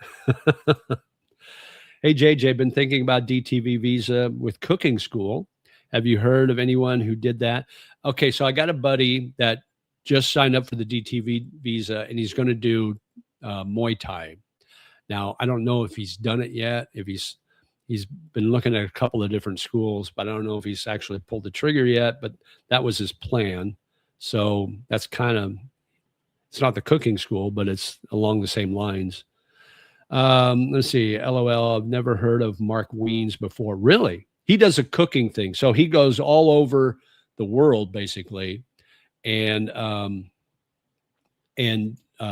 Speaker 1: Hey, JJ, been thinking about DTV visa with cooking school. Have you heard of anyone who did that? Okay, so I got a buddy that just signed up for the DTV visa, and he's going to do Muay Thai. Now, I don't know if he's done it yet, if he's been looking at a couple of different schools, but I don't know if he's actually pulled the trigger yet, but that was his plan. So that's kind of, it's not the cooking school, but it's along the same lines. Let's see. LOL. I've never heard of Mark Wiens before. Really? He does a cooking thing. So he goes all over the world basically and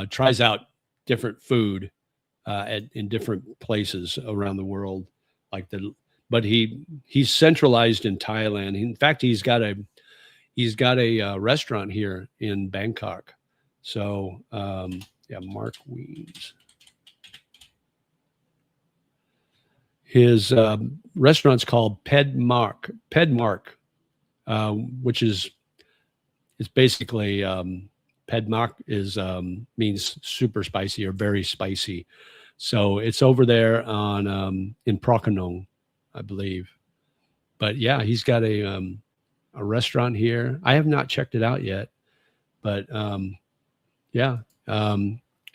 Speaker 1: tries out different food. in different places around the world, but he's centralized in Thailand. In fact, he's got a restaurant here in Bangkok. So yeah, Mark Weems. His restaurant's called Pedmark, which is basically Pedmark means super spicy or very spicy. So it's over there on in Prakanong, I believe. But yeah, he's got a restaurant here. I have not checked it out yet, but yeah,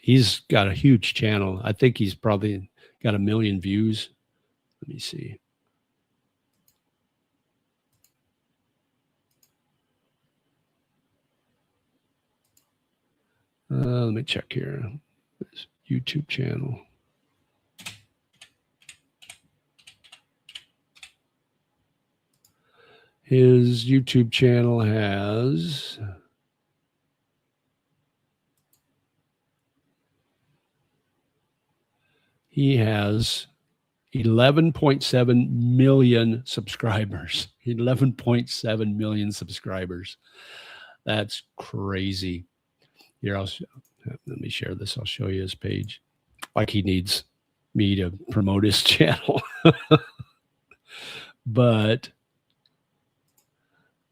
Speaker 1: he's got a huge channel. I think he's probably got 1 million views. Let me see. Let me check here. His YouTube channel. His YouTube channel has he has 11.7 million subscribers. 11.7 million subscribers. That's crazy. Here, let me share this. I'll show you his page. Like he needs me to promote his channel. But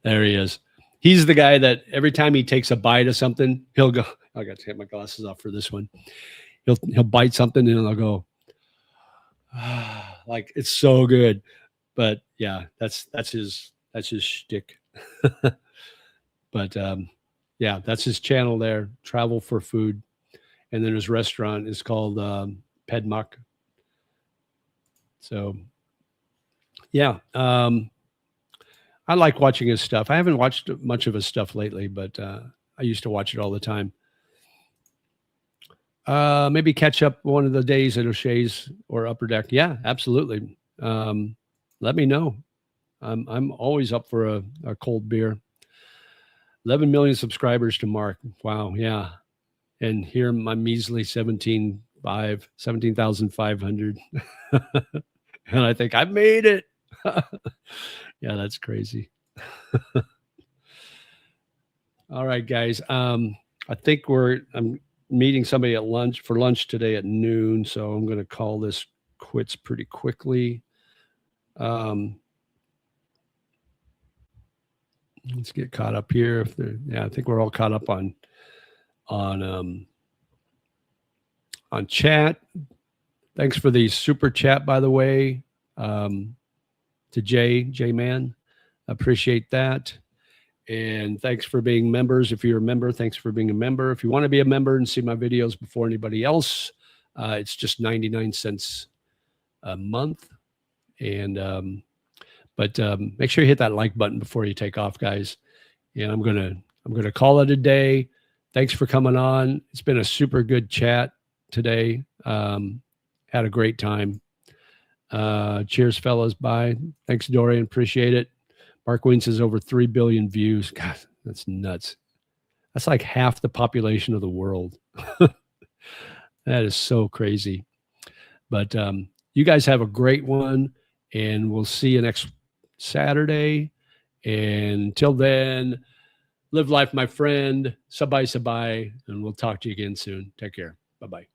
Speaker 1: there he is. He's the guy that every time he takes a bite of something, he'll go, I got to take my glasses off for this one. He'll bite something and I'll go, like it's so good. But yeah, that's his shtick. But yeah, that's his channel there, Travel for Food. And then his restaurant is called Pedmak. So yeah, I like watching his stuff. I haven't watched much of his stuff lately, but I used to watch it all the time. Maybe catch up one of the days at O'Shea's or Upper Deck. Yeah, absolutely. Let me know. I'm always up for a cold beer. 11 million subscribers to Mark. Wow. Yeah. And here my measly 17,500. And I think I've made it. Yeah, that's crazy. All right, guys. I think I'm meeting somebody at lunch today at noon. So I'm going to call this quits pretty quickly. Let's get caught up here. I think we're all caught up on chat. Thanks for the super chat, by the way, to J Man. Appreciate that. And thanks for being members. If you're a member, thanks for being a member. If you want to be a member and see my videos before anybody else, it's just 99 cents a month. And but make sure you hit that like button before you take off, guys. And I'm gonna call it a day. Thanks for coming on. It's been a super good chat today. Had a great time. Cheers, fellas. Bye. Thanks, Dorian. Appreciate it. Mark Wayne says over 3 billion views. God, that's nuts. That's like half the population of the world. That is so crazy. But you guys have a great one, and we'll see you next Saturday. And until then, live life, my friend. Sabai, sabai, and we'll talk to you again soon. Take care. Bye-bye.